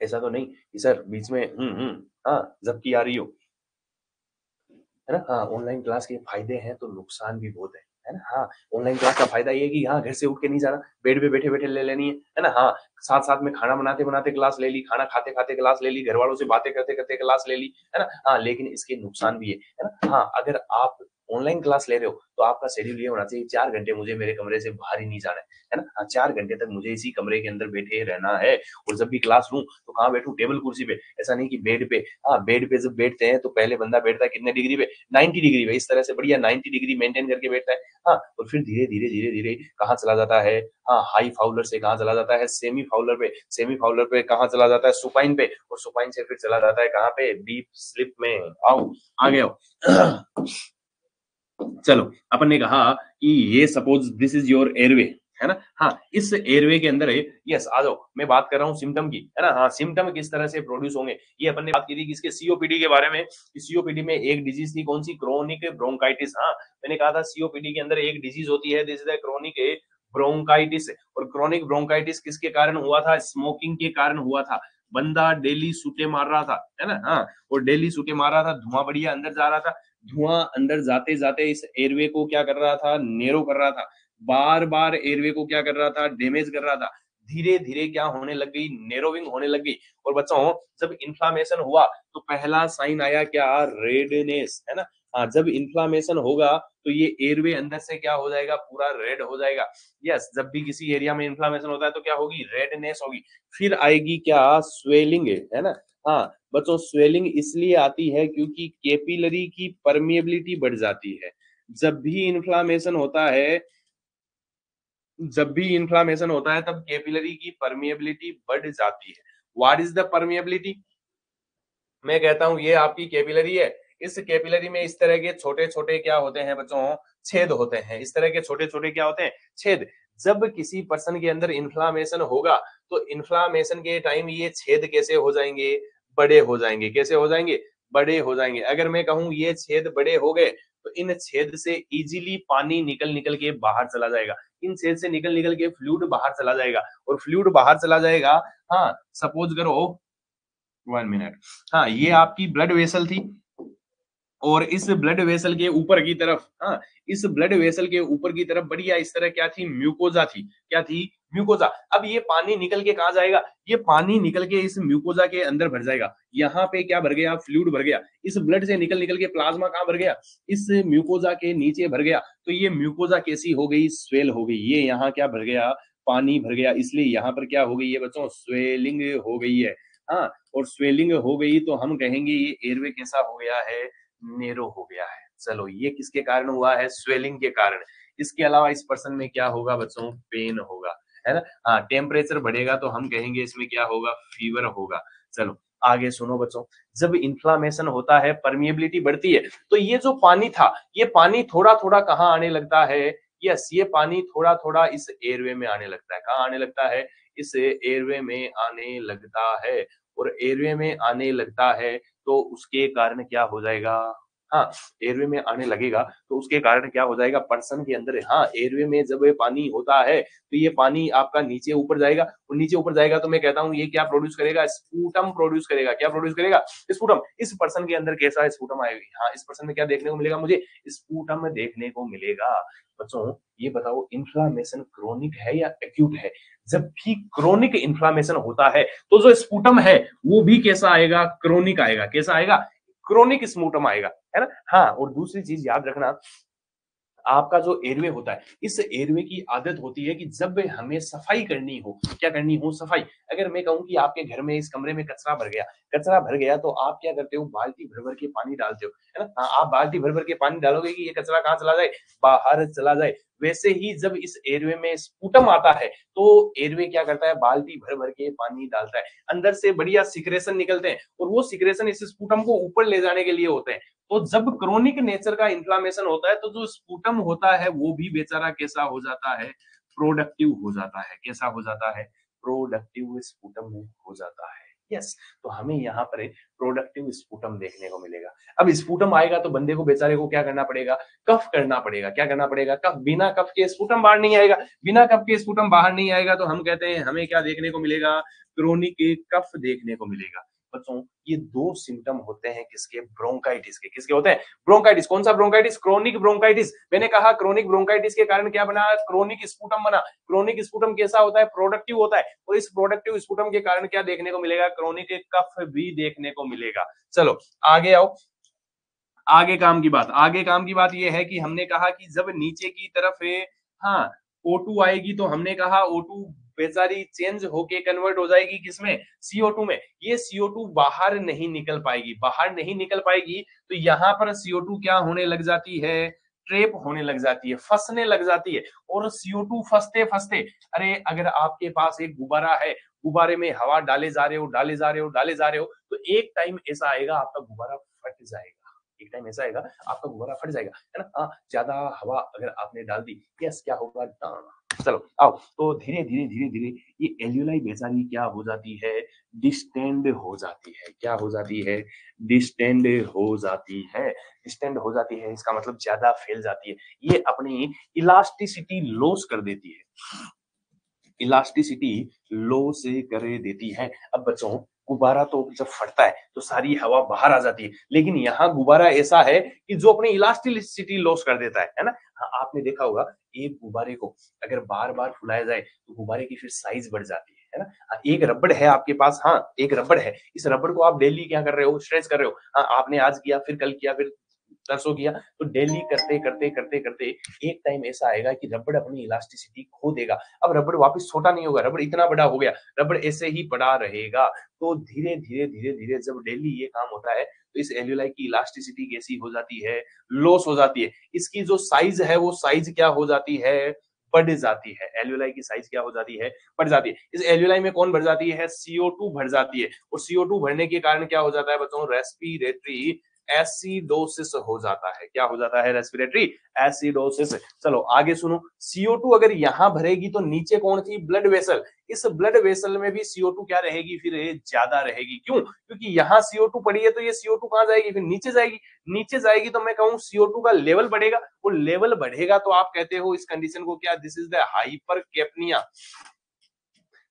ऐसा तो नहीं कि सर बीच में हाँ, झपकी आ रही हो। है ना? हाँ, ऑनलाइन क्लास के फ़ायदे हैं तो नुकसान भी बहुत है ना? हाँ, ऑनलाइन क्लास का फ़ायदा ये है कि हाँ, घर से उठ के नहीं जाना, बेड पे बैठे-बैठे ले लेनी है ना? हाँ, साथ-साथ में खाना बनाते-बनाते क्लास ले ली, खाना खाते-खाते क्लास ले ली, घरवालों से बातें करते-करते क्लास ले ली, है ना? हाँ, लेकिन इसके नुकसान भी है ना? हाँ, अगर आप ऑनलाइन क्लास ले रहे हो, तो आपका शेड्यूल ये होना चाहिए 4 घंटे मुझे मेरे कमरे से बाहर ही नहीं जाना है ना? हाँ, 4 घंटे तक मुझे इसी कमरे के अंदर बैठे रहना है और जब भी क्लास लूँ, तो कहाँ बैठूँ? टेबल कुर्सी पे, ऐसा नहीं कि बेड पे। हाँ, बेड पे जब बैठते हैं, तो पहले बंदा बैठता है कितने डिग्री पे? 90 डिग्री पे, इस तरह से बढ़िया 90 डिग्री मेंटेन करके बैठता है। हाँ, और फिर धीरे-धीरे, धीरे-धीरे कहाँ चला जाता है हाई फाउलर से कहाँ चला जाता है सेमी फाउलर पे कहाँ चला जाता है सुपाइन पे और सुपाइन से फिर चला जाता है कहाँ पे? डीप स्लीप में। आओ, आगे आओ। चलो, अपन ने कहा कि ये suppose this is your airway, है ना? हाँ, इस एयरवे के अंदर यस आ जाओ, मैं बात कर रहा हूँ सिम्पटम की, है ना? हाँ, सिम्पटम किस तरह से प्रोड्यूस होंगे, ये अपन ने बात की थी कि इसके सीओपीडी के बारे में, कि सीओपीडी में एक डिज़ीज़ थी कौन-सी? क्रोनिक ब्रोंकाइटिस हाँ, मैंने कहा था सीओपीडी के अंदर एक डिज़ीज़ होती है, this is the chronic bronchitis और क्रोनिक ब्रोंकाइटिस किसके कारण हुआ था? स्मोकिंग के कारण हुआ था। बंदा डेली सूटे मार रहा था, है ना? हाँ, और डेली सूटे मार रहा था, धुआँ बढ़िया अंदर जा रहा था। धुआं अंदर जाते-जाते इस एयरवे को क्या कर रहा था? नैरो कर रहा था। बार-बार एयरवे को क्या कर रहा था? डैमेज कर रहा था। धीरे-धीरे क्या होने लग गई? नैरोइंग होने लग गई और बच्चों जब इन्फ्लेमेशन हुआ तो पहला साइन आया क्या? रेडनेस, है ना? हाँ, जब इन्फ्लेमेशन होगा तो ये एयरवे अंदर से क्या हो जाएगा? पूरा रेड हो जाएगा। यस, जब भी किसी एरिया में इन्फ्लेमेशन होता है तो क्या होगी? रेडनेस होगी। फिर आएगी क्या? स्वेलिंग, है ना? हाँ, बच्चों स्वेलिंग इसलिए आती है क्योंकि कैपिलरी की परमिएबिलिटी बढ़ जाती है। जब भी इन्फ्लेमेशन होता है जब भी इन्फ्लेमेशन होता है तब कैपिलरी की परमिएबिलिटी बढ़ जाती है। What is the permeability? मैं कहता हूँ ये आपकी कैपिलरी है। इस कैपिलरी में इस तरह के छोटे-छोटे क्या होते हैं बच्चों? छेद होते हैं। इस तरह के छोटे-छोटे क्या होते हैं? छेद। जब किसी पर्सन के अंदर इन्फ्लेमेशन होगा, तो इन्फ्लेमेशन के टाइम ये छेद कैसे हो जाएँगे? बड़े हो जाएँगे। कैसे हो जाएँगे? बड़े हो जाएँगे। अगर मैं कहूँ ये छेद बड़े हो गए, तो इन छेद से इज़िली पानी निकल-निकल के बाहर चला जाएगा। इन छेद से निकल-निकल के फ्लूइड बाहर चला जाएगा और फ्लूइड बाहर चला जाएगा हाँ, सपोज़ करो 1 मिनट हाँ, ये आपकी ब्लड वेसल थी, और इस ब्लड वेसल के ऊपर की तरफ, हाँ, इस ब्लड वेसल के ऊपर की तरफ बढ़िया इस तरह क्या थी, म्यूकोजा थी। क्या थी? म्यूकोजा। अब ये पानी निकल के कहाँ जाएगा? ये पानी निकल के इस म्यूकोजा के अंदर भर जाएगा। यहाँ पे क्या भर गया? फ्लूइड भर गया। इस ब्लड से निकल निकल के प्लाज्मा कहाँ भर गया? इस म्यूकोजा के नीचे भर गया। तो ये म्यूकोजा कैसी हो गई? स्वेल हो गई। ये यहाँ क्या भर गया? पानी भर गया। इसलिए यहाँ पर क्या हो गई है बच्चों? स्वेलिंग हो गई है। हाँ, और स्वेलिंग हो गई तो हम कहेंगे ये एयरवे कैसा हो गया है? नेरो हो गया है। चलो, ये किसके कारण हुआ है? स्वेलिंग के कारण। इसके अलावा इस पर्सन में क्या होगा बच्चों? पेन होगा, है ना? हाँ, टेम्परेचर बढ़ेगा तो हम कहेंगे इसमें क्या होगा? फीवर होगा। चलो आगे सुनो बच्चों, जब इन्फ्लामेशन होता है, परमिएबिलिटी बढ़ती है, तो ये जो पानी था, ये पानी थोड़ा थोड़ा कहाँ आने लगता है? यस, ये पानी थोड़ा थोड़ा इस एयरवे में आने लगता है। कहाँ आने लगता है? इस एयरवे में आने लगता है। और एयरवे में आने लगता है तो उसके कारण क्या हो जाएगा? हाँ, एयरवे में आने लगेगा तो उसके कारण क्या हो जाएगा? पर्सन के अंदर, हाँ, एयरवे में जब ये पानी होता है तो ये पानी आपका नीचे ऊपर जाएगा, और नीचे ऊपर जाएगा तो मैं कहता हूँ ये क्या प्रोड्यूस करेगा? स्पूटम प्रोड्यूस करेगा। क्या प्रोड्यूस करेगा? स्पूटम। इस पर्सन के अंदर कैसा स्पूटम आएगी? हाँ, इस पर्सन में क्या देखने को मिलेगा मुझे? स्पूटम देखने को मिलेगा। बच्चों ये बताओ, इन्फ्लामेशन क्रोनिक है या एक्यूट है? जब भी क्रोनिक इन्फ्लामेशन होता है तो जो स्पूटम है वो भी कैसा आएगा? क्रोनिक आएगा। कैसा आएगा? क्रोनिक स्पूटम आएगा, है ना? हाँ, और दूसरी चीज याद रखना, आपका जो एयरवे होता है, इस एयरवे की आदत होती है कि जब हमें सफाई करनी हो, क्या करनी हो? सफाई। अगर मैं कहूँ कि आपके घर में इस कमरे में कचरा भर गया तो आप क्या करते हो? बाल्टी भर-भर के पानी डालते हो, है ना? हाँ, आप बाल्टी भर-भर के पानी डालोगे कि ये कचरा कहाँ चला जाए? बाहर चला जाए। वैसे ही जब इस एयरवे में स्पूटम आता है, तो एयरवे क्या करता है? बाल्टी भर-भर के पानी डालता है। अंदर से बढ़िया सिक्रेशन निकलते हैं और वो सिक्रेशन इस स्पूटम को ऊपर ले जाने के लिए होते हैं। तो जब क्रोनिक नेचर का इन्फ्लामेशन होता है तो जो स्पूटम होता है वो भी बेचारा कैसा हो जाता है? प्रोडक्टिव हो जाता है। कैसा हो जाता है? प्रोडक्टिव स्पूटम में हो जाता है। यस, तो हमें यहाँ पर प्रोडक्टिव स्पूटम देखने को मिलेगा। अब स्पूटम आएगा तो बंदे को, बेचारे को क्या करना पड़ेगा? कफ करना पड़ेगा। क्या करना पड़ेगा? कफ। बिना कफ के स्पूटम बाहर नहीं आएगा। बिना कफ के स्पूटम बाहर नहीं आएगा तो हम कहते हैं हमें क्या देखने को मिलेगा? क्रोनिक कफ देखने को मिलेगा। बच्चों ये दो सिम्टम होते हैं किसके? ब्रोंकाइटिस के। किसके होते हैं? ब्रोंकाइटिस। कौन सा ब्रोंकाइटिस? Chronic bronchitis. मैंने कहा क्रोनिक ब्रोंकाइटिस के कारण क्या बना? क्रोनिक स्पूटम बना। क्रोनिक स्पूटम कैसा होता है? प्रोडक्टिव होता है। और इस प्रोडक्टिव स्पूटम के कारण क्या देखने को मिलेगा? क्रोनिक कफ भी देखने को मिलेगा। चलो आगे आओ। आगे काम की बात ये है कि हमने कहा कि जब नीचे की तरफ हाँ, O2 आएगी तो हमने कहा O2 बेचारी चेंज होके कन्वर्ट हो जाएगी किसमें? CO2 में। ये CO2 बाहर नहीं निकल पाएगी। बाहर नहीं निकल पाएगी तो यहाँ पर CO2 क्या होने लग जाती है? ट्रेप होने लग जाती है, फंसने लग जाती है। और CO2 फंसते फंसते, अरे अगर आपके पास एक गुब्बारा है, गुब्बारे में हवा डाले जा रहे हो तो एक टाइम ऐसा आएगा आपका गुब्बारा फट जाएगा। एक टाइम ऐसा आएगा आपका गुब्बारा फट जाएगा, है ना? हाँ, ज्यादा हवा अगर आपने डाल दी, यस, क्या होगा? चलो आओ, तो धीरे धीरे धीरे धीरे ये एल्यूलाई बेचारी क्या हो जाती है? डिस्टेंड हो जाती है। क्या हो जाती है? डिस्टेंड हो जाती है। डिस्टेंड हो जाती है इसका मतलब ज्यादा फैल जाती है। ये अपनी इलास्टिसिटी लॉस कर देती है। इलास्टिसिटी लो से कर देती है। अब बच्चों गुब्बारा तो जब फटता है तो सारी हवा बाहर आ जाती है, लेकिन यहाँ गुब्बारा ऐसा है कि जो अपनी इलास्टिसिटी लॉस कर देता है ना? हाँ, आपने देखा होगा एक गुब्बारे को अगर बार-बार फुलाया जाए तो गुब्बारे की फिर साइज बढ़ जाती है ना? हाँ, एक रबड़ है आपके पास, हाँ, एक रबड़ है। इस रबड़ को आप डेली क्या कर रहे हो? स्ट्रेच कर रहे हो। हाँ, आपने आज किया, फिर कल किया, फिर परसों किया, तो डेली करते एक टाइम ऐसा आएगा कि रबड़ अपनी इलास्टिसिटी खो देगा। अब रबड़ वापस छोटा नहीं होगा, रबड़ इतना बड़ा हो गया, रबड़ ऐसे ही पड़ा रहेगा। तो धीरे-धीरे जब डेली ये काम होता है, तो इस एल्यूलाई की इलास्टिसिटी कैसी हो जाती है? लॉस हो जाती है। इसकी जो साइज़ है, वो साइज़ क्या हो जाती है? बढ़ जाती है। एल्यूलाई की साइज़ क्या हो जाती है? बढ़ जाती है। इस एल्यूलाई में कौन भर जाती है? CO2 भर जाती है, और CO2 भरने के कारण क्या हो जाता है बच्चों? रेस्पिरेटरी एसिडोसिस हो जाता है। क्या हो जाता है? Respiratory acidosis. चलो आगे सुनो, CO2 अगर यहां भरेगी तो नीचे कौन थी? Blood vessel. इस ब्लड वेसल में भी CO2 क्या रहेगी? फिर ज्यादा रहेगी। क्यों? क्योंकि यहाँ CO2 पड़ी है तो ये CO2 कहां जाएगी? फिर नीचे जाएगी। नीचे जाएगी तो मैं कहूँ CO2 का लेवल बढ़ेगा, और लेवल बढ़ेगा तो आप कहते हो इस कंडीशन को क्या? This is the hypercapnia.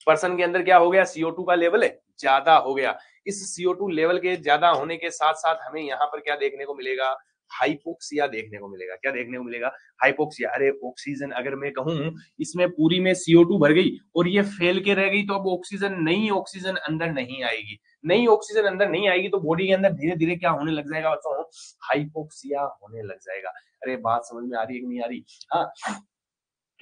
Person के अंदर क्या हो गया? CO2 का लेवल है ज्यादा हो गया। इस CO2 लेवल के ज्यादा होने के साथ साथ हमें यहाँ पर क्या देखने को मिलेगा, हाइपोक्सिया देखने को मिलेगा। क्या देखने को मिलेगा, हाइपोक्सिया। अरे ऑक्सीजन अगर मैं कहूं इसमें पूरी में CO2 भर गई और ये फैल के रह गई तो अब ऑक्सीजन, नई ऑक्सीजन अंदर नहीं आएगी। नई ऑक्सीजन अंदर नहीं आएगी तो बॉडी के अंदर धीरे धीरे क्या होने लग जाएगा बच्चों, हाइपोक्सिया होने लग जाएगा। अरे बात समझ में आ रही है कि नहीं आ रही? हाँ,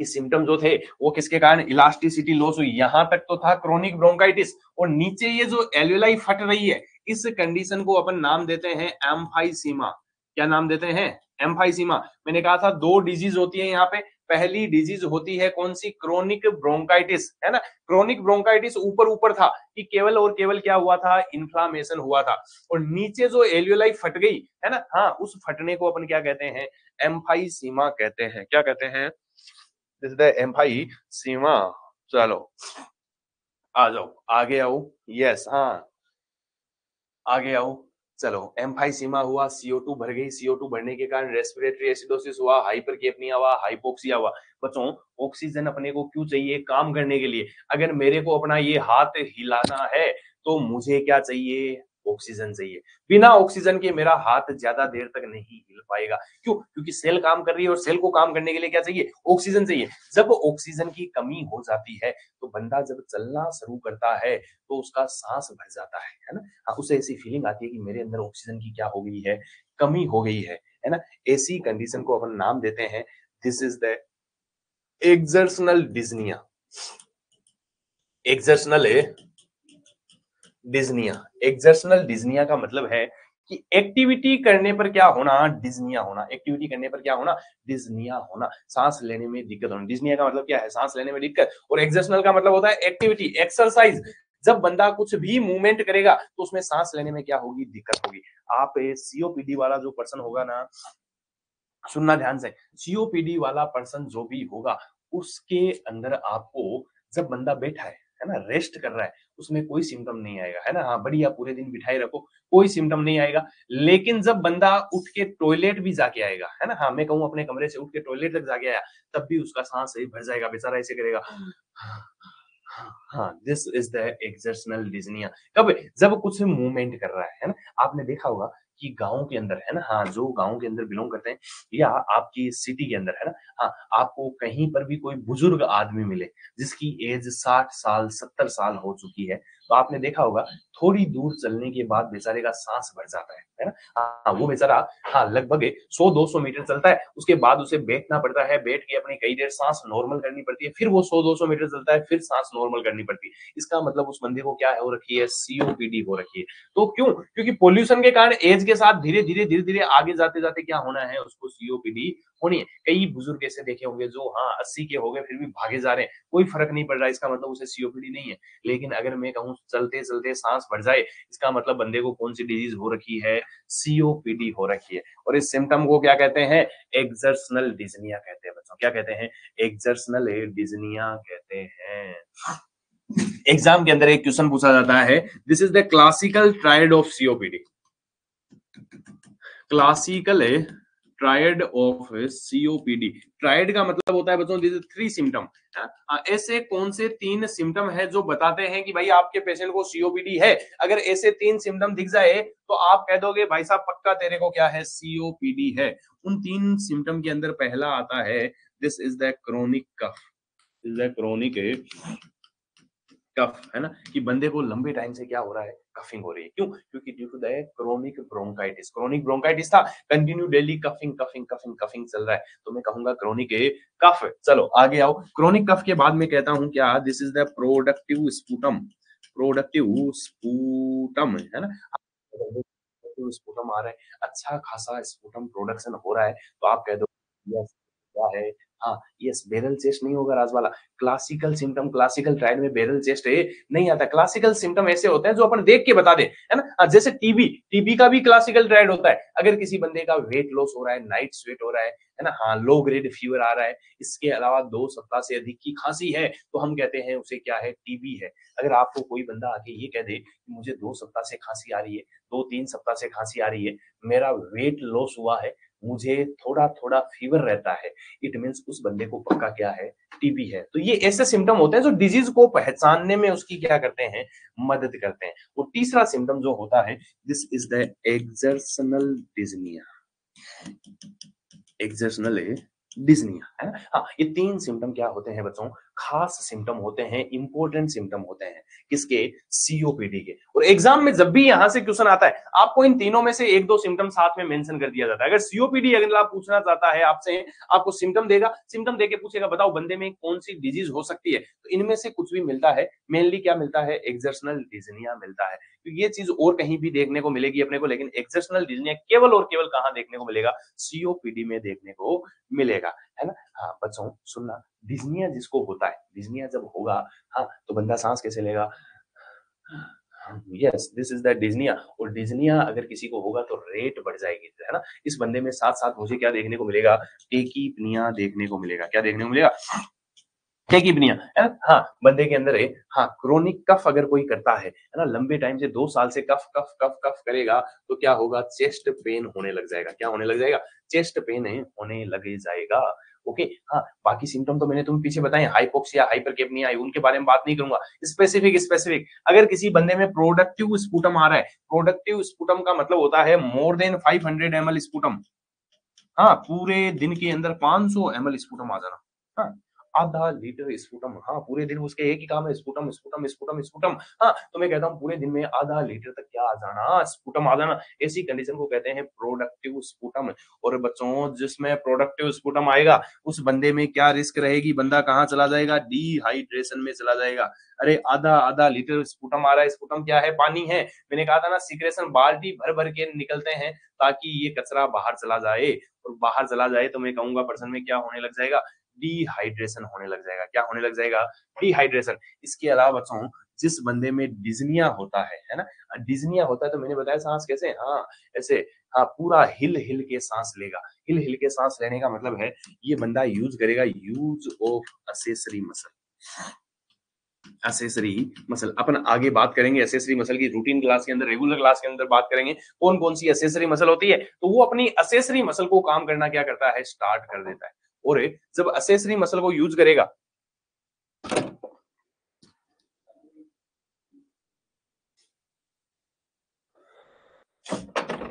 कि सिम्टम जो थे वो किसके कारण, इलास्टिसिटी लॉस हुई। यहां तक तो था क्रोनिक ब्रोंकाइटिस, और नीचे ये जो एल्वेलाई फट रही है, इस कंडीशन को अपन नाम देते हैं एम्फाइसीमा। क्या नाम देते हैं, एम्फाइसीमा। मैंने कहा था दो डिजीज होती है यहाँ पे। पहली डिजीज होती है कौन सी, क्रोनिक ब्रोंकाइटिस, है ना। क्रोनिक ब्रोंकाइटिस ऊपर ऊपर था कि केवल और केवल क्या हुआ था, इन्फ्लामेशन हुआ था, और नीचे जो एल्वेलाई फट गई है ना, हाँ, उस फटने को अपन क्या कहते हैं, एम्फाइसीमा कहते हैं। क्या कहते हैं, दिस इज द एम्फाइसीमा। चलो आ जाओ, आगे आओ। यस, हाँ, आगे आओ। चलो, एम्फाइसीमा हुआ, CO2 भर गई, CO2 भरने के कारण रेस्पिरेटरी एसिडोसिस हुआ, हाइपरकेपनिया हुआ, हाइपोक्सिया हुआ। बच्चों, ऑक्सीजन अपने को क्यों चाहिए, काम करने के लिए। अगर मेरे को अपना ये हाथ हिलाना है तो मुझे क्या चाहिए, ऑक्सीजन चाहिए। बिना ऑक्सीजन के मेरा हाथ ज्यादा देर तक नहीं हिल पाएगा। क्यों, क्योंकि सेल काम कर रही है और सेल को काम करने के लिए क्या चाहिए, ऑक्सीजन चाहिए। जब ऑक्सीजन की कमी हो जाती है तो बंदा जब चलना शुरू करता है तो उसका सांस भर जाता है ना। हाँ, उसे ऐसी फीलिंग आती है कि मेरे अंदर ऑक्सीजन की क्या हो गई है, कमी हो गई है ना। ऐसी कंडीशन को अपन नाम देते हैं, this is the exertional डिज्निया। Exertional डिज्निया। Exertional डिज्निया का मतलब है कि एक्टिविटी करने पर क्या होना, डिज्निया होना। एक्टिविटी करने पर क्या होना, डिज्निया होना, सांस लेने में दिक्कत होना। डिज्निया का मतलब क्या है, सांस लेने में दिक्कत। और एक्सर्शनल का मतलब होता है एक्टिविटी, एक्सरसाइज। जब बंदा कुछ भी मूवमेंट करेगा तो उसमें सांस लेने में क्या होगी, दिक्कत होगी। आप COPD वाला जो पर्सन होगा ना, सुनना ध्यान से, COPD वाला पर्सन जो भी होगा उसके अंदर आपको, जब बंदा बैठा है ना, रेस्ट कर रहा है, उसमें कोई सिम्टम नहीं आएगा, है ना। हाँ, बढ़िया पूरे दिन बिठाए रखो, कोई सिम्टम नहीं आएगा। लेकिन जब बंदा उठ के टॉयलेट भी जाके आएगा, है ना, हाँ, मैं कहूँ अपने कमरे से उठ के टॉयलेट तक जाके आया, तब भी उसका सांस भर जाएगा, बेचारा ऐसे करेगा। हाँ, दिस इज द एक्सर्शनल डिज्निया। कब, जब कुछ मूवमेंट कर रहा है ना। आपने देखा होगा कि गाँव के अंदर, है ना, हाँ, जो गाँव के अंदर बिलोंग करते हैं या आपकी सिटी के अंदर, है ना, हाँ, आपको कहीं पर भी कोई बुजुर्ग आदमी मिले जिसकी एज 60 साल 70 साल हो चुकी है, तो आपने देखा होगा थोड़ी दूर चलने के बाद बेचारे का सांस भर जाता है ना। हाँ, वो बेचारा, हाँ, लगभग 100-200 मीटर चलता है, उसके बाद उसे बैठना पड़ता है, बैठ के अपनी कई देर सांस नॉर्मल करनी पड़ती है, फिर वो 100-200 मीटर चलता है, फिर सांस नॉर्मल करनी पड़ती है। इसका मतलब उस बंदे को क्या हो रखी है, COPD हो रखी है। तो क्यों, क्योंकि पोल्यूशन के कारण एज के साथ धीरे धीरे आगे जाते जाते क्या होना है, उसको COPD होनी है। कई बुजुर्ग ऐसे देखे होंगे जो, हाँ, 80 के हो गए फिर भी भागे जा रहे हैं, कोई फर्क नहीं पड़ रहा, इसका मतलब उसे COPD नहीं है। लेकिन अगर मैं कहूँ चलते चलते सांस भर जाए, इसका मतलब बंदे को कौन सी डिजीज हो रखी है, COPD हो रखी है। और इस सिम्टम को क्या कहते हैं, एक्सर्शनल डिज्निया कहते हैं बच्चों। क्या कहते हैं, एक्सर्शनल डिज्निया कहते हैं। एग्जाम के अंदर एक क्वेश्चन पूछा जाता है, this is the classical triad of COPD। Classical triad of COPD। Triad का मतलब होता है बच्चों, दिस 3 सिम्टम। ऐसे कौन से 3 सिम्टम है जो बताते हैं कि भाई आपके पेशेंट को COPD है। अगर ऐसे 3 सिम्टम दिख जाए तो आप कह दोगे भाई साहब पक्का तेरे को क्या है, COPD है। उन 3 सिम्टम के अंदर पहला आता है, this is the chronic cough. Is the chronic cough, है ना, कि बंदे को लंबे टाइम से क्या हो रहा है, कफिंग हो रही है। क्यों, क्योंकि due to the chronic bronchitis. Chronic bronchitis था, continue daily coughing coughing coughing coughing चल रहा है, तो मैं कहूंगा क्रोनिक कफ। चलो आगे आओ। क्रोनिक कफ के बाद में कहता हूं क्या, this is the productive sputum. Productive sputum, है ना, स्पूटम आ रहा है, अच्छा खासा स्पूटम प्रोडक्शन हो रहा है, तो आप कह दो यस, क्या है, हाँ, यस, बैरल चेस्ट नहीं होगा राज वाला। क्लासिकल सिम्टम, क्लासिकल ट्रायल में बैरल चेस्ट नहीं आता। क्लासिकल सिम्टम ऐसे होते हैं जो अपन देख के बता दे, है ना। जैसे टीबी, टीबी का भी क्लासिकल ट्रायल होता है। अगर किसी बंदे का वेट लॉस हो रहा है, नाइट स्वेट हो रहा है ना, हाँ, लो ग्रेड फीवर आ रहा है, इसके अलावा 2 सप्ताह से अधिक की खांसी है, तो हम कहते हैं उसे क्या है, टीबी है। अगर आपको कोई बंदा आके ये कह दे कि मुझे 2 सप्ताह से खांसी आ रही है, 2-3 सप्ताह से खांसी आ रही है, मेरा वेट लॉस हुआ है, मुझे थोड़ा थोड़ा फीवर रहता है, इट मीन्स उस बंदे को पक्का क्या है, टीबी है। तो ये ऐसे सिम्टम होते हैं जो डिजीज को पहचानने में उसकी क्या करते हैं, मदद करते हैं। और तीसरा सिम्टम जो होता है, this is the exertional डिज्निया। Exertional डिज्निया है ना। हाँ, ये तीन सिम्टम क्या होते हैं बच्चों, खास सिम्टम होते हैं, इंपॉर्टेंट सिम्टम होते हैं किसके, सीओपीडी के। और एग्जाम में जब भी यहां से क्वेश्चन आता है, आपको इन तीनों में से एक दो सिम्टम साथ में मेंशन कर दिया जाता है। अगर सीओपीडी अगला पूछना चाहता है आपसे, आपको सिम्टम देगा, सिम्टम देके पूछेगा बताओ बंदे में कौन सी डिजीज हो सकती है, तो इनमें से कुछ भी मिलता है, मेनली क्या मिलता है, एक्सर्शनल डिज्निया मिलता है। क्योंकि ये चीज और कहीं भी देखने को मिलेगी अपने को, लेकिन एक्सर्शनल डिज्निया केवल और केवल कहां देखने को मिलेगा, सीओपीडी में देखने को मिलेगा, है ना। हाँ बच्चों सुनना, डिज्निया जिसको होता है, डिज्निया जब होगा, हाँ तो बंदा सांस कैसे लेगा, यस दिस इज द डिज्निया। और डिज्निया अगर किसी को होगा तो रेट बढ़ जाएगी, है ना। इस बंदे में साथ साथ मुझे क्या देखने को मिलेगा, टेकीपनिया देखने को मिलेगा। क्या देखने को मिलेगा, टेकीपनिया, है ना। हाँ बंदे के अंदर है, हाँ क्रोनिक कफ अगर कोई करता है ना, लंबे टाइम से 2 साल से कफ कफ कफ कफ करेगा, तो क्या होगा, चेस्ट पेन होने लग जाएगा। क्या होने लग जाएगा, चेस्ट पेन होने लग जाएगा। ओके, हाँ बाकी सिम्टम तो मैंने तुम्हें पीछे बताए, हाइपोक्सिया, हाइपरकेपनिया, उनके बारे में बात नहीं करूंगा। स्पेसिफिक स्पेसिफिक अगर किसी बंदे में प्रोडक्टिव स्पुटम आ रहा है, प्रोडक्टिव स्पुटम का मतलब होता है मोर देन 500 ml स्पुटम, हाँ पूरे दिन के अंदर 500 ml स्पुटम आ जाना, हाँ आधा लीटर स्पुटम, हाँ पूरे दिन उसके एक ही काम है, स्पुटम स्पुटम स्पुटम स्पुटम। हाँ तो मैं कहता हूँ पूरे दिन में आधा लीटर तक क्या आ जाना, स्पुटम आ जाना। ऐसी कंडीशन को कहते हैं प्रोडक्टिव स्पुटम। और बच्चों जिसमें प्रोडक्टिव स्पुटम आएगा, उस बंदे में क्या रिस्क रहेगी, बंदा कहाँ चला जाएगा, डिहाइड्रेशन में चला जाएगा। अरे आधा आधा लीटर स्पुटम आ रहा है, स्पुटम क्या है, पानी है। मैंने कहा था ना, सीक्रेशन बाल्टी भर भर के निकलते हैं ताकि ये कचरा बाहर चला जाए। और बाहर चला जाए तो मैं कहूंगा पर्सन में क्या होने लग जाएगा, डिहाइड्रेशन होने लग जाएगा। क्या होने लग जाएगा, डिहाइड्रेशन। इसके अलावा बच्चों जिस बंदे में डिज्निया होता है ना, डिज्निया होता है तो मैंने बताया सांस कैसे, हाँ ऐसे, हाँ पूरा हिल हिल के सांस लेगा। हिल हिल के सांस लेने का मतलब है ये बंदा यूज करेगा use of accessory muscle. Accessory muscle अपन आगे बात करेंगे, एसेसरी मसल की रूटीन क्लास के अंदर, रेगुलर क्लास के अंदर बात करेंगे कौन कौन सी एसेसरी मसल होती है। तो वो अपनी एसेसरी मसल को काम करना क्या करता है, स्टार्ट कर देता है। और जब एसेसरी मसल को यूज करेगा,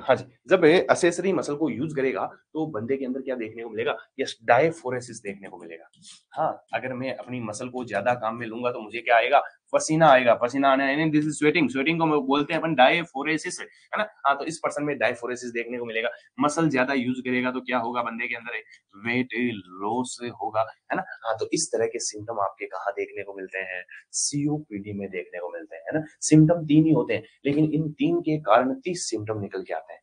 हाँ जी, जब एसेसरी मसल को यूज करेगा तो बंदे के अंदर क्या देखने को मिलेगा, यस डायफोरेसिस देखने को मिलेगा। हाँ अगर मैं अपनी मसल को ज्यादा काम में लूंगा तो मुझे क्या आएगा, पसीना आएगा। पसीना आने यानी दिस इज स्वेटिंग, स्वेटिंग को बोलते हैं अपन डायफोरेसिस, है ना। हाँ तो इस पर्सन में डायफोरेसिस देखने को मिलेगा। मसल ज्यादा यूज करेगा तो क्या होगा, बंदे के अंदर वेट लॉस होगा, है ना। हाँ तो इस तरह के सिम्टम आपके कहाँ देखने को मिलते हैं, सीओपीडी में देखने को मिलते हैं, है ना। सिम्टम 3 ही होते हैं, लेकिन इन 3 के कारण 30 सिम्टम निकल के आते हैं,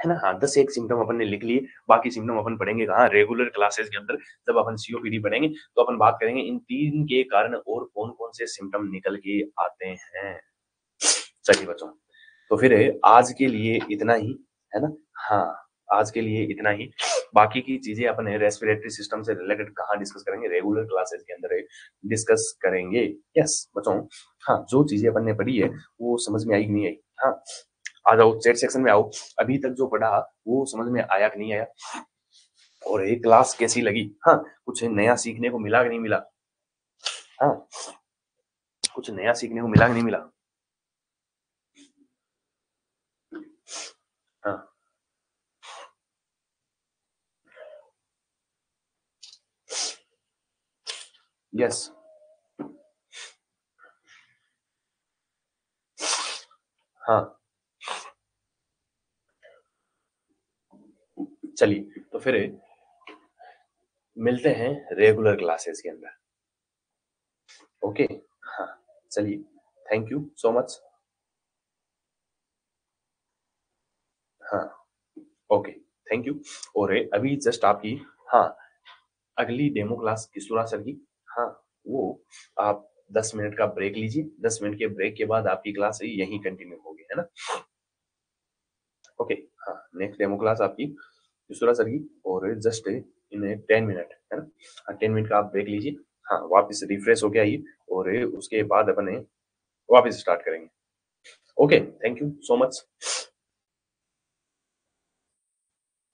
है ना। हाँ 10 एक सिम्टम अपन ने लिख लिए, बाकी सिम्टम अपन पढ़ेंगे कहाँ, रेगुलर क्लासेस के अंदर। जब अपन सीओपीडी पढ़ेंगे तो अपन बात करेंगे इन 3 के कारण और कौन कौन से सिम्टम निकल के आते हैं। चलिए बच्चों, तो फिर आज के लिए इतना ही, है ना। हाँ आज के लिए इतना ही, बाकी की चीजें अपन रेस्पिरेटरी सिस्टम से रिलेटेड कहाँ डिस्कस करेंगे, रेगुलर क्लासेस के अंदर डिस्कस करेंगे। यस बच्चों, हाँ जो चीजें अपन ने पढ़ी है वो समझ में आई कि नहीं आई, हाँ आ जाओ चैट सेक्शन में आओ। अभी तक जो पढ़ा वो समझ में आया कि नहीं आया, और ये क्लास कैसी लगी, हाँ कुछ नया सीखने को मिला कि नहीं मिला, हाँ कुछ नया सीखने को मिला कि नहीं मिला, हाँ यस हाँ चलिए तो फिर मिलते हैं रेगुलर क्लासेस के अंदर। ओके, हाँ चलिए, थैंक यू सो मच। हाँ ओके, थैंक यू। और अभी जस्ट आपकी, हाँ अगली डेमो क्लास किशोरा सर की, हाँ वो आप 10 मिनट का ब्रेक लीजिए, 10 मिनट के ब्रेक के बाद आपकी क्लास यहीं कंटिन्यू होगी, है ना। ओके, हाँ नेक्स्ट डेमो क्लास आपकी किशोरा सर की, और जस्ट इन 10 मिनट, है ना। हाँ 10 मिनट का आप ब्रेक लीजिए, हाँ वापस रिफ्रेश हो गया ये, और उसके बाद अपन वापस स्टार्ट करेंगे। Okay, thank you so much.